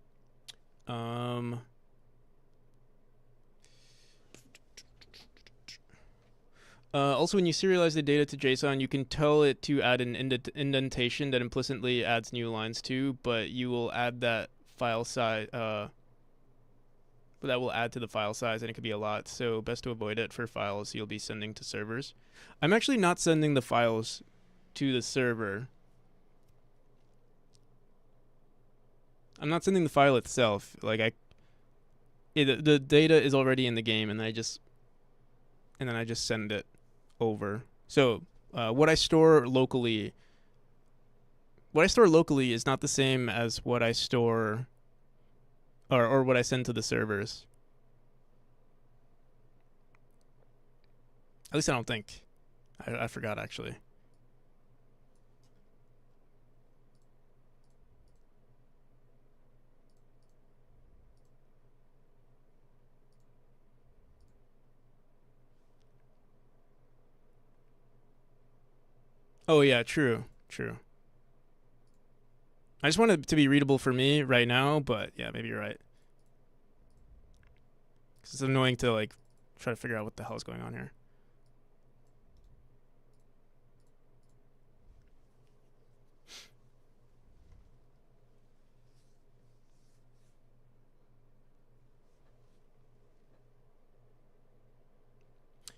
Also, when you serialize the data to JSON, you can tell it to add an indentation that implicitly adds new lines too, but you will add that file size. But that will add to the file size, and it could be a lot. So best to avoid it for files you'll be sending to servers. I'm actually not sending the files to the server. I'm not sending the file itself. Like the data is already in the game, and then I just send it over. So what I store locally is not the same as what I store or what I send to the servers. At least I don't think. I forgot actually. Oh yeah, true. I just want it to be readable for me right now, but yeah, maybe you're right. 'Cause it's annoying to like try to figure out what the hell is going on here.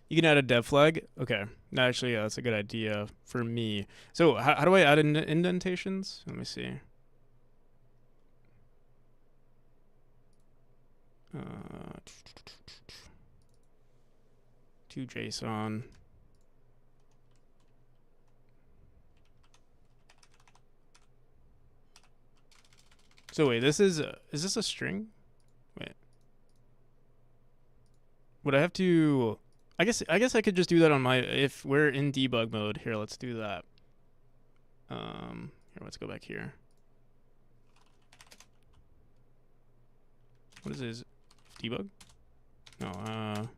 You can add a dev flag. Okay, actually, yeah, that's a good idea for me. So how do I add indentations? Let me see. To JSON. So wait, is this a string? Wait. Would I have to? I guess I could just do that on my. If we're in debug mode here, let's do that. Here, let's go back here. What is this? Debug? No.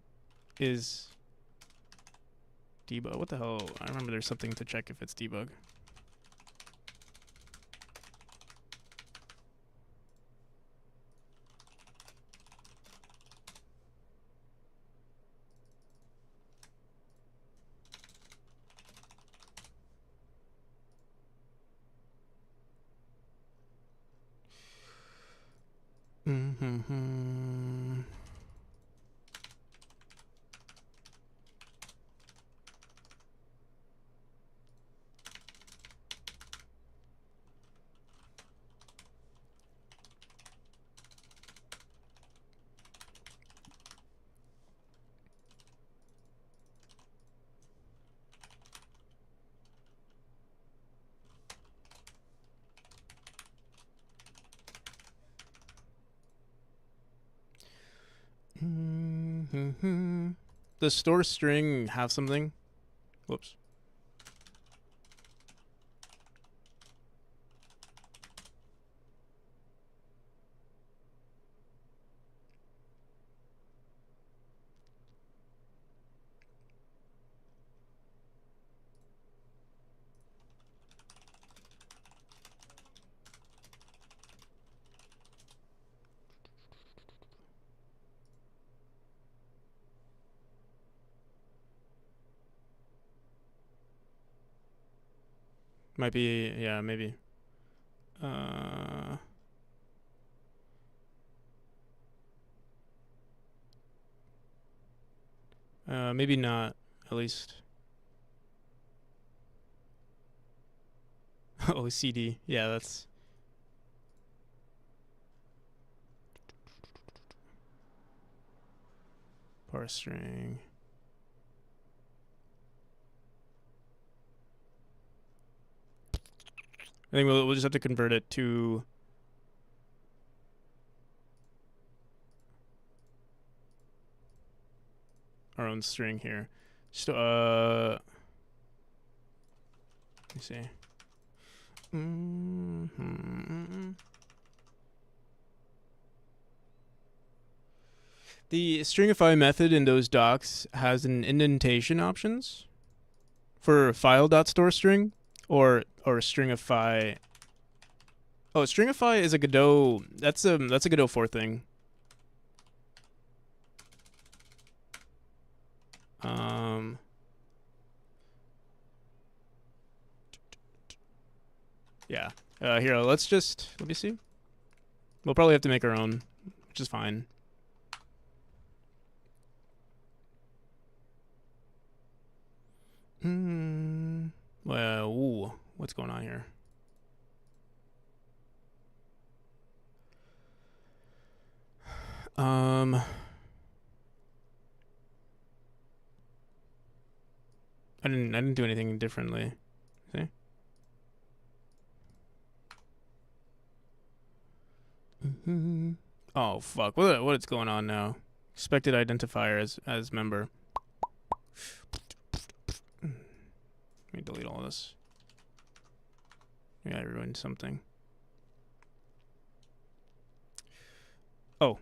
Is debug? What the hell? I remember there's something to check if it's debug. Mm-hmm. Does store string have something? Whoops. Might be, yeah, maybe. Maybe not, at least. Oh, CD. Yeah, that's. Parse string. I think we'll just have to convert it to our own string here. Just let me see. The stringify method in those docs has an indentation options for file.storeString or stringify. Oh, stringify is a Godot. That's a Godot 4 thing. Yeah. Here, let me see. We'll probably have to make our own, which is fine. Well, ooh, what's going on here? I didn't do anything differently. See? Oh fuck! What's going on now? Expected identifier as member. Let me delete all this. Yeah, I ruined something. Oh.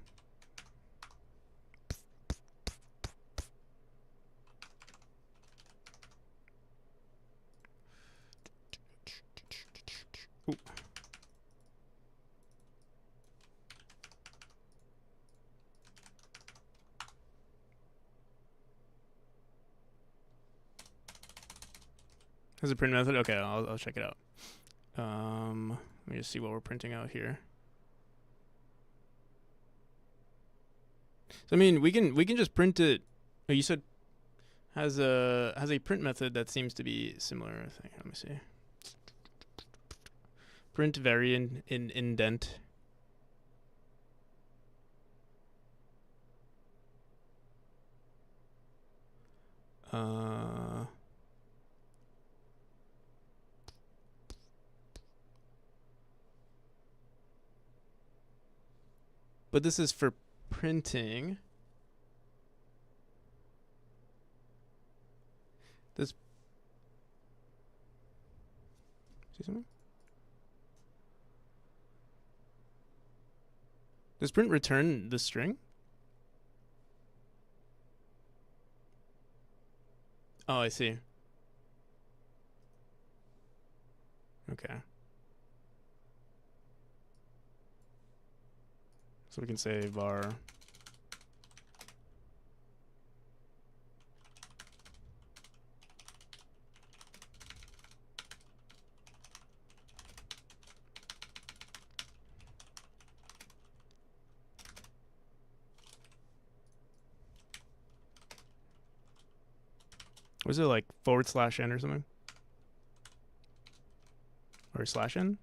Ooh. Has a print method? Okay, I'll check it out. Let me just see what we're printing out here. So I mean, we can just print it. Oh, you said has a print method that seems to be similar. I think. Let me see. Print variant in indent. But this is for printing. This. See something? Does print return the string? Oh, I see. Okay. So we can say var. Was it like / n or something? Or /n?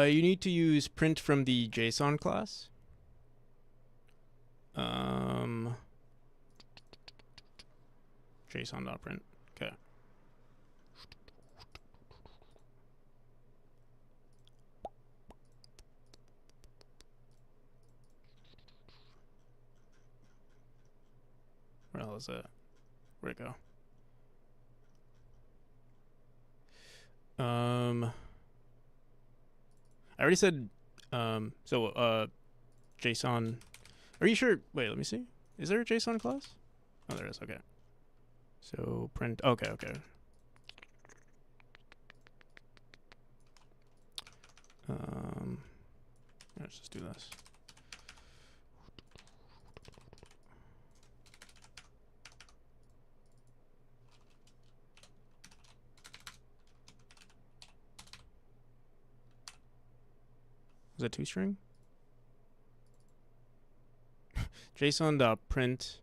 You need to use print from the JSON class. JSON.print. Okay. Where the hell is that? Where'd it go? I already said JSON. Are you sure? Wait, let me see. Is there a JSON class? Oh, there is. Okay. So print. Okay. Let's just do this. Is that two string? JSON.print.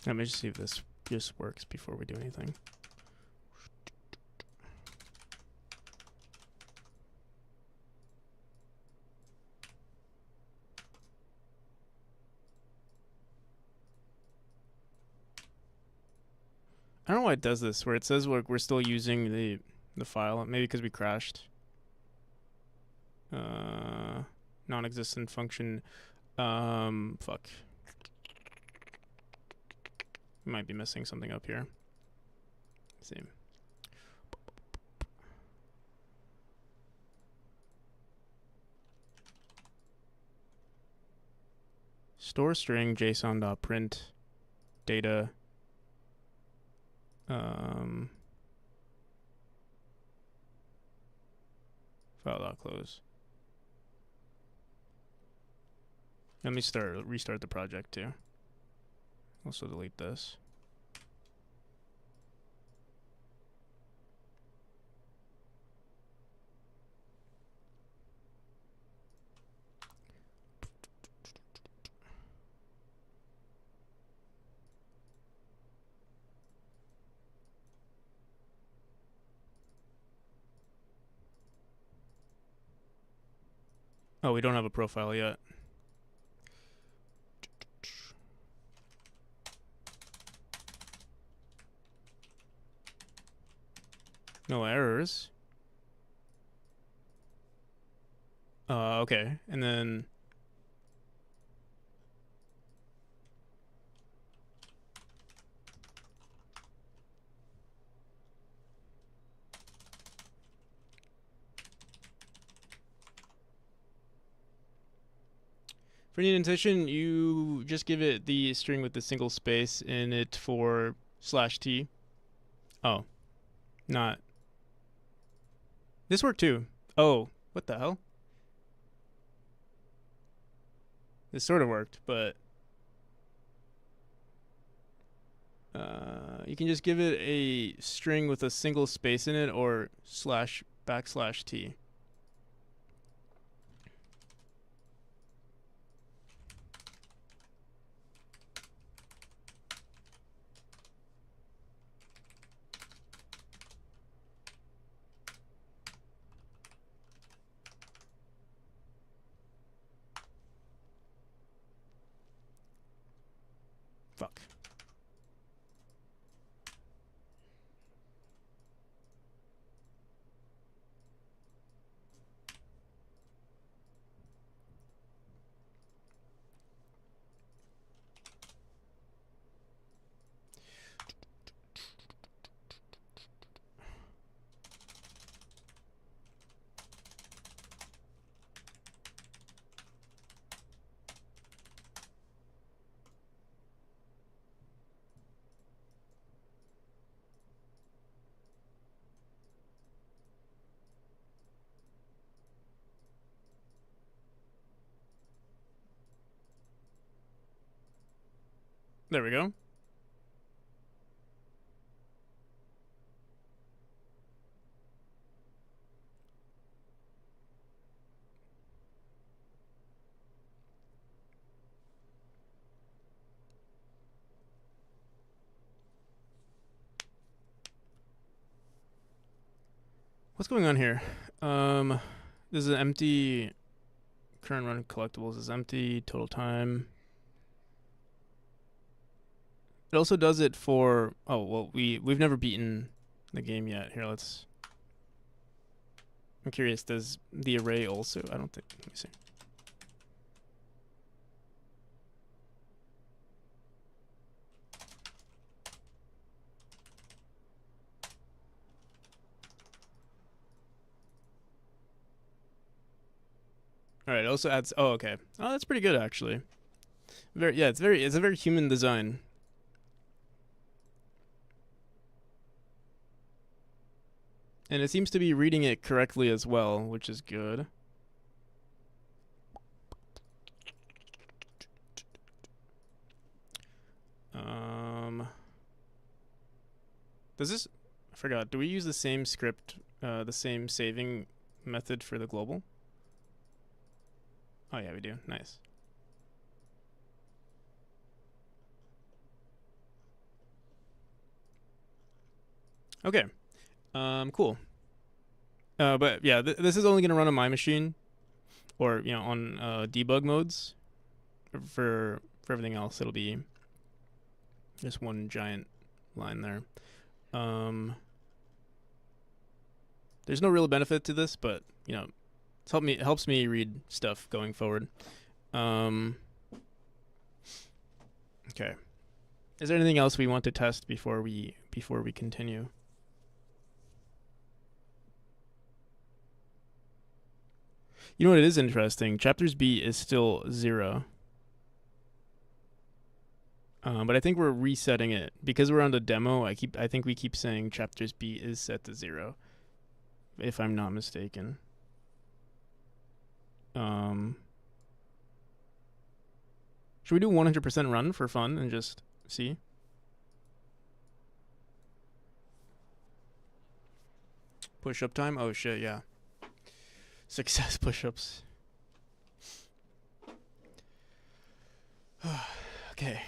Let me just see if this. this works before we do anything. I don't know why it does this, where it says we're still using the file. Maybe because we crashed. Non-existent function. Fuck. Might be missing something up here. Let's see. Store string json.print data. File.close. Let me restart the project too. Also delete this. Oh, we don't have a profile yet. No errors. Okay. And then for the indentation, you just give it the string with the single space in it for /t. Oh, not. This worked too. Oh, what the hell? This sort of worked, but you can just give it a string with a single space in it or /t. Fuck. There we go. What's going on here? This is an empty current run collectibles is empty, total time. It also does it for, oh, well, we've never beaten the game yet. Here, I'm curious, does the array also, I don't think, let me see. All right, it also adds, oh, okay. Oh, that's pretty good, actually. It's a very human design. And it seems to be reading it correctly as well, which is good. Does this, I forgot, do we use the same script, the same saving method for the global? Oh yeah, we do, nice. Okay. Cool. But yeah, this is only gonna run on my machine, or on debug modes. For everything else, it'll be just one giant line there. Um, there's no real benefit to this, but it helps me read stuff going forward. Okay. Is there anything else we want to test before we continue? You know what? It is interesting. Chapters B is still 0. But I think we're resetting it because we're on the demo. I think we keep saying chapters B is set to 0, if I'm not mistaken. Should we do 100% run for fun and just see? Push-up time? Oh shit, yeah. Success push-ups. Okay.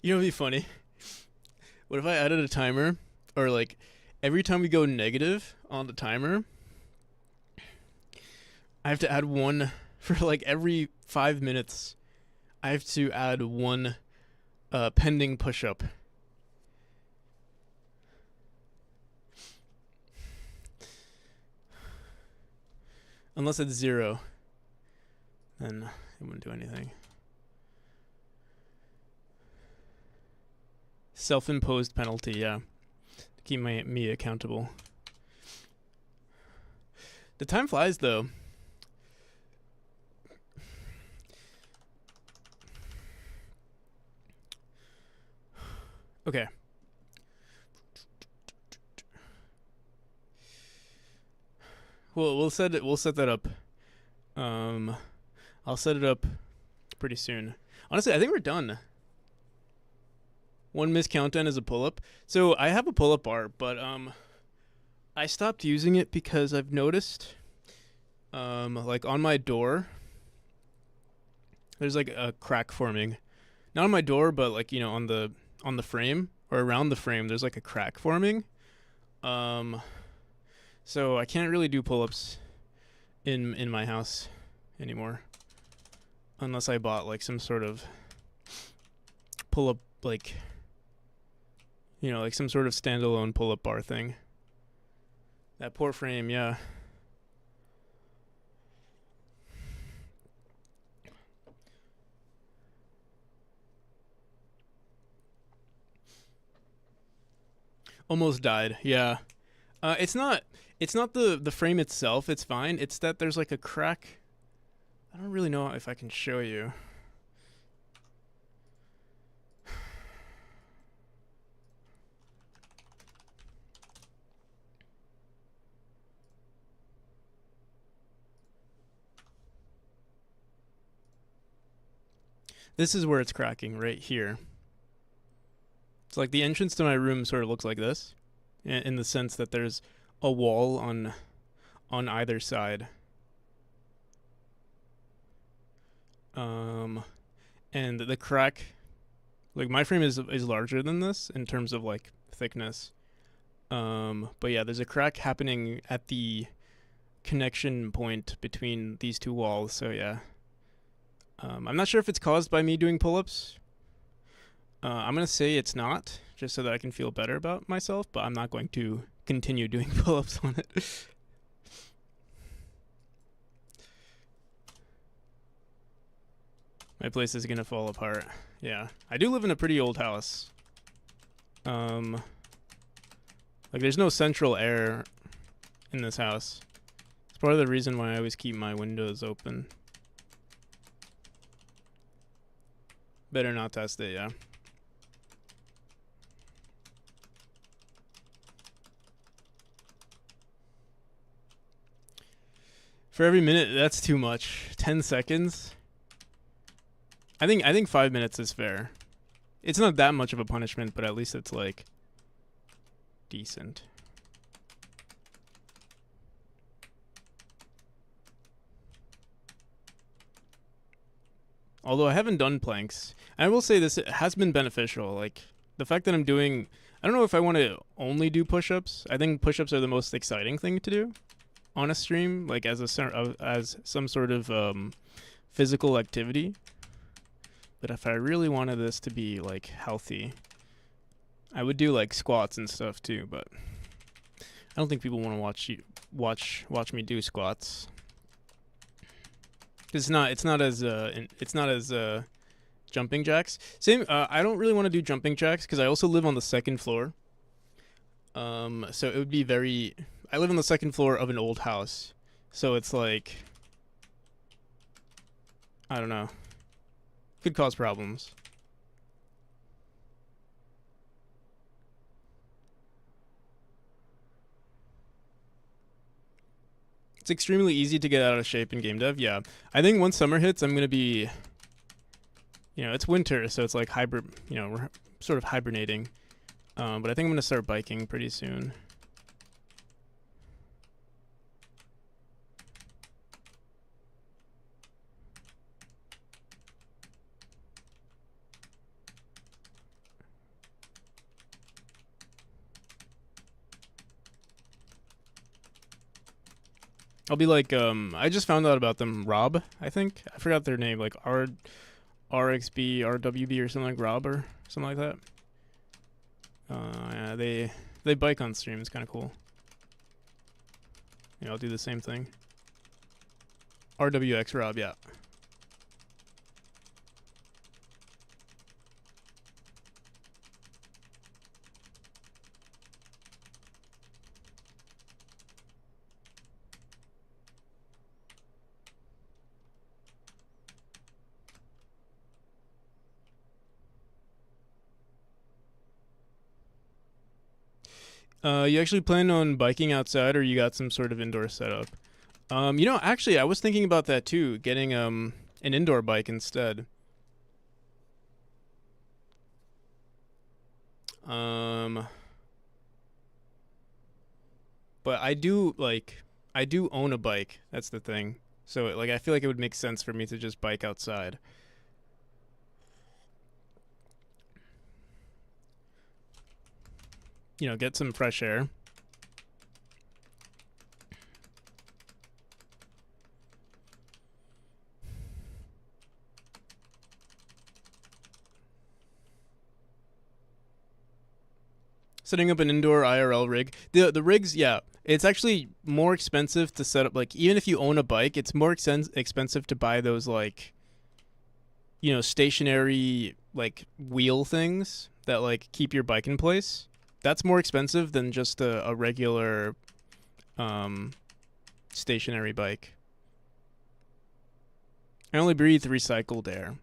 You know what'd be funny? What if I added a timer, or like every time we go negative on the timer, I have to add one for like every 5 minutes. I have to add one pending push-up. Unless it's 0, then it wouldn't do anything. Self-imposed penalty, yeah. To keep me accountable. The time flies, though. Okay. Well, we'll set that up. I'll set it up pretty soon. Honestly, I think we're done. One missed countdown is a pull-up. So I have a pull-up bar, but I stopped using it because I've noticed, like on my door, there's like a crack forming. Not on my door, but like on the frame or around the frame, there's like a crack forming. So I can't really do pull-ups in my house anymore, unless I bought like some sort of pull-up, like like some sort of standalone pull-up bar thing. That poor frame, yeah. Almost died, yeah. It's not the frame itself, it's fine. It's that there's like a crack. I don't really know if I can show you. This is where it's cracking, right here. It's like the entrance to my room sort of looks like this, in the sense that there's a wall on either side. And the crack, like my frame is larger than this in terms of like thickness. But yeah, there's a crack happening at the connection point between these two walls. So yeah, I'm not sure if it's caused by me doing pull-ups. I'm gonna say it's not, just so that I can feel better about myself. But I'm not going to continue doing pull-ups on it. My place is gonna fall apart. Yeah, I do live in a pretty old house. Like there's no central air in this house. It's part of the reason why I always keep my windows open. Better not test it, yeah. For every minute, that's too much. 10 seconds? I think 5 minutes is fair. It's not that much of a punishment, but at least it's like decent. Although I haven't done planks. I will say this has been beneficial. Like the fact that I'm doing, I don't know if I want to only do push-ups. I think push-ups are the most exciting thing to do on a stream, like as some sort of physical activity. But if I really wanted this to be like healthy, I would do like squats and stuff too. But I don't think people want to watch me do squats. It's not as jumping jacks. Same. I don't really want to do jumping jacks because I also live on the second floor. So it would be very. I live on the second floor of an old house, so it's like, I don't know, could cause problems. It's extremely easy to get out of shape in game dev. Yeah, I think once summer hits, I'm gonna be, it's winter, so it's like hybrid. We're sort of hibernating. But I think I'm gonna start biking pretty soon. I'll be like, I just found out about them. Rob, I think. I forgot their name, like RXB, RWB, or something like Rob or something like that. Yeah, they bike on stream. It's kind of cool. I'll do the same thing. RWX Rob, yeah. You actually plan on biking outside, or you got some sort of indoor setup? Actually, I was thinking about that too, getting an indoor bike instead. But I do own a bike. That's the thing. So like I feel like it would make sense for me to just bike outside. Get some fresh air. Setting up an indoor IRL rig. The rigs, yeah, it's actually more expensive to set up. Like even if you own a bike, it's more expensive to buy those like, stationary like wheel things that like keep your bike in place. That's more expensive than just a regular stationary bike. I only breathe recycled air.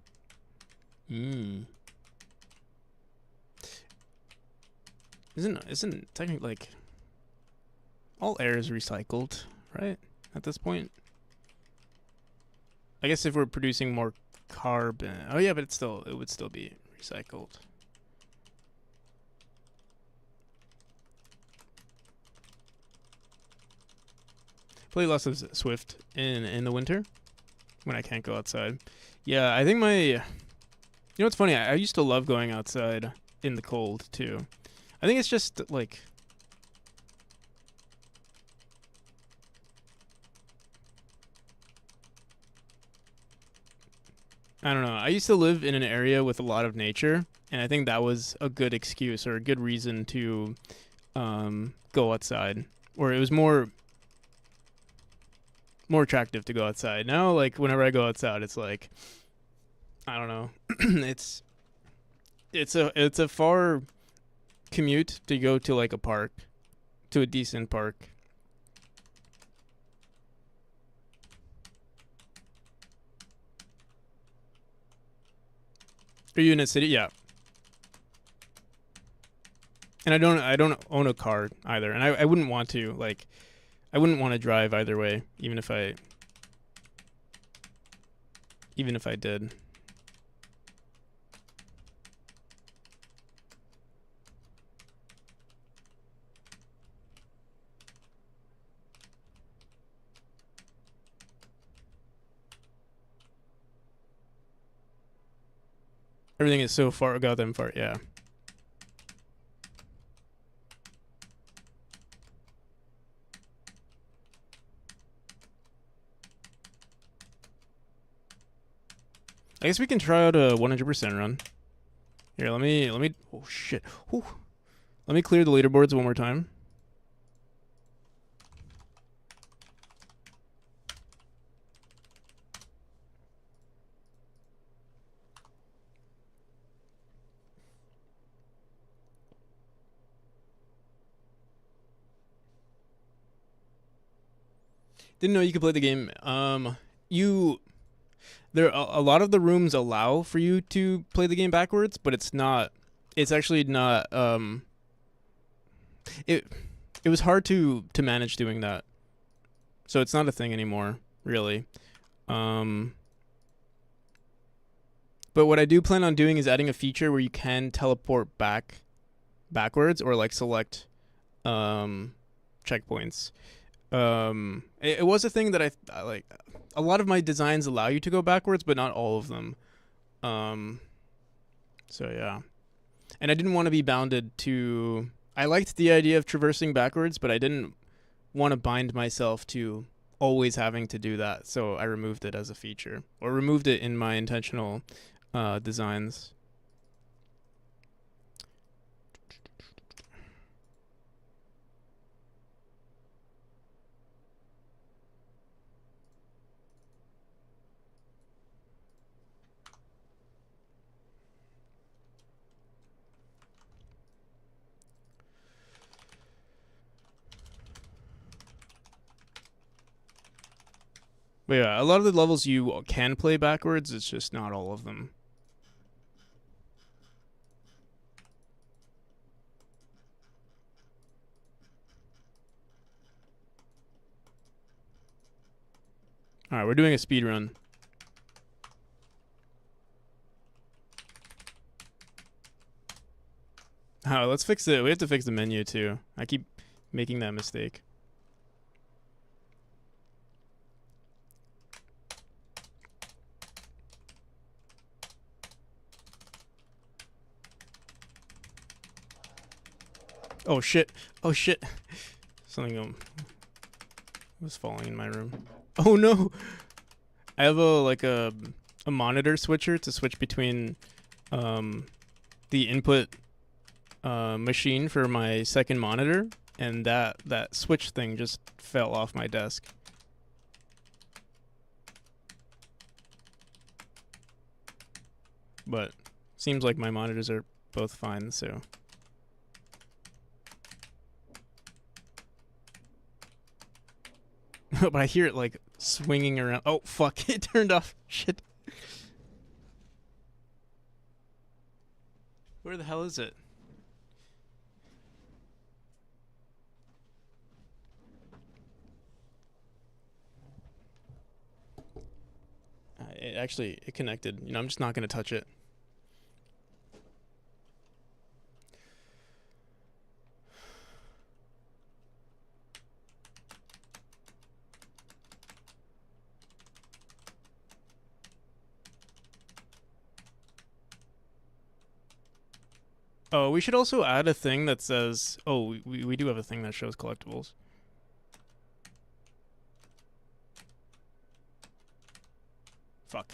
Isn't technically like all air is recycled, right? At this point, I guess if we're producing more carbon, oh yeah, but it would still be recycled. Play less of Swift in the winter when I can't go outside. Yeah, I think it's funny. I used to love going outside in the cold too. I think it's just like I don't know. I used to live in an area with a lot of nature, and I think that was a good excuse or a good reason to go outside, or it was more attractive to go outside. Now, like whenever I go outside, it's like I don't know. it's it's a far commute to go to like a park, to a decent park. Are you in a city? Yeah. And I don't own a car either, and I wouldn't want to like I wouldn't want to drive either way, even if I did. Everything is so far goddamn far. Yeah. I guess we can try out a 100% run. Here, let me. Oh shit. Whew. Let me clear the leaderboards one more time. Didn't know you could play the game. You there a lot of the rooms allow for you to play the game backwards, but it's not. It's actually not. It it was hard to manage doing that, so it's not a thing anymore, really. Um, but what I do plan on doing is adding a feature where you can teleport backwards or like select um checkpoints. It was a thing that I like. A lot of my designs allow you to go backwards, but not all of them. Um, so yeah, and I didn't want to be bounded to. I liked the idea of traversing backwards, but I didn't want to bind myself to always having to do that. So I removed it as a feature, or removed it in my intentional designs. But yeah, a lot of the levels you can play backwards. It's just not all of them. All right, we're doing a speed run. Oh, let's fix it. We have to fix the menu too. I keep making that mistake. Oh shit. Oh shit. Something was falling in my room. Oh no. I have a monitor switcher to switch between the input machine for my second monitor, and that switch thing just fell off my desk. But seems like my monitors are both fine, so. But I hear it like swinging around. Oh fuck! It turned off. Shit. Where the hell is it? It connected. I'm just not gonna touch it. Oh, we should also add a thing that says. Oh, we do have a thing that shows collectibles. Fuck.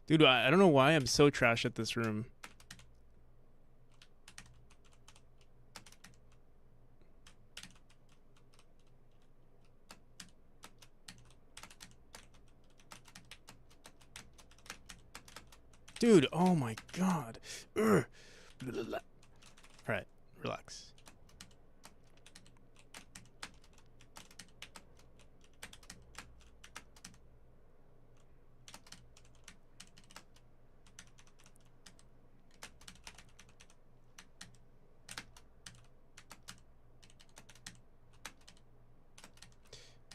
Dude, I don't know why I'm so trash at this room. Dude, oh my god. Ugh. Alright, relax.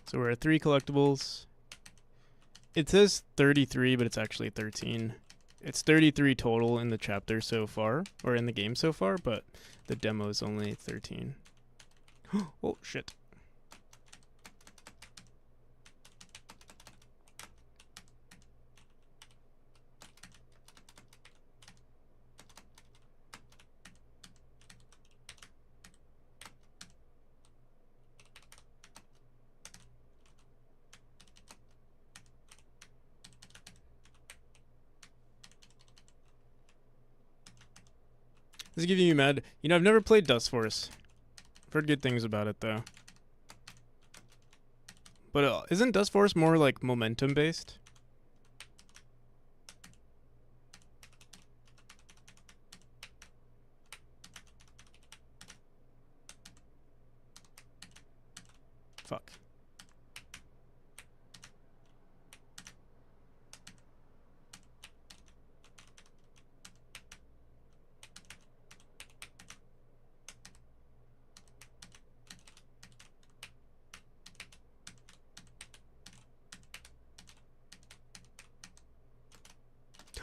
So we're at 3 collectibles. It says 33, but it's actually 13. It's 33 total in the chapter so far, or in the game so far, but the demo is only 13. Oh, shit. This is giving you mad. You know, I've never played Dust Force. I've heard good things about it, though. But isn't Dust Force more like momentum based? Fuck.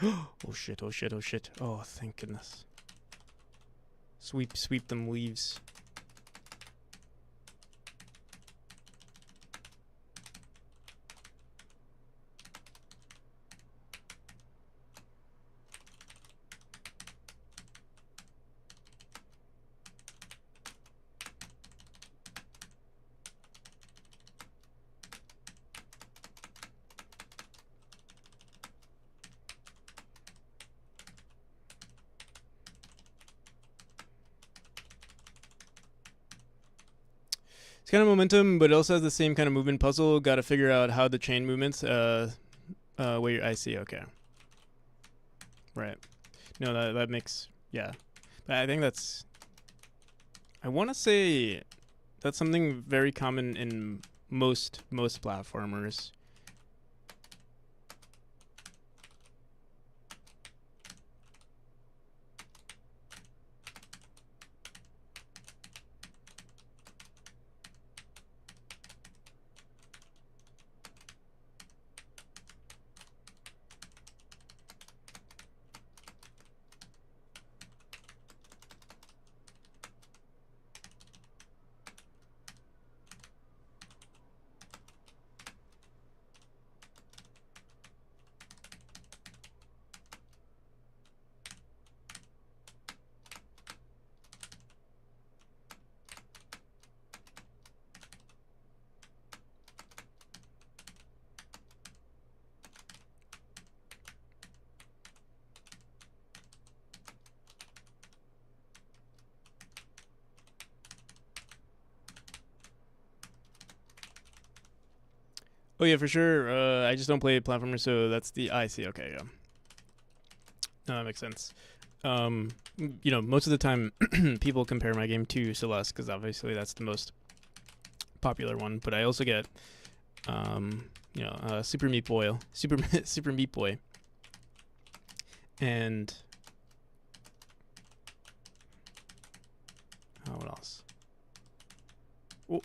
Oh shit, oh shit, oh shit. Oh, thank goodness. Sweep them leaves. It's kind of momentum, but it also has the same kind of movement puzzle. Got to figure out how the chain movements. Wait, I see. Okay. Right. No, that makes, yeah. But I think that's, I want to say that's something very common in most platformers. Oh yeah, for sure. I just don't play platformers, so that's the, I see. Okay, yeah. No, that makes sense. You know, most of the time people compare my game to Celeste because obviously that's the most popular one. But I also get, you know, Super Meat Boy, Super Meat Boy, and what else? Oh,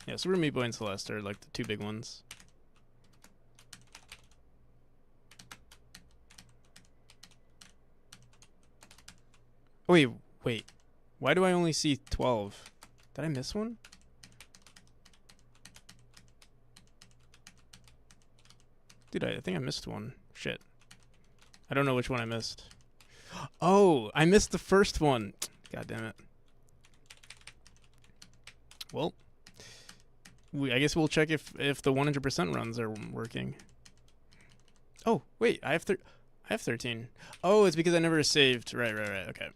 yeah, Super Meat Boy and Celeste are like the two big ones. Oh, wait. Why do I only see 12? Did I miss one? Dude, I think I missed one. Shit. I don't know which one I missed. Oh, I missed the first one. God damn it. Well, I guess we'll check if the 100% runs are working. Oh, wait, I have 13. Oh, it's because I never saved. Right, right, right. Okay.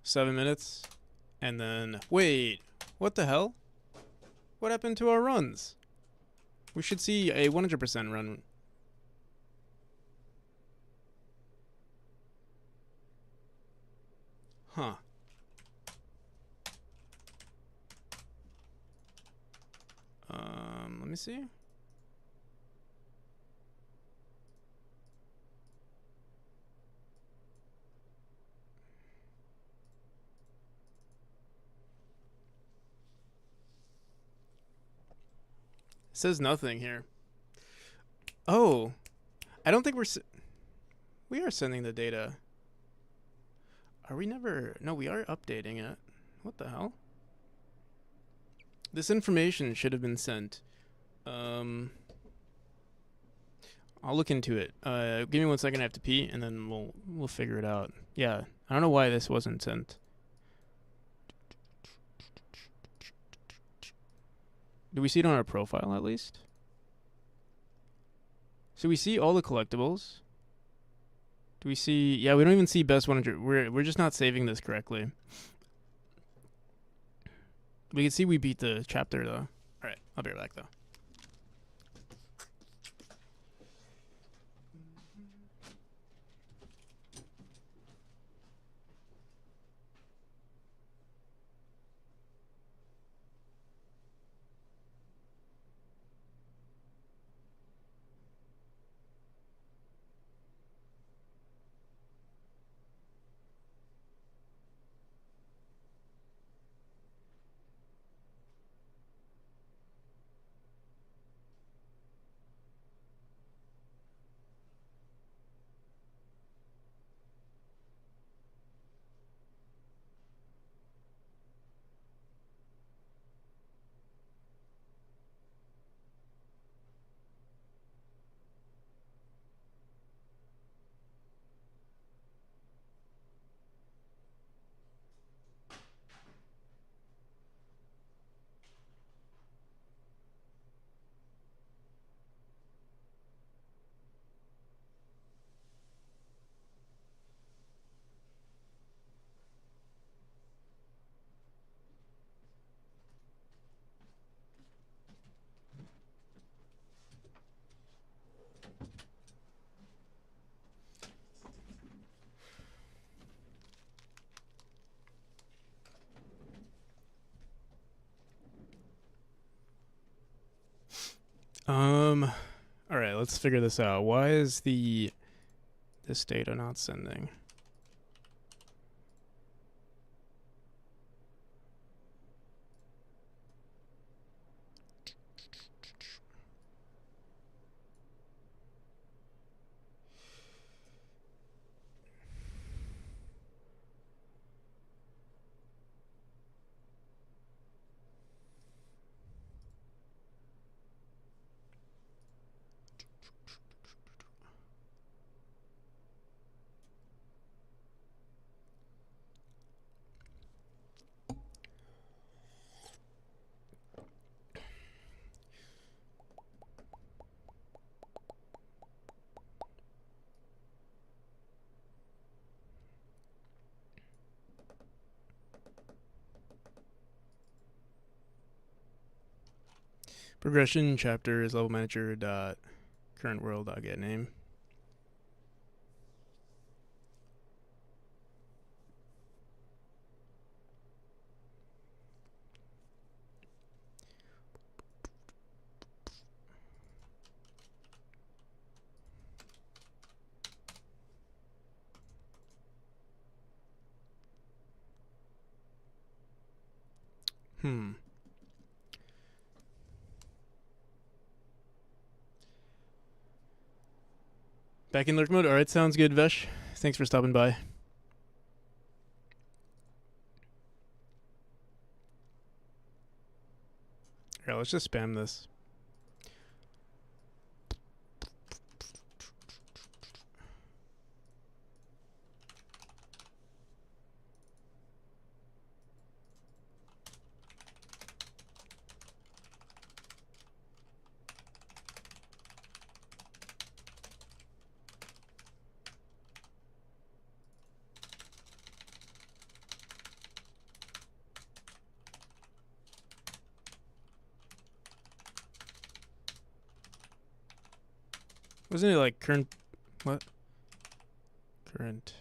$7 minutes. And then, wait, what the hell? What happened to our runs? We should see a 100% run. Huh. Let me see. It says nothing here. Oh, I don't think we are sending the data. Are we never? No, we are updating it. What the hell? This information should have been sent. Um, I'll look into it. Give me 1 second. I have to pee, and then we'll figure it out. Yeah, I don't know why this wasn't sent. Do we see it on our profile at least? So we see all the collectibles. Do we see? Yeah, we don't even see best 100. We're just not saving this correctly. We can see we beat the chapter though. All right, I'll be right back though. All right, let's figure this out. Why is this data not sending? Progression chapter is level manager dot current world dot get name. Back in lurk mode. All right, sounds good, Vesh. Thanks for stopping by. Here, let's just spam this. Wasn't it like current? What? Current.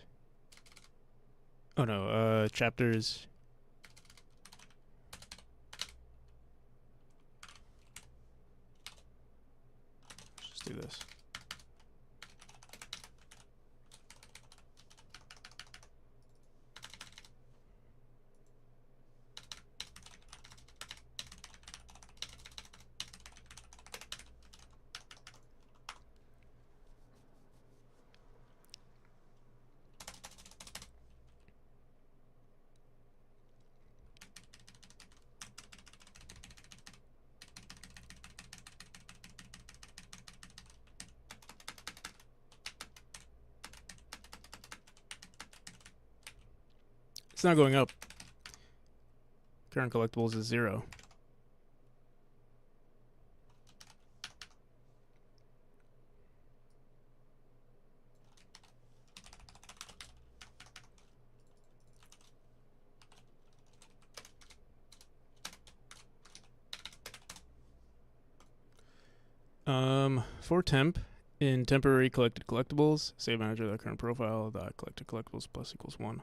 Oh no. Chapters. Let's just do this. It's not going up. Current collectibles is 0. For temp, in temporary collected collectibles, save manager the current profile dot collected collectibles plus equals 1.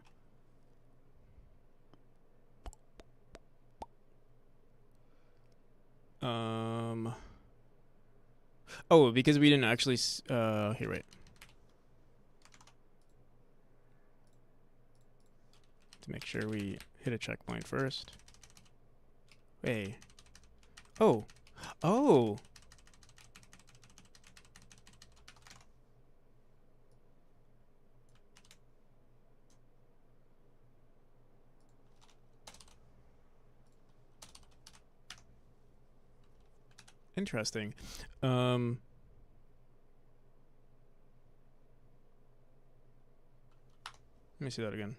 Oh, because we didn't actually here, wait. To make sure we hit a checkpoint first. Hey. Oh. Oh. Interesting. Let me see that again.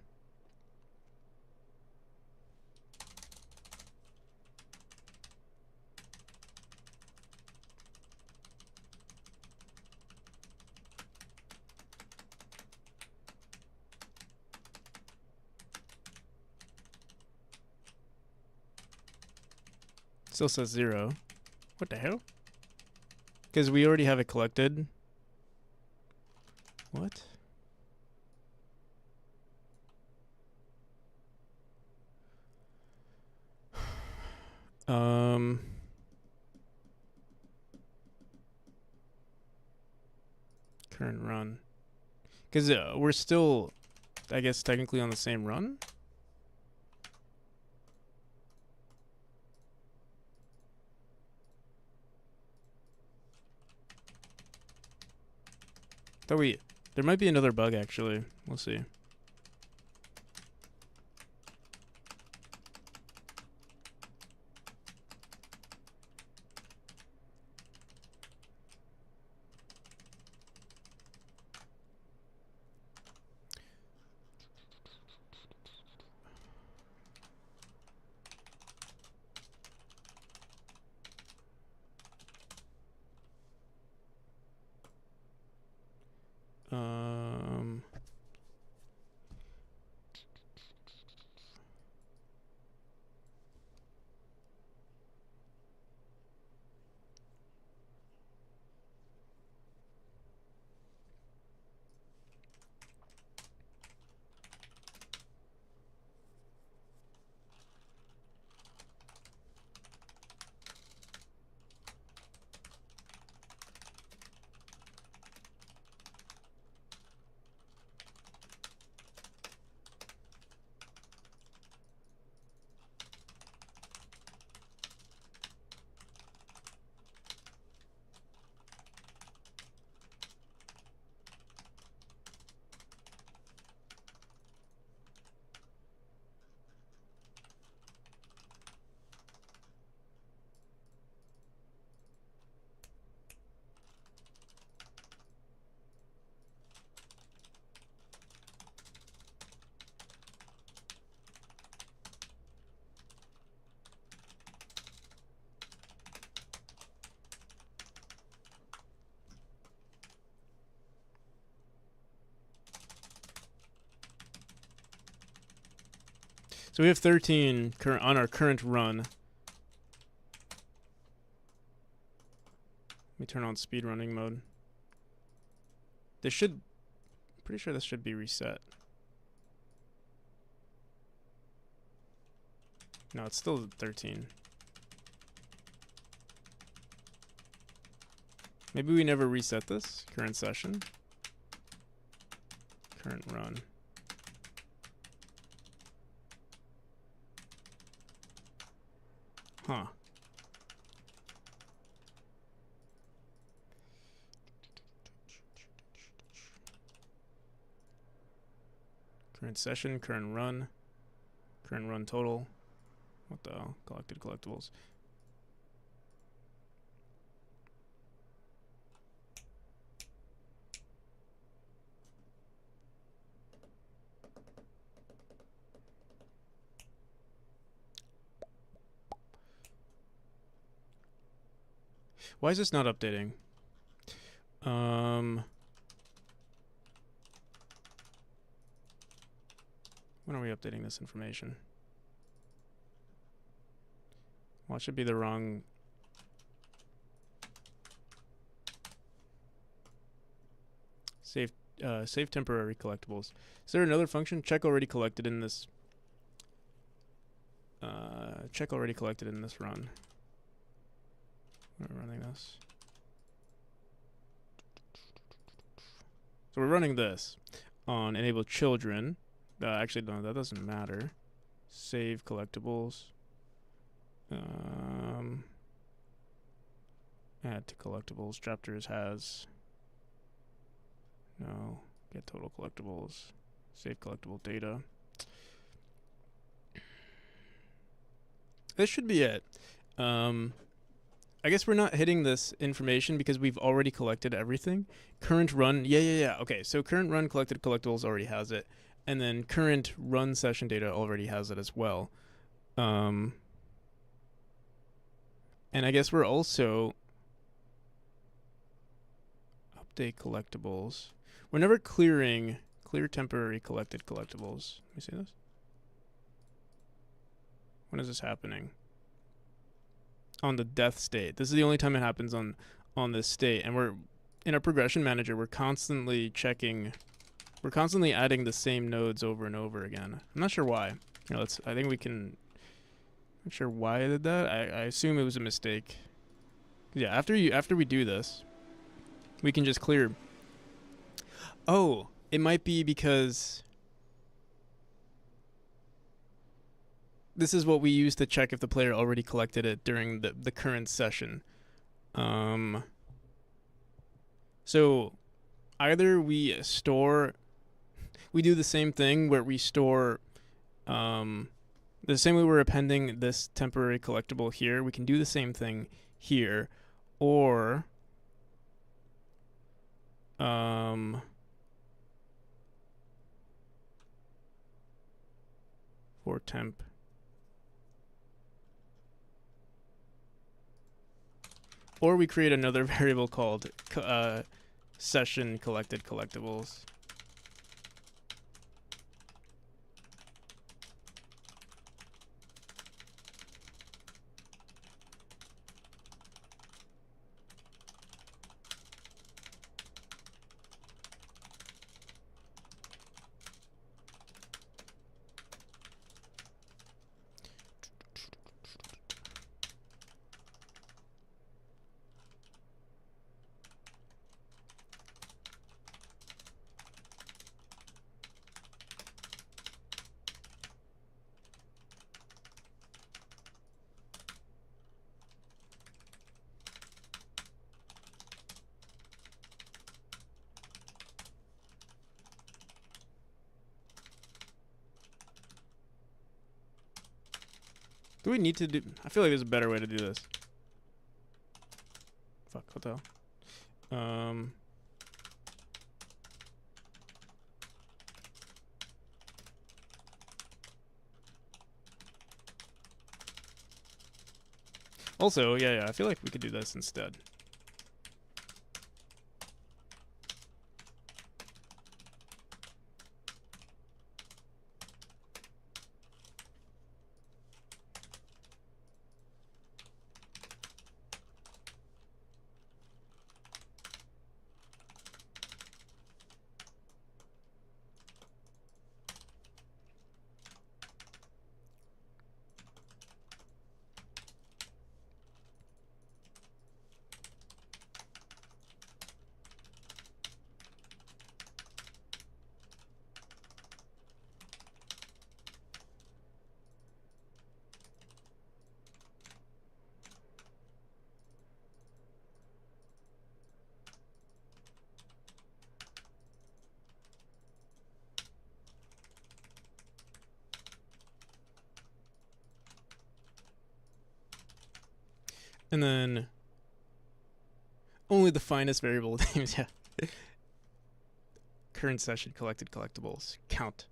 Still says 0. What the hell? Because we already have it collected. What? Current run. Because we're still, I guess, technically on the same run. Thought there might be another bug actually. We'll see. So we have 13 on our current run. Let me turn on speedrunning mode. This should, pretty sure this should be reset. No, it's still 13. Maybe we never reset this. Current session. Current run. Huh. Current session, current run total. What the hell? Collected collectibles. Why is this not updating? When are we updating this information? Well, it should be the wrong. Save temporary collectibles. Is there another function? Check already collected in this. Check already collected in this run. We're running this. So we're running this on enable children. Actually, no, that doesn't matter. Save collectibles. Add to collectibles. Chapters has. No. Get total collectibles. Save collectible data. This should be it. I guess we're not hitting this information because we've already collected everything. Current run. Yeah. Okay, so current run collected collectibles already has it. And then current run session data already has it as well. And I guess we're also update collectibles. We're never clear temporary collected collectibles. Let me see this. When is this happening? On the death state. This is the only time it happens on this state. And we're in our progression manager, we're constantly checking. We're constantly adding the same nodes over and over again. I'm not sure why. You know, I think we can. I'm not sure why I did that. I assume it was a mistake. Yeah, after we do this, we can just clear. Oh, it might be because this is what we use to check if the player already collected it during the current session. So either we do the same thing where we store the same way we're appending this temporary collectible here, we can do the same thing here, or for temp. Or we create another variable called session collected collectibles. Do we need to do... I feel like there's a better way to do this. Fuck, what the hell? Also, yeah, I feel like we could do this instead. And then only the finest variable names. Yeah. Current session collected collectibles count.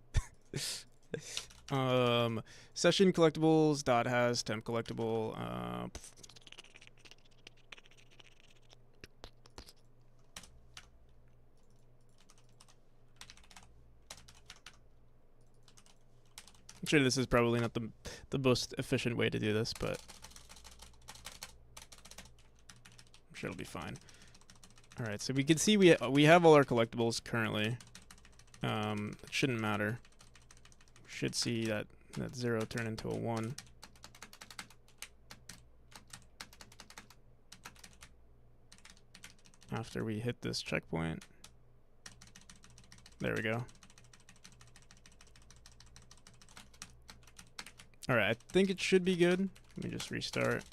Session collectibles dot has temp collectible. I'm sure this is probably not the most efficient way to do this, but I'm sure it'll be fine. All right, so we can see we have all our collectibles currently. It shouldn't matter. We should see that 0 turn into a 1. After we hit this checkpoint. There we go. All right, I think it should be good. Let me just restart.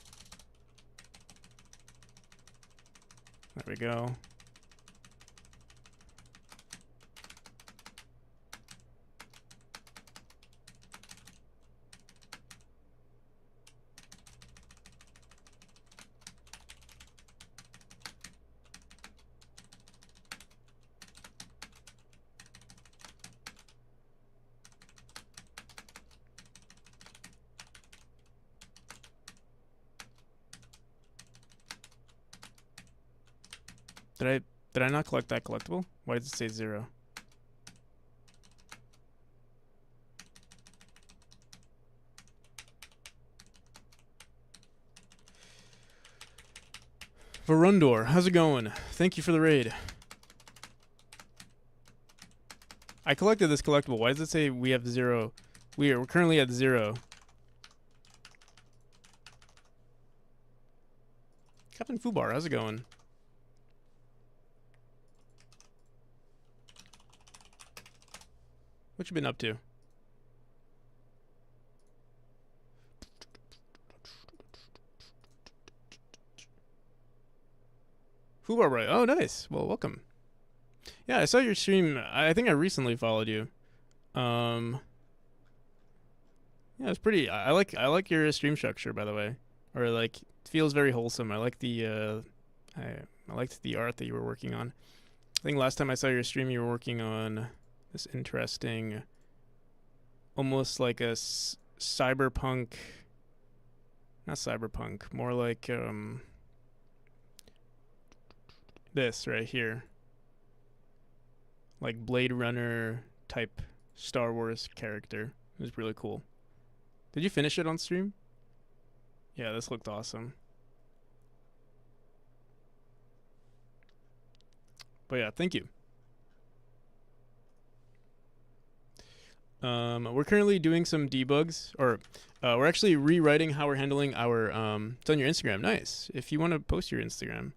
There we go. Did I not collect that collectible? Why does it say 0? Varundor, how's it going? Thank you for the raid. I collected this collectible. Why does it say we have 0? We're currently at 0. Captain Fubar, how's it going? What you been up to? Fubar, right? Oh, nice. Well, welcome. Yeah, I saw your stream. I think I recently followed you. Yeah, it's pretty. I like your stream structure, by the way. Or like, it feels very wholesome. I like the I liked the art that you were working on. I think last time I saw your stream, you were working on this interesting, almost like a cyberpunk. Not cyberpunk, more like this right here. Like Blade Runner type Star Wars character. It was really cool. Did you finish it on stream? Yeah, this looked awesome. But yeah, thank you. We're currently doing some debugs, or we're actually rewriting how we're handling our. It's on your Instagram. Nice. If you want to post your Instagram,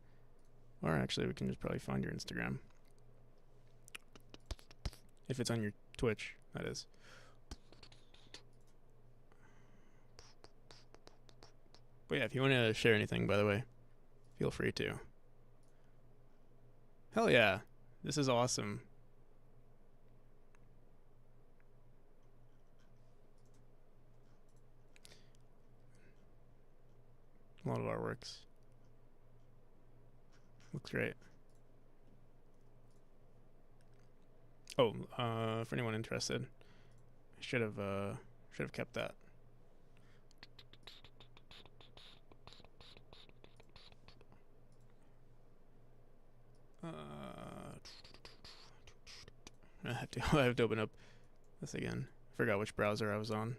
or actually, we can just probably find your Instagram. If it's on your Twitch, that is. But yeah, if you want to share anything, by the way, feel free to. Hell yeah. This is awesome. A lot of artworks. Looks great. Oh, for anyone interested, I should have kept that. I have to open up this again. I forgot which browser I was on.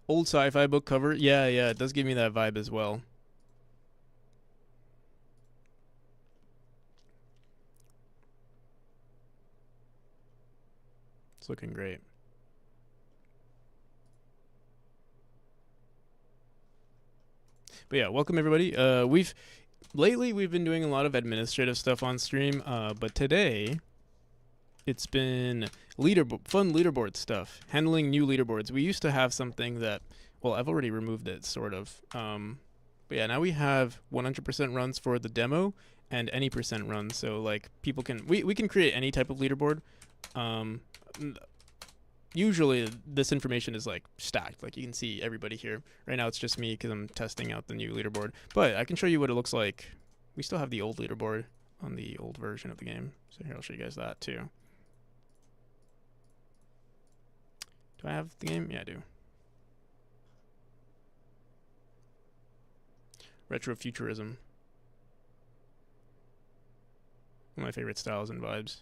Old sci-fi book cover. Yeah, it does give me that vibe as well. It's looking great. But yeah, welcome everybody. Lately we've been doing a lot of administrative stuff on stream, but today it's been fun leaderboard stuff, handling new leaderboards. We used to have something that, well, I've already removed it, sort of. But yeah, now we have 100% runs for the demo and any percent runs. So like people can, we can create any type of leaderboard. usually this information is like stacked. Like you can see everybody here. Right now it's just me because I'm testing out the new leaderboard. But I can show you what it looks like. We still have the old leaderboard on the old version of the game. So here, I'll show you guys that too. Do I have the game? Yeah, I do. Retrofuturism. One of my favorite styles and vibes.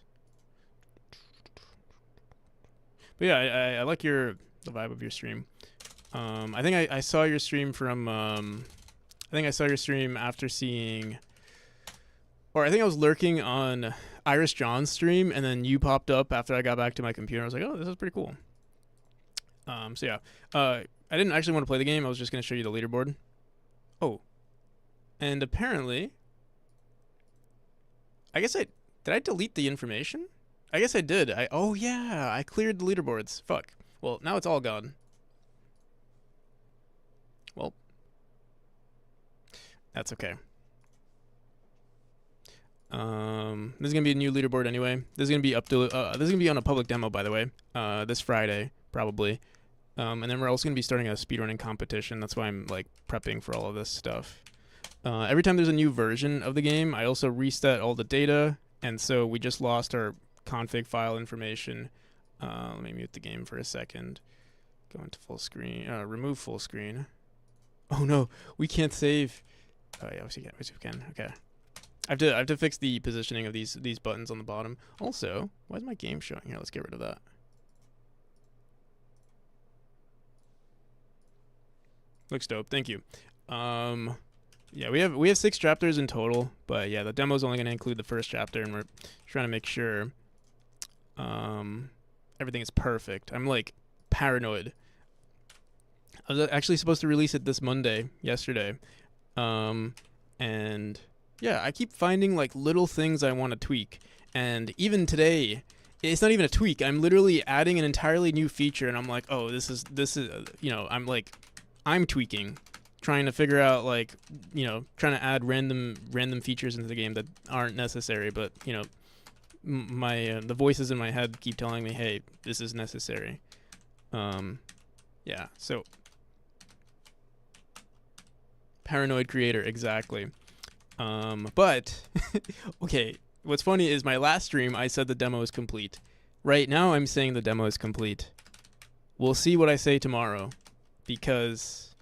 But yeah, I like the vibe of your stream. I think I saw your stream from I think I saw your stream after seeing, or I think I was lurking on Iris John's stream, and then you popped up after I got back to my computer. I was like, oh, this is pretty cool. So yeah, I didn't actually want to play the game. I was just gonna show you the leaderboard. Oh, and apparently, I guess did I delete the information? I guess I did. Oh yeah, I cleared the leaderboards. Fuck. Well, now it's all gone. Well, that's okay. This is gonna be a new leaderboard anyway. This is gonna be this is gonna be on a public demo, by the way. This Friday probably. And then we're also gonna be starting a speedrunning competition. That's why I'm like prepping for all of this stuff. Every time there's a new version of the game, I also reset all the data, and so we just lost our config file information. Let me mute the game for a second. Go into full screen. Remove full screen. Oh no, we can't save. Oh yeah, we can. Okay. I have to fix the positioning of these buttons on the bottom. Also, why is my game showing here? Let's get rid of that. Looks dope. Thank you. Yeah, we have 6 chapters in total, but yeah, the demo's only going to include the first chapter, and we're trying to make sure everything is perfect. I'm like paranoid. I was actually supposed to release it this Monday, yesterday, and yeah, I keep finding like little things I want to tweak, and even today, it's not even a tweak. I'm literally adding an entirely new feature, and I'm like, oh, this is you know, I'm tweaking, trying to figure out, like, you know, trying to add random features into the game that aren't necessary, but you know, the voices in my head keep telling me, hey, this is necessary. Yeah, so paranoid creator, exactly. But okay, what's funny is my last stream I said the demo is complete. Right now I'm saying the demo is complete. We'll see what I say tomorrow, because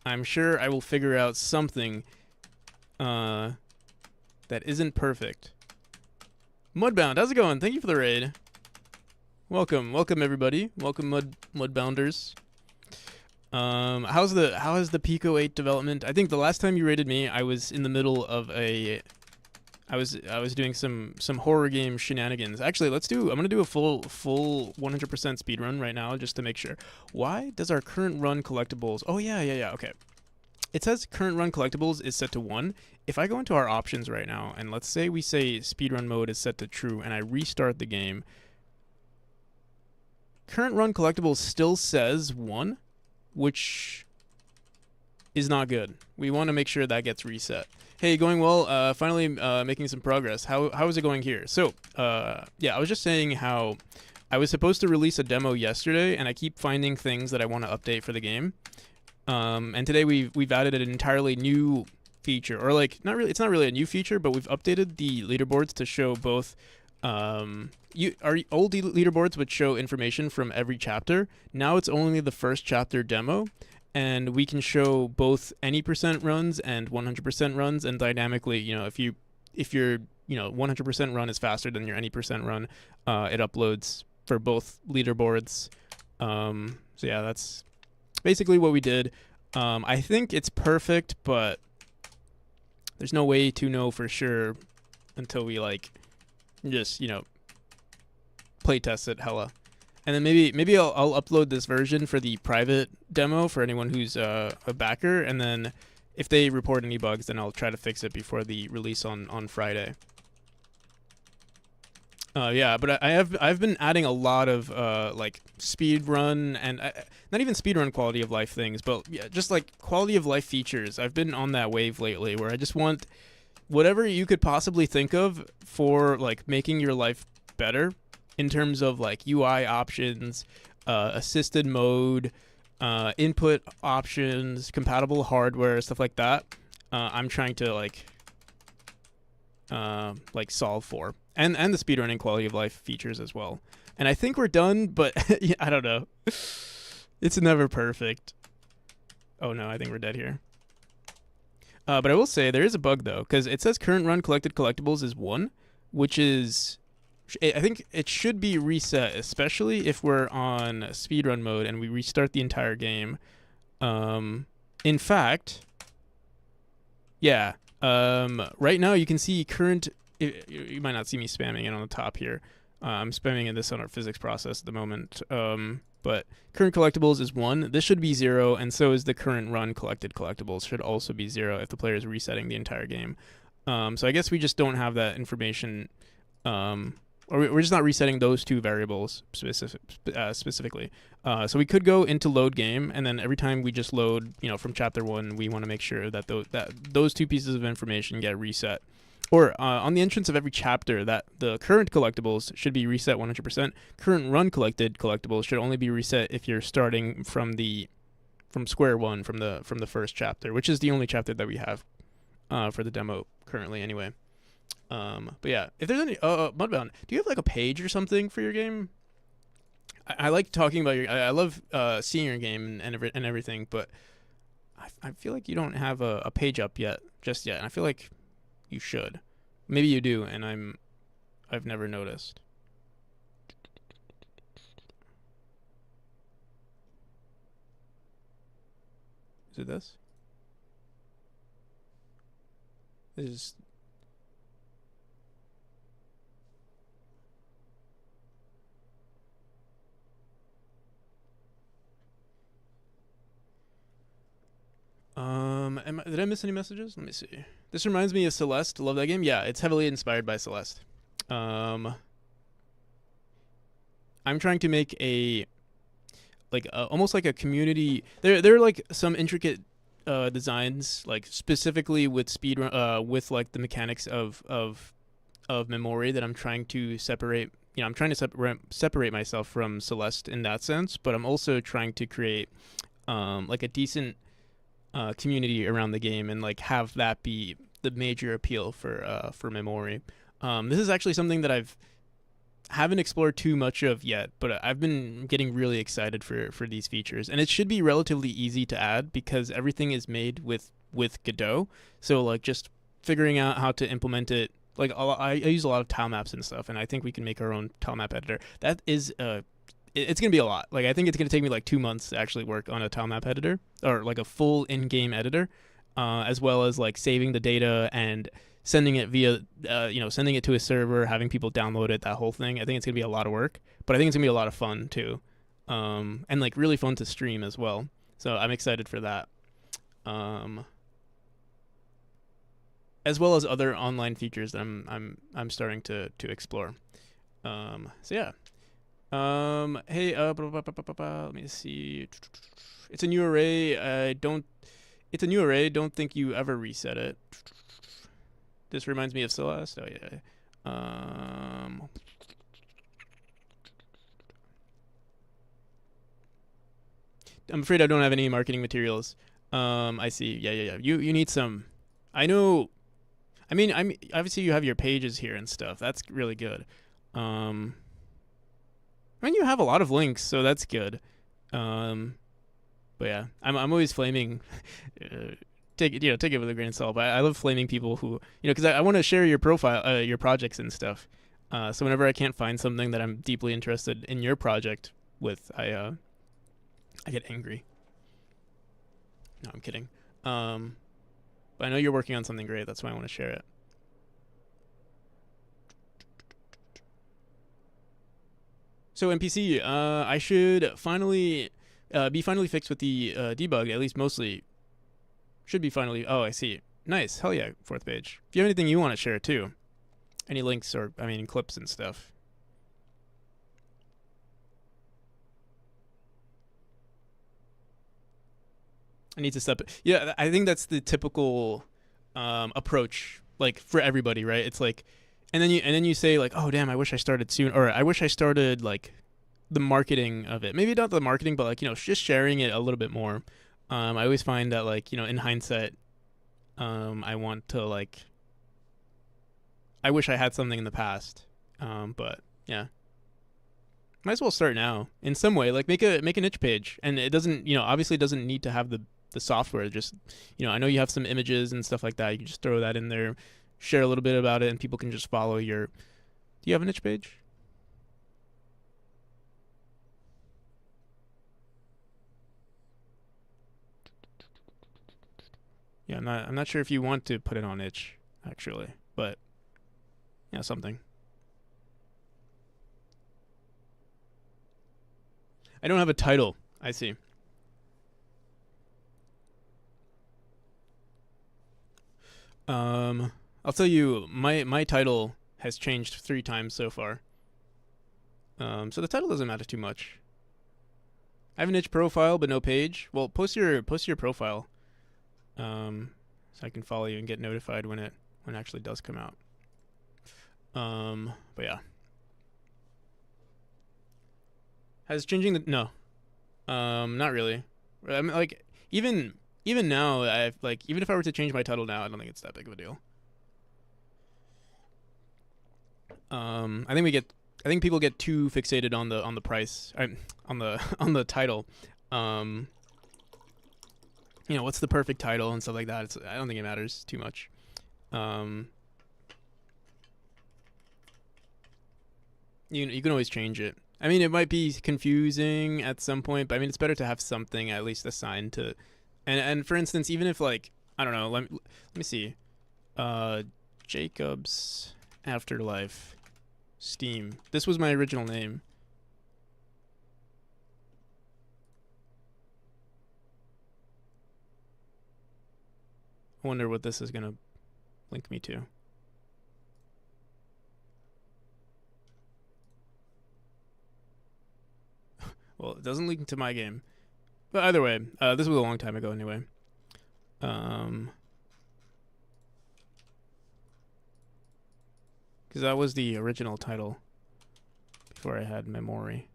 I'm sure I will figure out something that isn't perfect. Mudbound, how's it going? Thank you for the raid. Welcome everybody. Welcome Mudbounders. How is the Pico 8 development? I think the last time you raided me, I was in the middle of I was doing some horror game shenanigans. Actually, I'm gonna do a full 100% speedrun right now just to make sure. Why does our current run collectibles? Oh yeah, okay. It says current run collectibles is set to 1. If I go into our options right now, and let's say we say speedrun mode is set to true, and I restart the game, current run collectibles still says 1, which is not good. We want to make sure that gets reset. Hey, going well. Finally making some progress. How is it going here? So, yeah, I was just saying how I was supposed to release a demo yesterday, and I keep finding things that I want to update for the game. And today we've added an entirely new feature, or like it's not really a new feature, but we've updated the leaderboards to show both. Our old leaderboards would show information from every chapter. Now it's only the first chapter demo, and we can show both any % runs and 100% runs, and dynamically, you know, if your 100% run is faster than your any % run, it uploads for both leaderboards. So yeah, that's basically what we did. I think it's perfect, but there's no way to know for sure until we like just, you know, play test it hella. And then maybe I'll upload this version for the private demo for anyone who's a backer, and then if they report any bugs, then I'll try to fix it before the release on Friday. Yeah, but I've been adding a lot of like speed run and not even speed run quality of life things, but yeah, just like quality of life features. I've been on that wave lately where I just want whatever you could possibly think of for like making your life better. in terms of like UI options, assisted mode, input options, compatible hardware, stuff like that. I'm trying to like solve for, and the speedrunning quality of life features as well. And I think we're done, but yeah, I don't know. It's never perfect. Oh no, I think we're dead here. But I will say there is a bug though, because it says current run collected collectibles is 1, which is, I think it should be reset, especially if we're on speedrun mode and we restart the entire game. In fact, yeah. Right now you can see current. You might not see me spamming it on the top here. I'm spamming this on our physics process at the moment. But current collectibles is 1. This should be 0, and so is the current run collected collectibles should also be 0 if the player is resetting the entire game. So I guess we just don't have that information, or we're just not resetting those 2 variables specifically. So we could go into load game, and then every time we just load, from chapter 1, we want to make sure that those 2 pieces of information get reset. Or on the entrance of every chapter, that the current collectibles should be reset 100%. Current run collected collectibles should only be reset if you're starting from square one from the first chapter, which is the only chapter that we have for the demo currently, anyway. But yeah, if there's any Mudbound, do you have like a page or something for your game? I like talking about I love seeing your game and everything, but I feel like you don't have a page up just yet. And I feel like you should. Maybe you do, and I've never noticed. Is it this? Is did I miss any messages? Let me see. This reminds me of Celeste. Love that game. Yeah, it's heavily inspired by Celeste. I'm trying to make almost like a community. There are like some intricate designs, like specifically with with like the mechanics of Memory that I'm trying to separate. I'm trying to separate myself from Celeste in that sense, but I'm also trying to create like a decent community around the game and like have that be the major appeal for Memory. This is actually something that haven't explored too much of yet, but I've been getting really excited for these features, and it should be relatively easy to add because everything is made with Godot. So like just figuring out how to implement it. Like I use a lot of tile maps and stuff, and I think we can make our own tile map editor. That is it's gonna be a lot. Like I think it's gonna take me like 2 months to actually work on a tile map editor or like a full in-game editor, as well as like saving the data and sending it via sending it to a server, having people download it, that whole thing. I think it's gonna be a lot of work, but I think it's gonna be a lot of fun too, and like really fun to stream as well. So I'm excited for that, as well as other online features that I'm starting to explore. So yeah. Hey, let me see. It's a new array. It's a new array. Don't think you ever reset it. This reminds me of Celeste. Oh yeah. I'm afraid I don't have any marketing materials. I see. Yeah. You need some. I know. I mean, obviously you have your pages here and stuff. That's really good. I mean, you have a lot of links, so that's good. But yeah, I'm always flaming. Take it with a grain of salt. But I love flaming people who because I want to share your profile, your projects and stuff. So whenever I can't find something that I'm deeply interested in your project with, I get angry. No, I'm kidding. But I know you're working on something great. That's why I want to share it. So NPC, I should finally be finally fixed with the debug, at least mostly. Should be finally. Oh, I see. Nice. Hell yeah, 4th page. If you have anything you want to share too, any links or clips and stuff. I need to step. Yeah, I think that's the typical approach, like for everybody, right? It's like and then you say like, oh damn, I wish I started soon, or I wish I started like the marketing of it. Maybe not the marketing, but like, just sharing it a little bit more. I always find that like, in hindsight, I want to like, I wish I had something in the past. But yeah, might as well start now in some way. Like make an itch page, and it doesn't, obviously doesn't need to have the software. Just, I know you have some images and stuff like that. You can just throw that in there, share a little bit about it, and people can just follow your. Do you have an itch page? Yeah, I'm not sure if you want to put it on itch actually, but yeah, something. I don't have a title. I see. Um, I'll tell you, my title has changed 3 times so far. So the title doesn't matter too much. I have an itch profile, but no page. Well, post your profile, so I can follow you and get notified when it actually does come out. But yeah, has changing the no, not really. I mean, like even now, I like even if I were to change my title now, I don't think it's that big of a deal. I think I think people get too fixated on the price, on the on the title. Um, what's the perfect title and stuff like that. I don't think it matters too much. Um, you can always change it. I mean, it might be confusing at some point, but I mean, it's better to have something at least assigned to. And for instance, even if like I don't know, let me see, uh, Jacob's Afterlife, Steam. This was my original name. I wonder what this is gonna link me to. Well, it doesn't link to my game. But either way, this was a long time ago anyway. Because that was the original title before I had memory.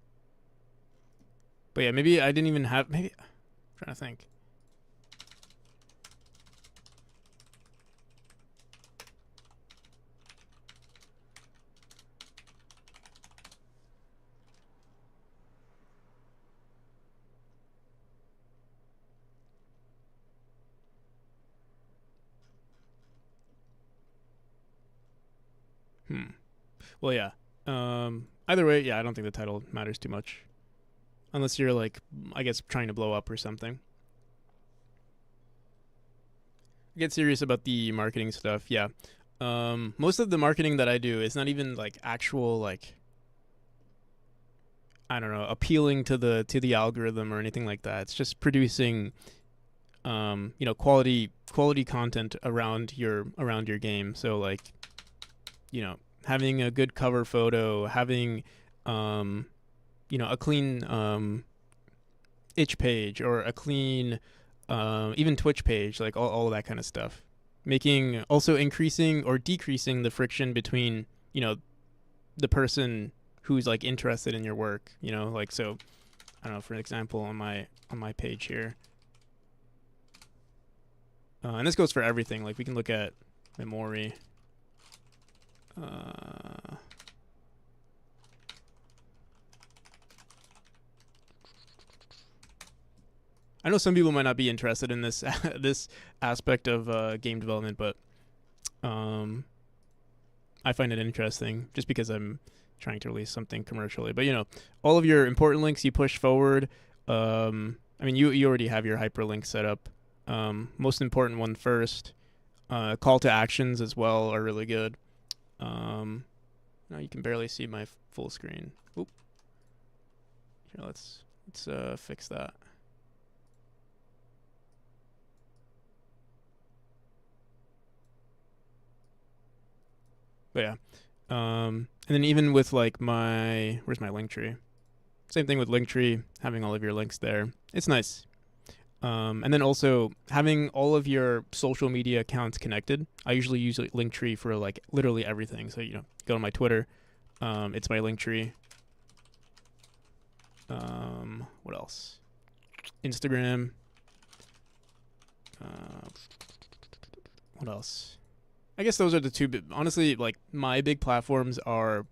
But yeah, maybe I didn't even have. Maybe I'm trying to think. Hmm. Well, yeah. Either way, yeah, I don't think the title matters too much, unless you're like, I guess, trying to blow up or something. Get serious about the marketing stuff. Yeah. Most of the marketing that I do is not even like actual like I don't know appealing to the algorithm or anything like that. It's just producing quality content around your game. So like having a good cover photo, having um a clean itch page or a clean even Twitch page, like all of that kind of stuff. Making also increasing or decreasing the friction between the person who's like interested in your work. Like so. I don't know. For example, on my page here, and this goes for everything. Like we can look at memory. I know some people might not be interested in this this aspect of game development, but I find it interesting just because I'm trying to release something commercially. But all of your important links you push forward. I mean, you already have your hyperlink set up. Most important one first. Call to actions as well are really good. Now you can barely see my full screen. Oop. Here, let's fix that. But yeah. And then even with like where's my link tree? Same thing with Linktree, having all of your links there. It's nice. And then also having all of your social media accounts connected. I usually use Linktree for like literally everything. So go to my Twitter, it's my Linktree. What else? Instagram. What else? I guess those are the two. Honestly, like my big platforms are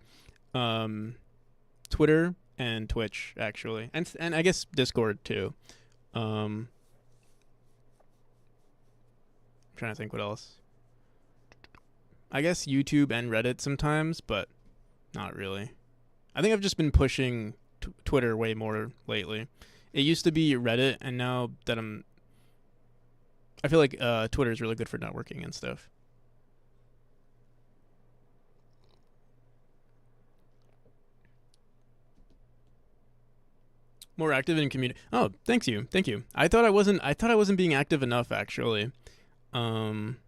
Twitter and Twitch, actually, and I guess Discord too. I'm trying to think what else. I guess YouTube and Reddit sometimes, but not really. I think I've just been pushing Twitter way more lately. It used to be Reddit, and now that I feel like Twitter is really good for networking and stuff. More active in community. Oh, thank you. I thought I wasn't being active enough actually. But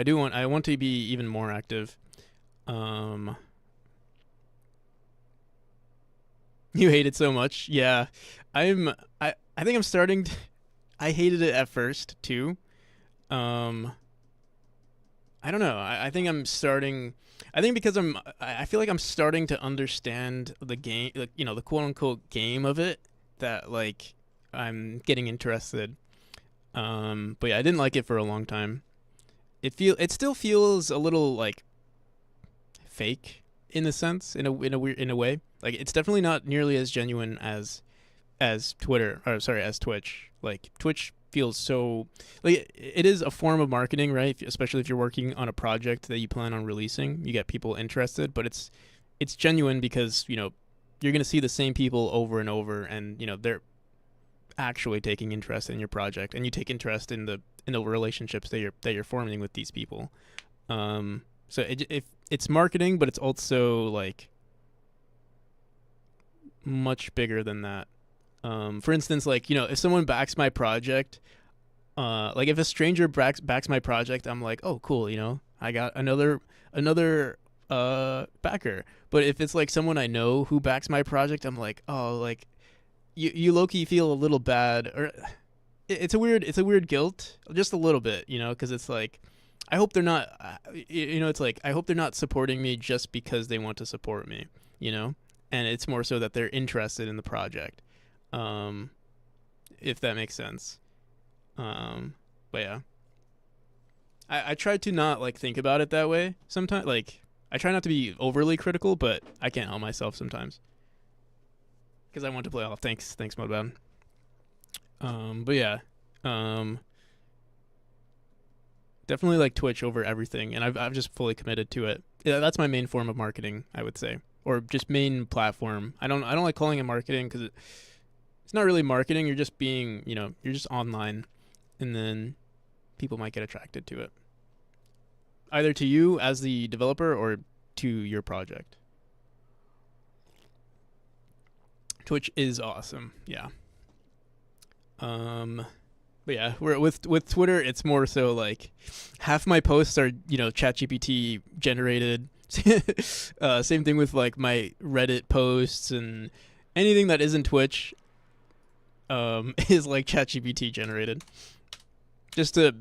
I want to be even more active. You hate it so much. Yeah. I think I'm starting to, I hated it at first too. Um I don't know. I think I'm starting. I think because I feel like I'm starting to understand the game, like the quote unquote game of it. That like I'm getting interested. But yeah, I didn't like it for a long time. It still feels a little like fake in a sense, in a way. Like it's definitely not nearly as genuine as Twitter, or sorry, as Twitch. Like Twitch feels so like it is a form of marketing, right? Especially if you're working on a project that you plan on releasing, you get people interested, but it's genuine because you're going to see the same people over and over, and they're actually taking interest in your project, and you take interest in the relationships that you're forming with these people. So if it's marketing, but it's also like much bigger than that. For instance, like if someone backs my project, like if a stranger backs my project, I'm like, oh cool, I got another backer. But if it's like someone I know who backs my project, I'm like, oh, like you low-key feel a little bad, or it's a weird guilt, just a little bit, because it's like I hope they're not, it's like I hope they're not supporting me just because they want to support me, and it's more so that they're interested in the project, if that makes sense. But yeah, I try to not like think about it that way sometimes. Like I try not to be overly critical, but I can't help myself sometimes because I want to play off. Thanks, Modbound. But yeah, definitely like Twitch over everything, and I've just fully committed to it. Yeah, that's my main form of marketing, I would say, or just main platform. I don't like calling it marketing because it's not really marketing. You're just being, you're just online, and then people might get attracted to it, either to you as the developer or to your project. Twitch is awesome, yeah. But yeah, with Twitter, it's more so like half my posts are ChatGPT generated. Same thing with like my Reddit posts, and anything that isn't Twitch is like ChatGPT generated, just to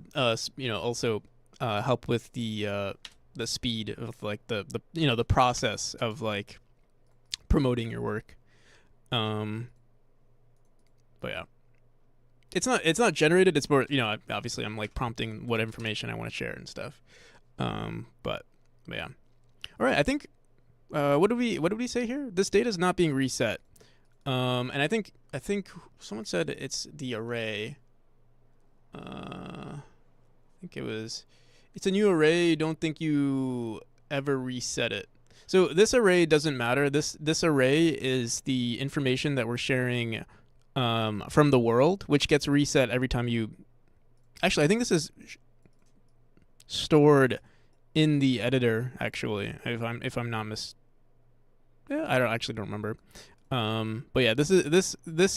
also help with the speed of like the process of like promoting your work. But yeah, it's not generated. It's more obviously I'm like prompting what information I want to share and stuff. But yeah, all right. I think what did we say here? This data is not being reset. And I think someone said it's the array. I think it's a new array. Don't think you ever reset it. So this array doesn't matter. This array is the information that we're sharing from the world, which gets reset every time you. Actually, I think this is stored in the editor. Actually, if I'm not yeah, I don't remember. But yeah, this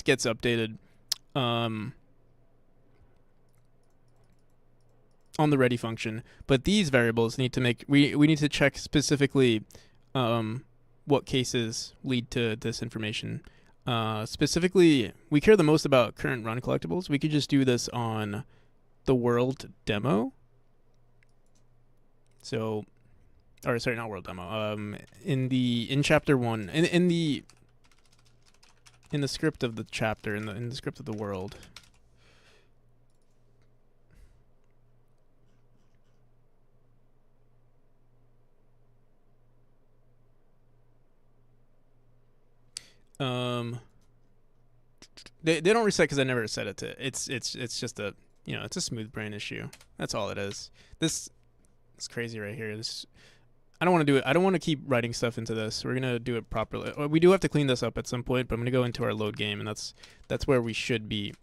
gets updated on the ready function. But these variables need to we need to check specifically what cases lead to this information. Specifically, we care the most about current run collectibles. We could just do this on the world demo. So, or sorry, not world demo. In chapter 1, in the script of the chapter, in the script of the world. They don't reset because I never set it to. It's just a, you know, it's a smooth brain issue. That's all it is. This is crazy right here. This, I don't want to do it. I don't want to keep writing stuff into this. We're gonna do it properly. We do have to clean this up at some point, but I'm gonna go into our load game, and that's where we should be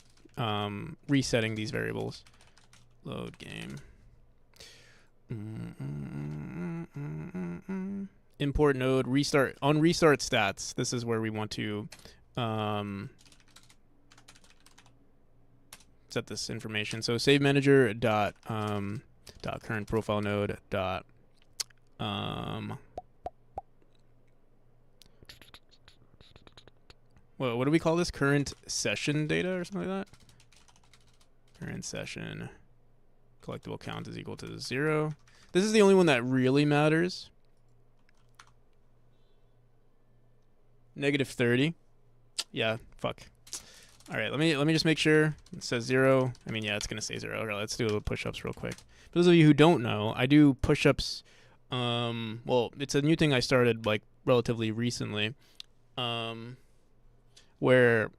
resetting these variables. Load game. Import node, restart. On restart stats, this is where we want to set this information. So save manager dot current profile node dot well, what do we call this? Current session data or something like that? Current session collectible count is equal to 0. This is the only one that really matters. -30. Yeah, fuck. All right, let me just make sure it says 0. I mean, yeah, it's gonna say 0. Okay, let's do the push-ups real quick. For those of you who don't know, I do push-ups. Well, it's a new thing I started like relatively recently, where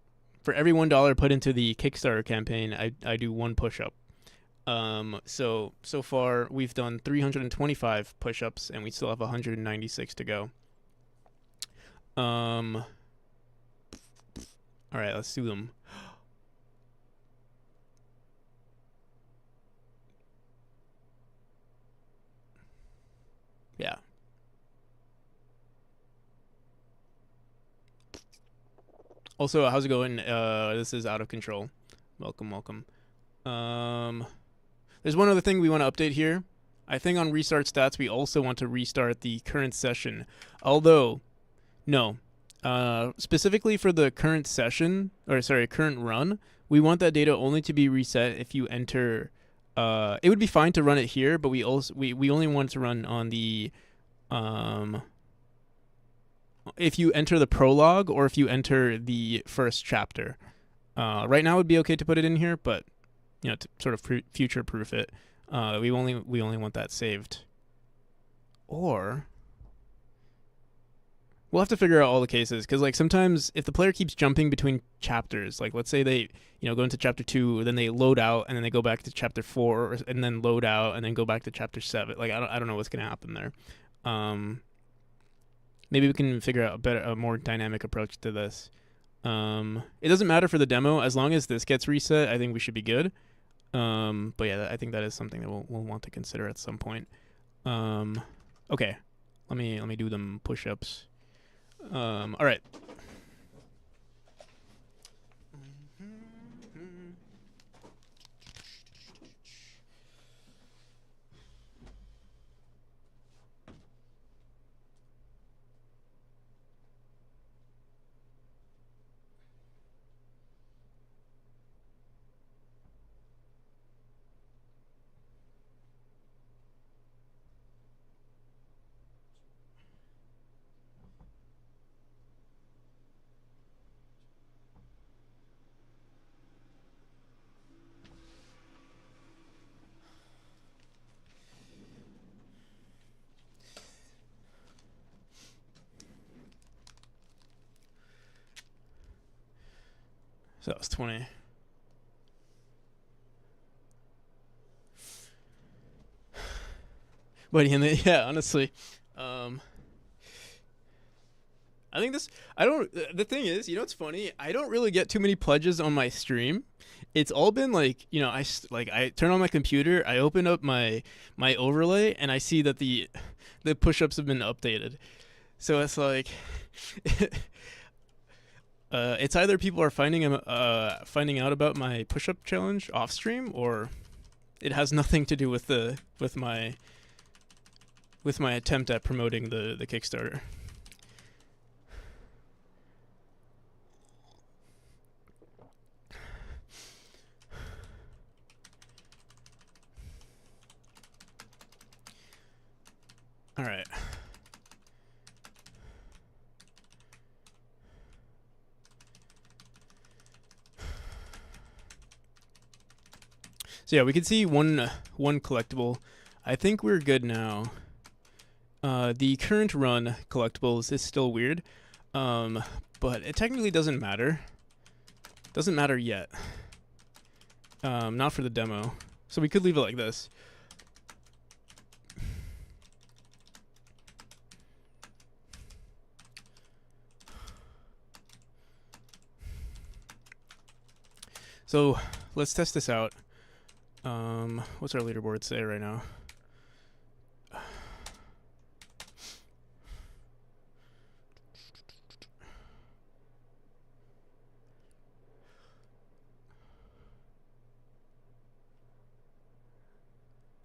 for every $1 put into the Kickstarter campaign, I do 1 push-up. So far we've done 325 push-ups, and we still have 196 to go. All right, let's do them. Yeah. Also, how's it going? This is Out of Control. Welcome. There's one other thing we want to update here. I think on restart stats, we also want to restart the current session. Although, no. Specifically for the current session, or sorry, current run, we want that data only to be reset if you enter. It would be fine to run it here, but we only want to run on the if you enter the prologue or if you enter the first chapter. Right now it would be okay to put it in here, but you know, to sort of future proof it, we only want that saved. Or we'll have to figure out all the cases, because like sometimes if the player keeps jumping between chapters, like let's say they, you know, go into chapter 2, then they load out, and then they go back to chapter 4, and then load out, and then go back to chapter 7. Like I don't know what's gonna happen there. Maybe we can figure out a more dynamic approach to this. It doesn't matter for the demo as long as this gets reset. I think we should be good. But yeah, I think that is something that we'll want to consider at some point. Okay, let me do them push-ups. All right. So that was 20. But yeah, honestly, I think this. I don't. The thing is, you know, it's funny. I don't really get too many pledges on my stream. It's all been like, you know, I turn on my computer, I open up my overlay, and I see that the push-ups have been updated. So it's like. It's either people are finding out about my push-up challenge off stream, or it has nothing to do with my attempt at promoting the Kickstarter. All right. So yeah, we can see one collectible. I think we're good now. The current run collectibles is still weird, but it technically doesn't matter. Doesn't matter yet. Not for the demo. So we could leave it like this. So let's test this out. What's our leaderboard say right now? It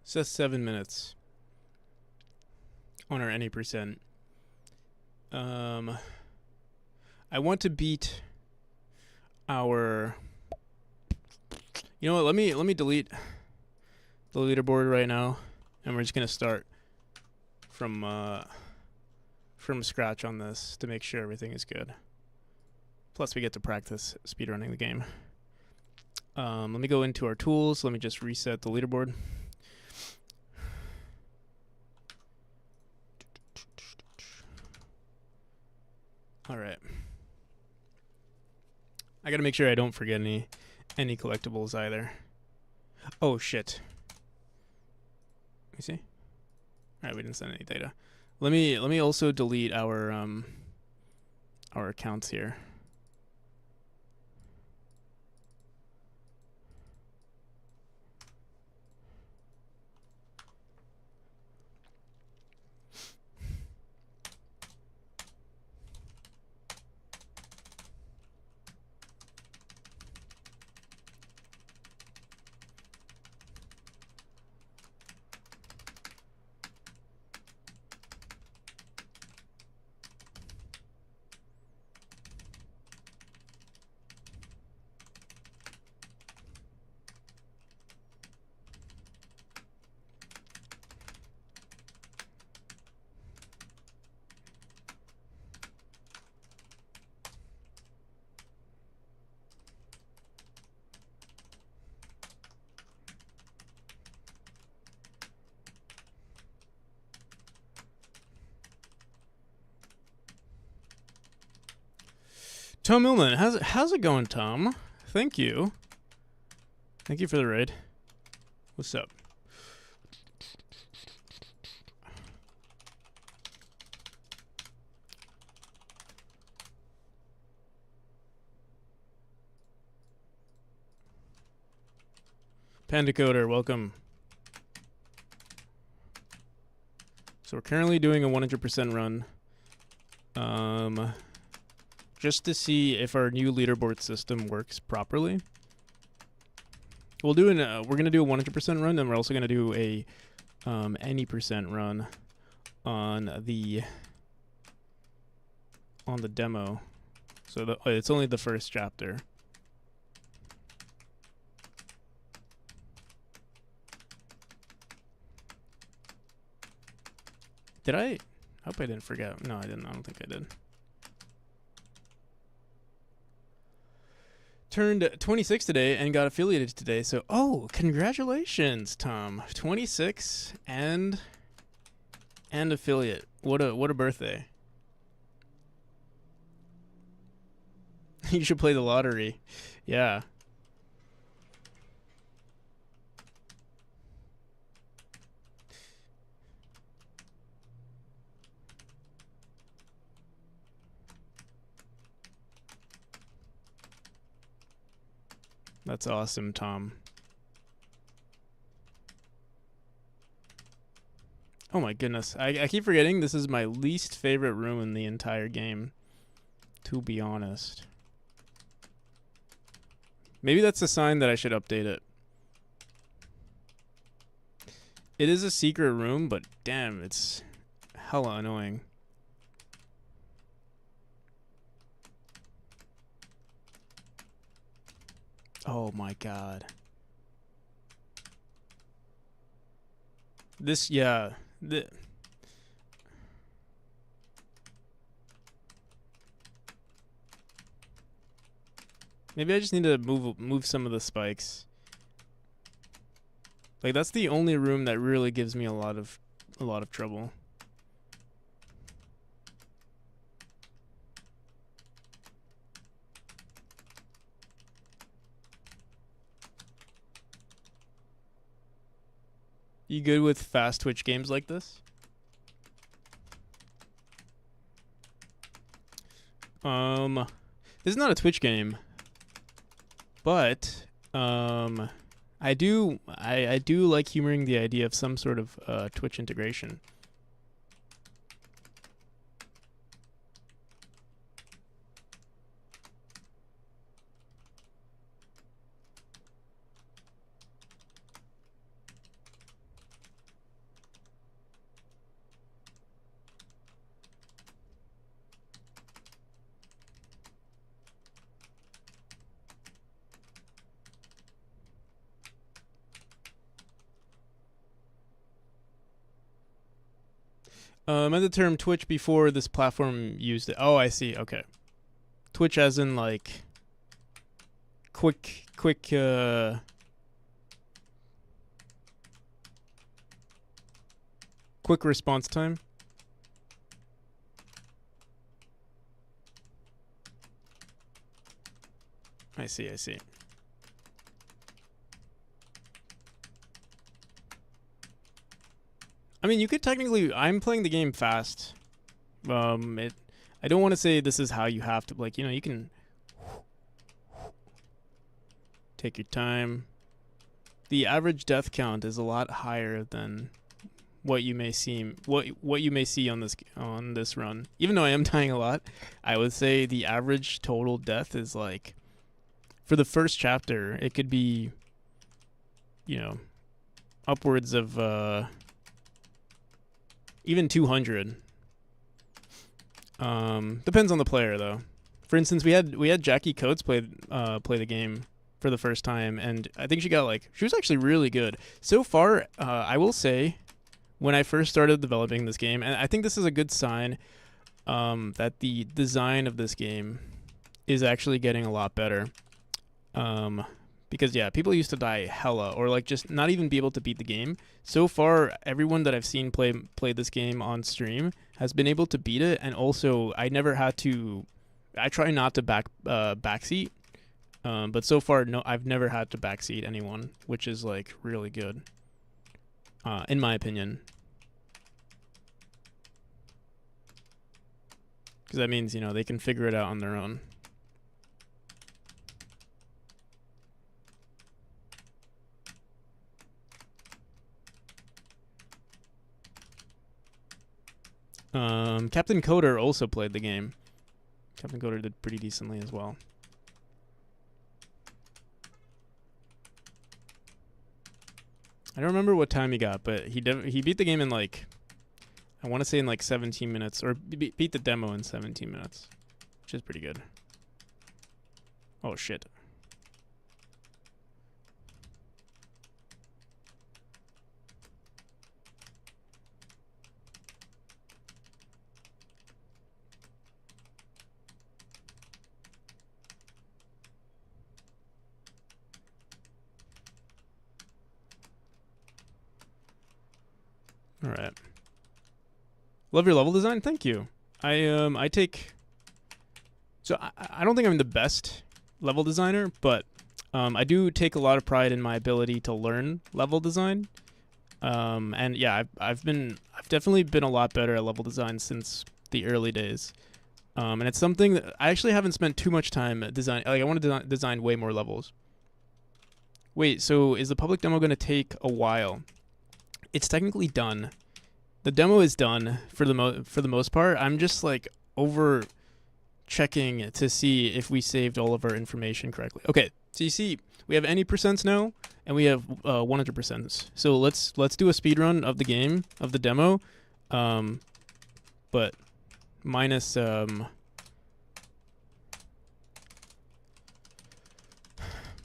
says 7 minutes on our any percent. I want to beat our. You know what? Let me delete the leaderboard right now, and we're just gonna start from scratch on this to make sure everything is good. Plus, we get to practice speedrunning the game. Let me go into our tools. Let me just reset the leaderboard. All right. I gotta make sure I don't forget any collectibles either. Oh shit. Let me see. All right, we didn't send any data. Let me also delete our accounts here. Tom Millman, how's it going, Tom? Thank you. Thank you for the raid. What's up? Panda Coder, welcome. So we're currently doing a 100% run. Just to see if our new leaderboard system works properly. We're gonna do a 100% run, and we're also gonna do a any percent run on the demo. So it's only the first chapter. Did I hope I didn't forget. No, I didn't. I don't think I did. Turned 26 today and got affiliated today. So, oh, congratulations, Tom. 26 and affiliate. What a birthday. You should play the lottery. Yeah. That's awesome, Tom. Oh my goodness. I keep forgetting this is my least favorite room in the entire game, to be honest. Maybe that's a sign that I should update it. It is a secret room, but damn, it's hella annoying. Oh my god. This, yeah. Maybe I just need to move some of the spikes. Like that's the only room that really gives me a lot of trouble. You good with fast Twitch games like this? This is not a Twitch game, but I do like humoring the idea of some sort of Twitch integration. At the term Twitch before this platform used it. Oh, I see. Okay. Twitch as in like quick response time. I see. I mean, you could technically. I'm playing the game fast. I don't want to say this is how you have to. Like, you can take your time. The average death count is a lot higher than what you may see on this run. Even though I am dying a lot, I would say the average total death is like, for the first chapter, it could be, upwards of even 200. Depends on the player though. For instance, we had Jackie Coates play the game for the first time, and I think she was actually really good. So far, I will say, when I first started developing this game, and I think this is a good sign that the design of this game is actually getting a lot better. Because people used to die hella, or like just not even be able to beat the game. So far, everyone that I've seen play this game on stream has been able to beat it, and also I never had to. I try not to backseat, but so far I've never had to backseat anyone, which is like really good, in my opinion. Because that means they can figure it out on their own. Captain Coder also played the game. Captain Coder did pretty decently as well. I don't remember what time he got, but he beat the game in like, I want to say in like 17 minutes, or beat the demo in 17 minutes, which is pretty good. Oh shit. All right. Love your level design. Thank you. I take. So I don't think I'm the best level designer, but I do take a lot of pride in my ability to learn level design. And yeah, I've definitely been a lot better at level design since the early days. And it's something that I actually haven't spent too much time designing. Like, I want to design way more levels. Wait, so is the public demo going to take a while? It's technically done. The demo is done for the most part. I'm just like over checking to see if we saved all of our information correctly. Okay, so you see we have any percents now, and we have 100%. So let's do a speed run of the game, of the demo, but minus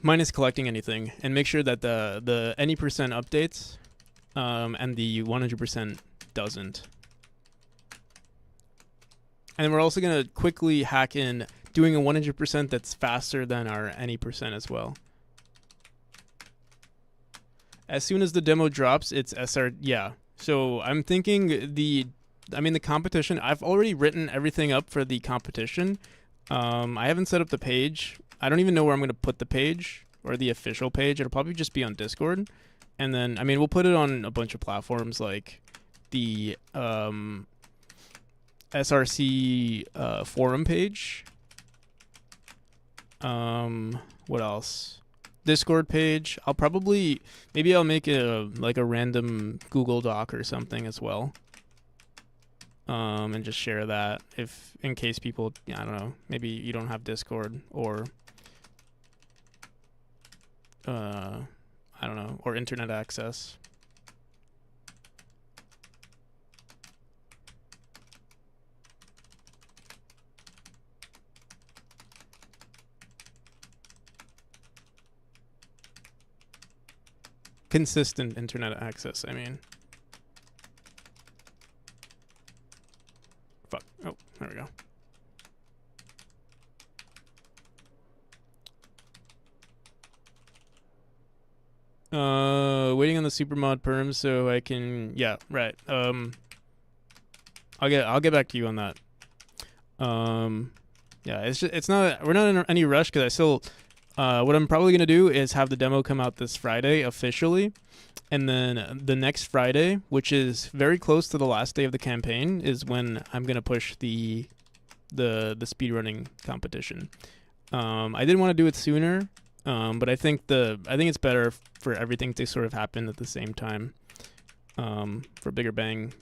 minus collecting anything, and make sure that the any percent updates. And the 100% doesn't. And then we're also going to quickly hack in doing a 100% that's faster than our any percent as well. As soon as the demo drops, it's SR. Yeah. So I'm thinking the competition. I've already written everything up for the competition. I haven't set up the page. I don't even know where I'm going to put the page or the official page. It'll probably just be on Discord. And then, we'll put it on a bunch of platforms like the SRC forum page. What else? Discord page. Maybe I'll make a random Google Doc or something as well. And just share that in case people, I don't know, maybe you don't have Discord or I don't know, or internet access. Consistent internet access, Fuck. Oh, there we go. Waiting on the supermod perm so I can. Yeah, right. I'll get back to you on that. Yeah, it's not. We're not in any rush because I still. What I'm probably gonna do is have the demo come out this Friday officially, and then the next Friday, which is very close to the last day of the campaign, is when I'm gonna push the speedrunning competition. I didn't want to do it sooner, but I think it's better for everything to sort of happen at the same time, for bigger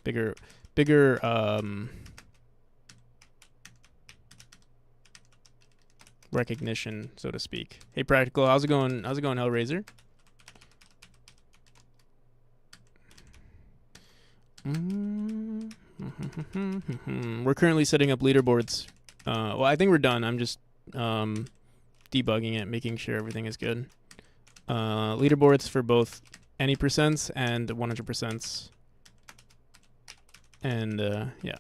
recognition, so to speak. Hey, Practical, how's it going? Hellraiser? We're currently setting up leaderboards. Well, I think we're done. I'm just debugging it, making sure everything is good. Leaderboards for both any percents and 100%. And yeah.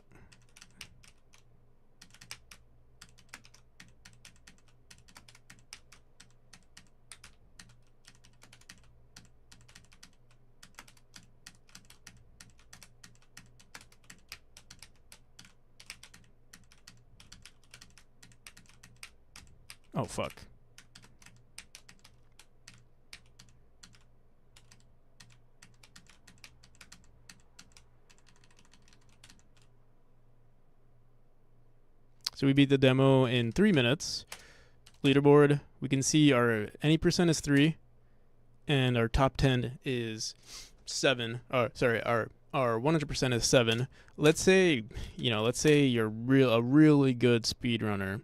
Oh, fuck. So we beat the demo in 3 minutes. Leaderboard, we can see our any percent is 3, and our top 10 is 7. Our 100% is 7. Let's say you're a really good speedrunner,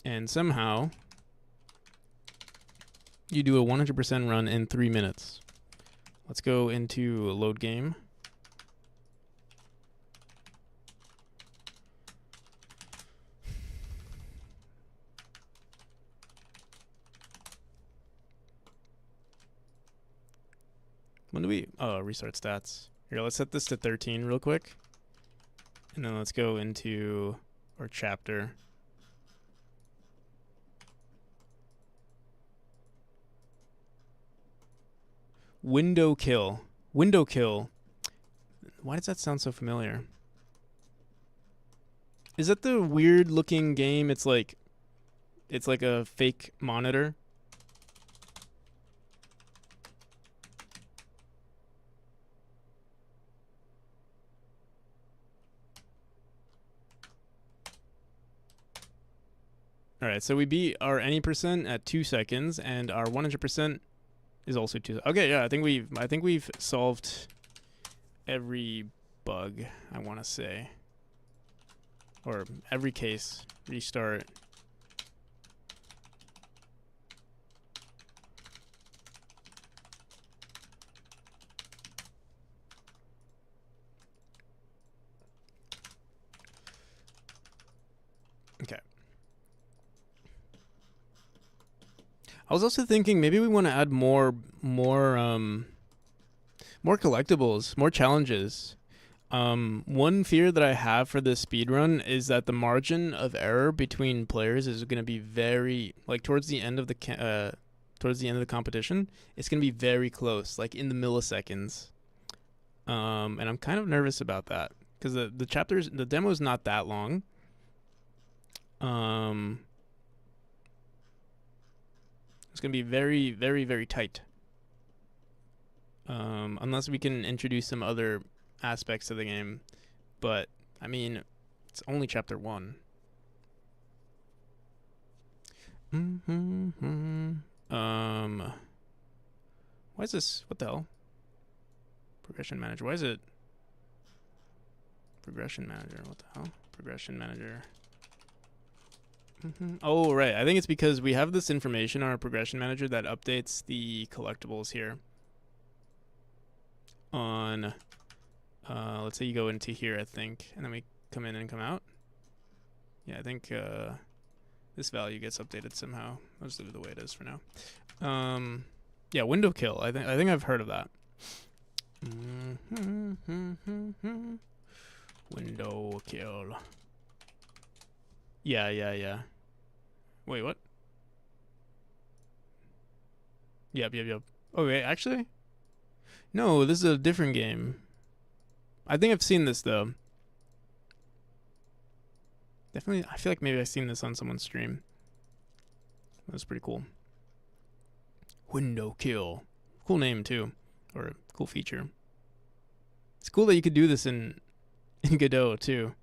and somehow you do a 100% run in 3 minutes. Let's go into load game. When do we restart stats? Here, let's set this to 13 real quick. And then let's go into our chapter. Window kill. Window kill. Why does that sound so familiar? Is that the weird looking game? It's like a fake monitor. All right, so we beat our any percent at 2 seconds, and our 100% is also 2. Okay, yeah, I think we've solved every bug, I want to say, or every case. Restart. Okay. I was also thinking maybe we want to add more collectibles, more challenges. One fear that I have for this speed run is that the margin of error between players is going to be very like towards the end of the competition. It's going to be very close, like in the milliseconds. And I'm kind of nervous about that because the demo is not that long. It's going to be very, very, very tight. Unless we can introduce some other aspects of the game. But, I mean, it's only chapter 1. Why is this? What the hell? Progression manager. Why is it? Progression manager. What the hell? Progression manager. Oh, right. I think it's because we have this information on our progression manager that updates the collectibles here. On, let's say you go into here, I think, and then we come in and come out. Yeah, I think this value gets updated somehow. I'll just leave it the way it is for now. Yeah, window kill. I think I've heard of that. Window kill. Yeah. Wait, what? Yep. Oh, wait, actually? No, this is a different game. I think I've seen this, though. Definitely, I feel like maybe I've seen this on someone's stream. That's pretty cool. Window kill. Cool name, too. Or a cool feature. It's cool that you could do this in Godot, too.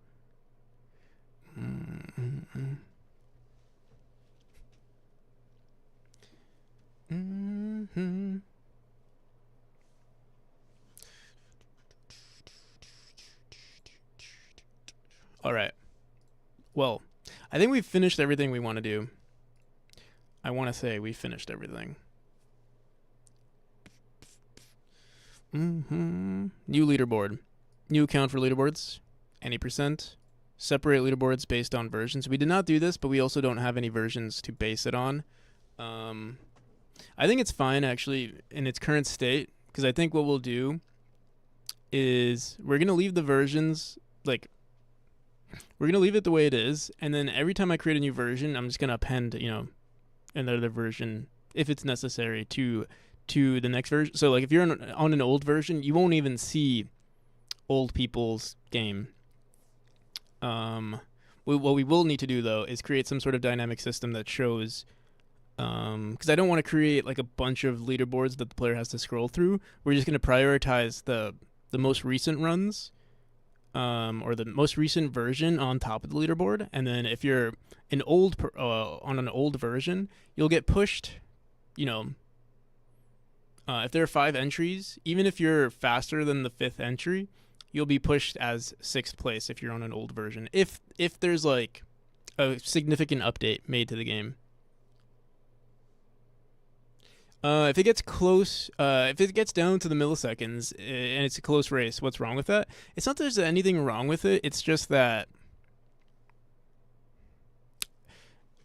All right. Well, I think we've finished everything we want to do. I want to say we finished everything. New leaderboard. New account for leaderboards. Any percent. Separate leaderboards based on versions. We did not do this, but we also don't have any versions to base it on. I think it's fine, actually, in its current state, because I think what we'll do is we're going to leave the versions, like, we're going to leave it the way it is, and then every time I create a new version, I'm just going to append, another version, if it's necessary, to the next version. So, like, if you're on an old version, you won't even see old people's game. What we will need to do, though, is create some sort of dynamic system that shows, because I don't want to create, like, a bunch of leaderboards that the player has to scroll through. We're just going to prioritize the most recent runs, or the most recent version on top of the leaderboard, and then if you're on an old version, you'll get pushed, if there are 5 entries, even if you're faster than the 5th entry, you'll be pushed as 6th place if you're on an old version. If there's, like, a significant update made to the game. If it gets close, if it gets down to the milliseconds and it's a close race, what's wrong with that? It's not that there's anything wrong with it. It's just that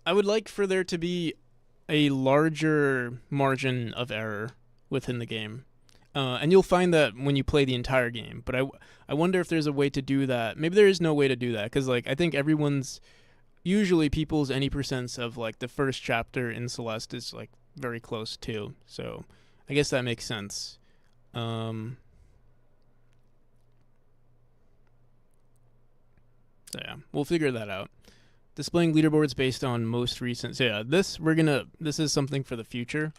I would like for there to be a larger margin of error within the game. And you'll find that when you play the entire game. But I wonder if there's a way to do that. Maybe there is no way to do that, because, like, I think usually people's any percents of, like, the first chapter in Celeste is, like, very close too. So I guess that makes sense. So yeah, we'll figure that out. Displaying leaderboards based on most recent. So yeah, this is something for the future.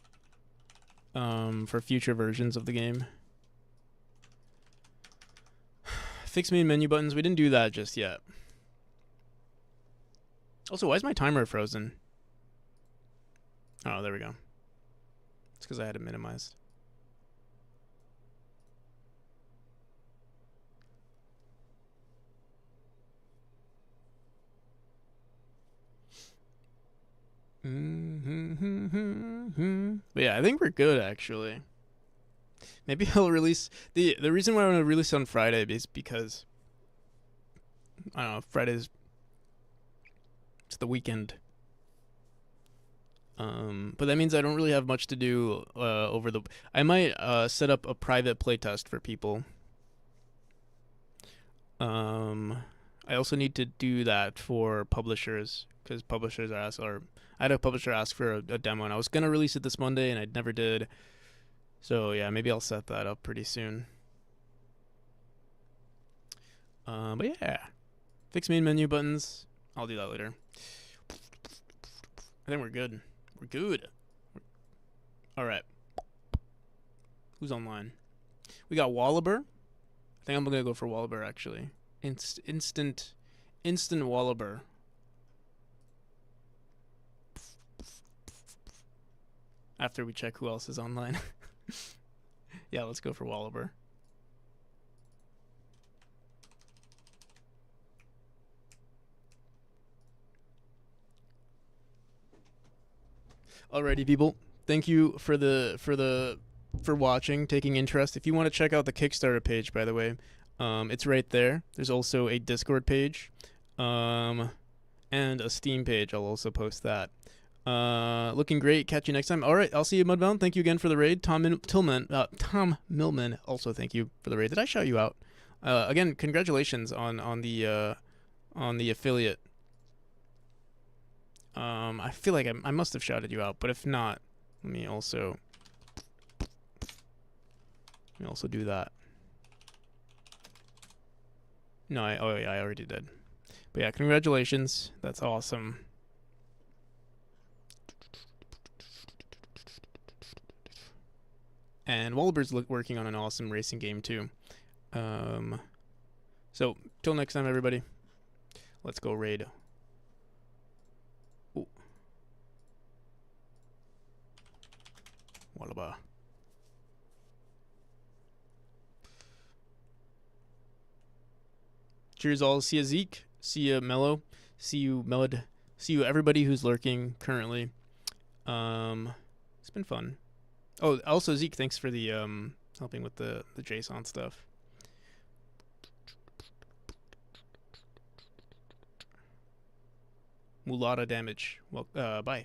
For future versions of the game. Fix main menu buttons. We didn't do that just yet. Also, why is my timer frozen? Oh, there we go. It's because I had it minimized. But yeah, I think we're good, actually. Maybe I'll release the reason why I want to release on Friday is because I don't know, Friday's it's the weekend. But that means I don't really have much to do I might set up a private playtest for people. I also need to do that for publishers because publishers ask, or I had a publisher ask for a demo, and I was gonna release it this Monday, and I never did. So yeah, maybe I'll set that up pretty soon. But yeah, fix main menu buttons. I'll do that later. I think we're good. We're good. All right. Who's online? We got Wallaber. I think I'm gonna go for Wallaber actually. Instant Wallaber. After we check who else is online. Yeah, let's go for Wallaber. Alrighty, people. Thank you for watching, taking interest. If you want to check out the Kickstarter page, by the way, it's right there. There's also a Discord page, and a Steam page. I'll also post that. Looking great. Catch you next time. All right, I'll see you, Mudbound. Thank you again for the raid. Tom Millman. Also, thank you for the raid. Did I shout you out? Again, congratulations on the affiliate. I feel like I must have shouted you out, but if not, let me also do that. No, I already did. But yeah, congratulations. That's awesome. And Wallaber's working on an awesome racing game too. So till next time, everybody. Let's go raid. Ooh. Wallaber. Cheers all. See ya, Zeke. See ya, Mello. See you, Melod. See you, everybody who's lurking currently. It's been fun. Oh, also Zeke, thanks for the helping with the JSON stuff. Mulata damage. Well, bye.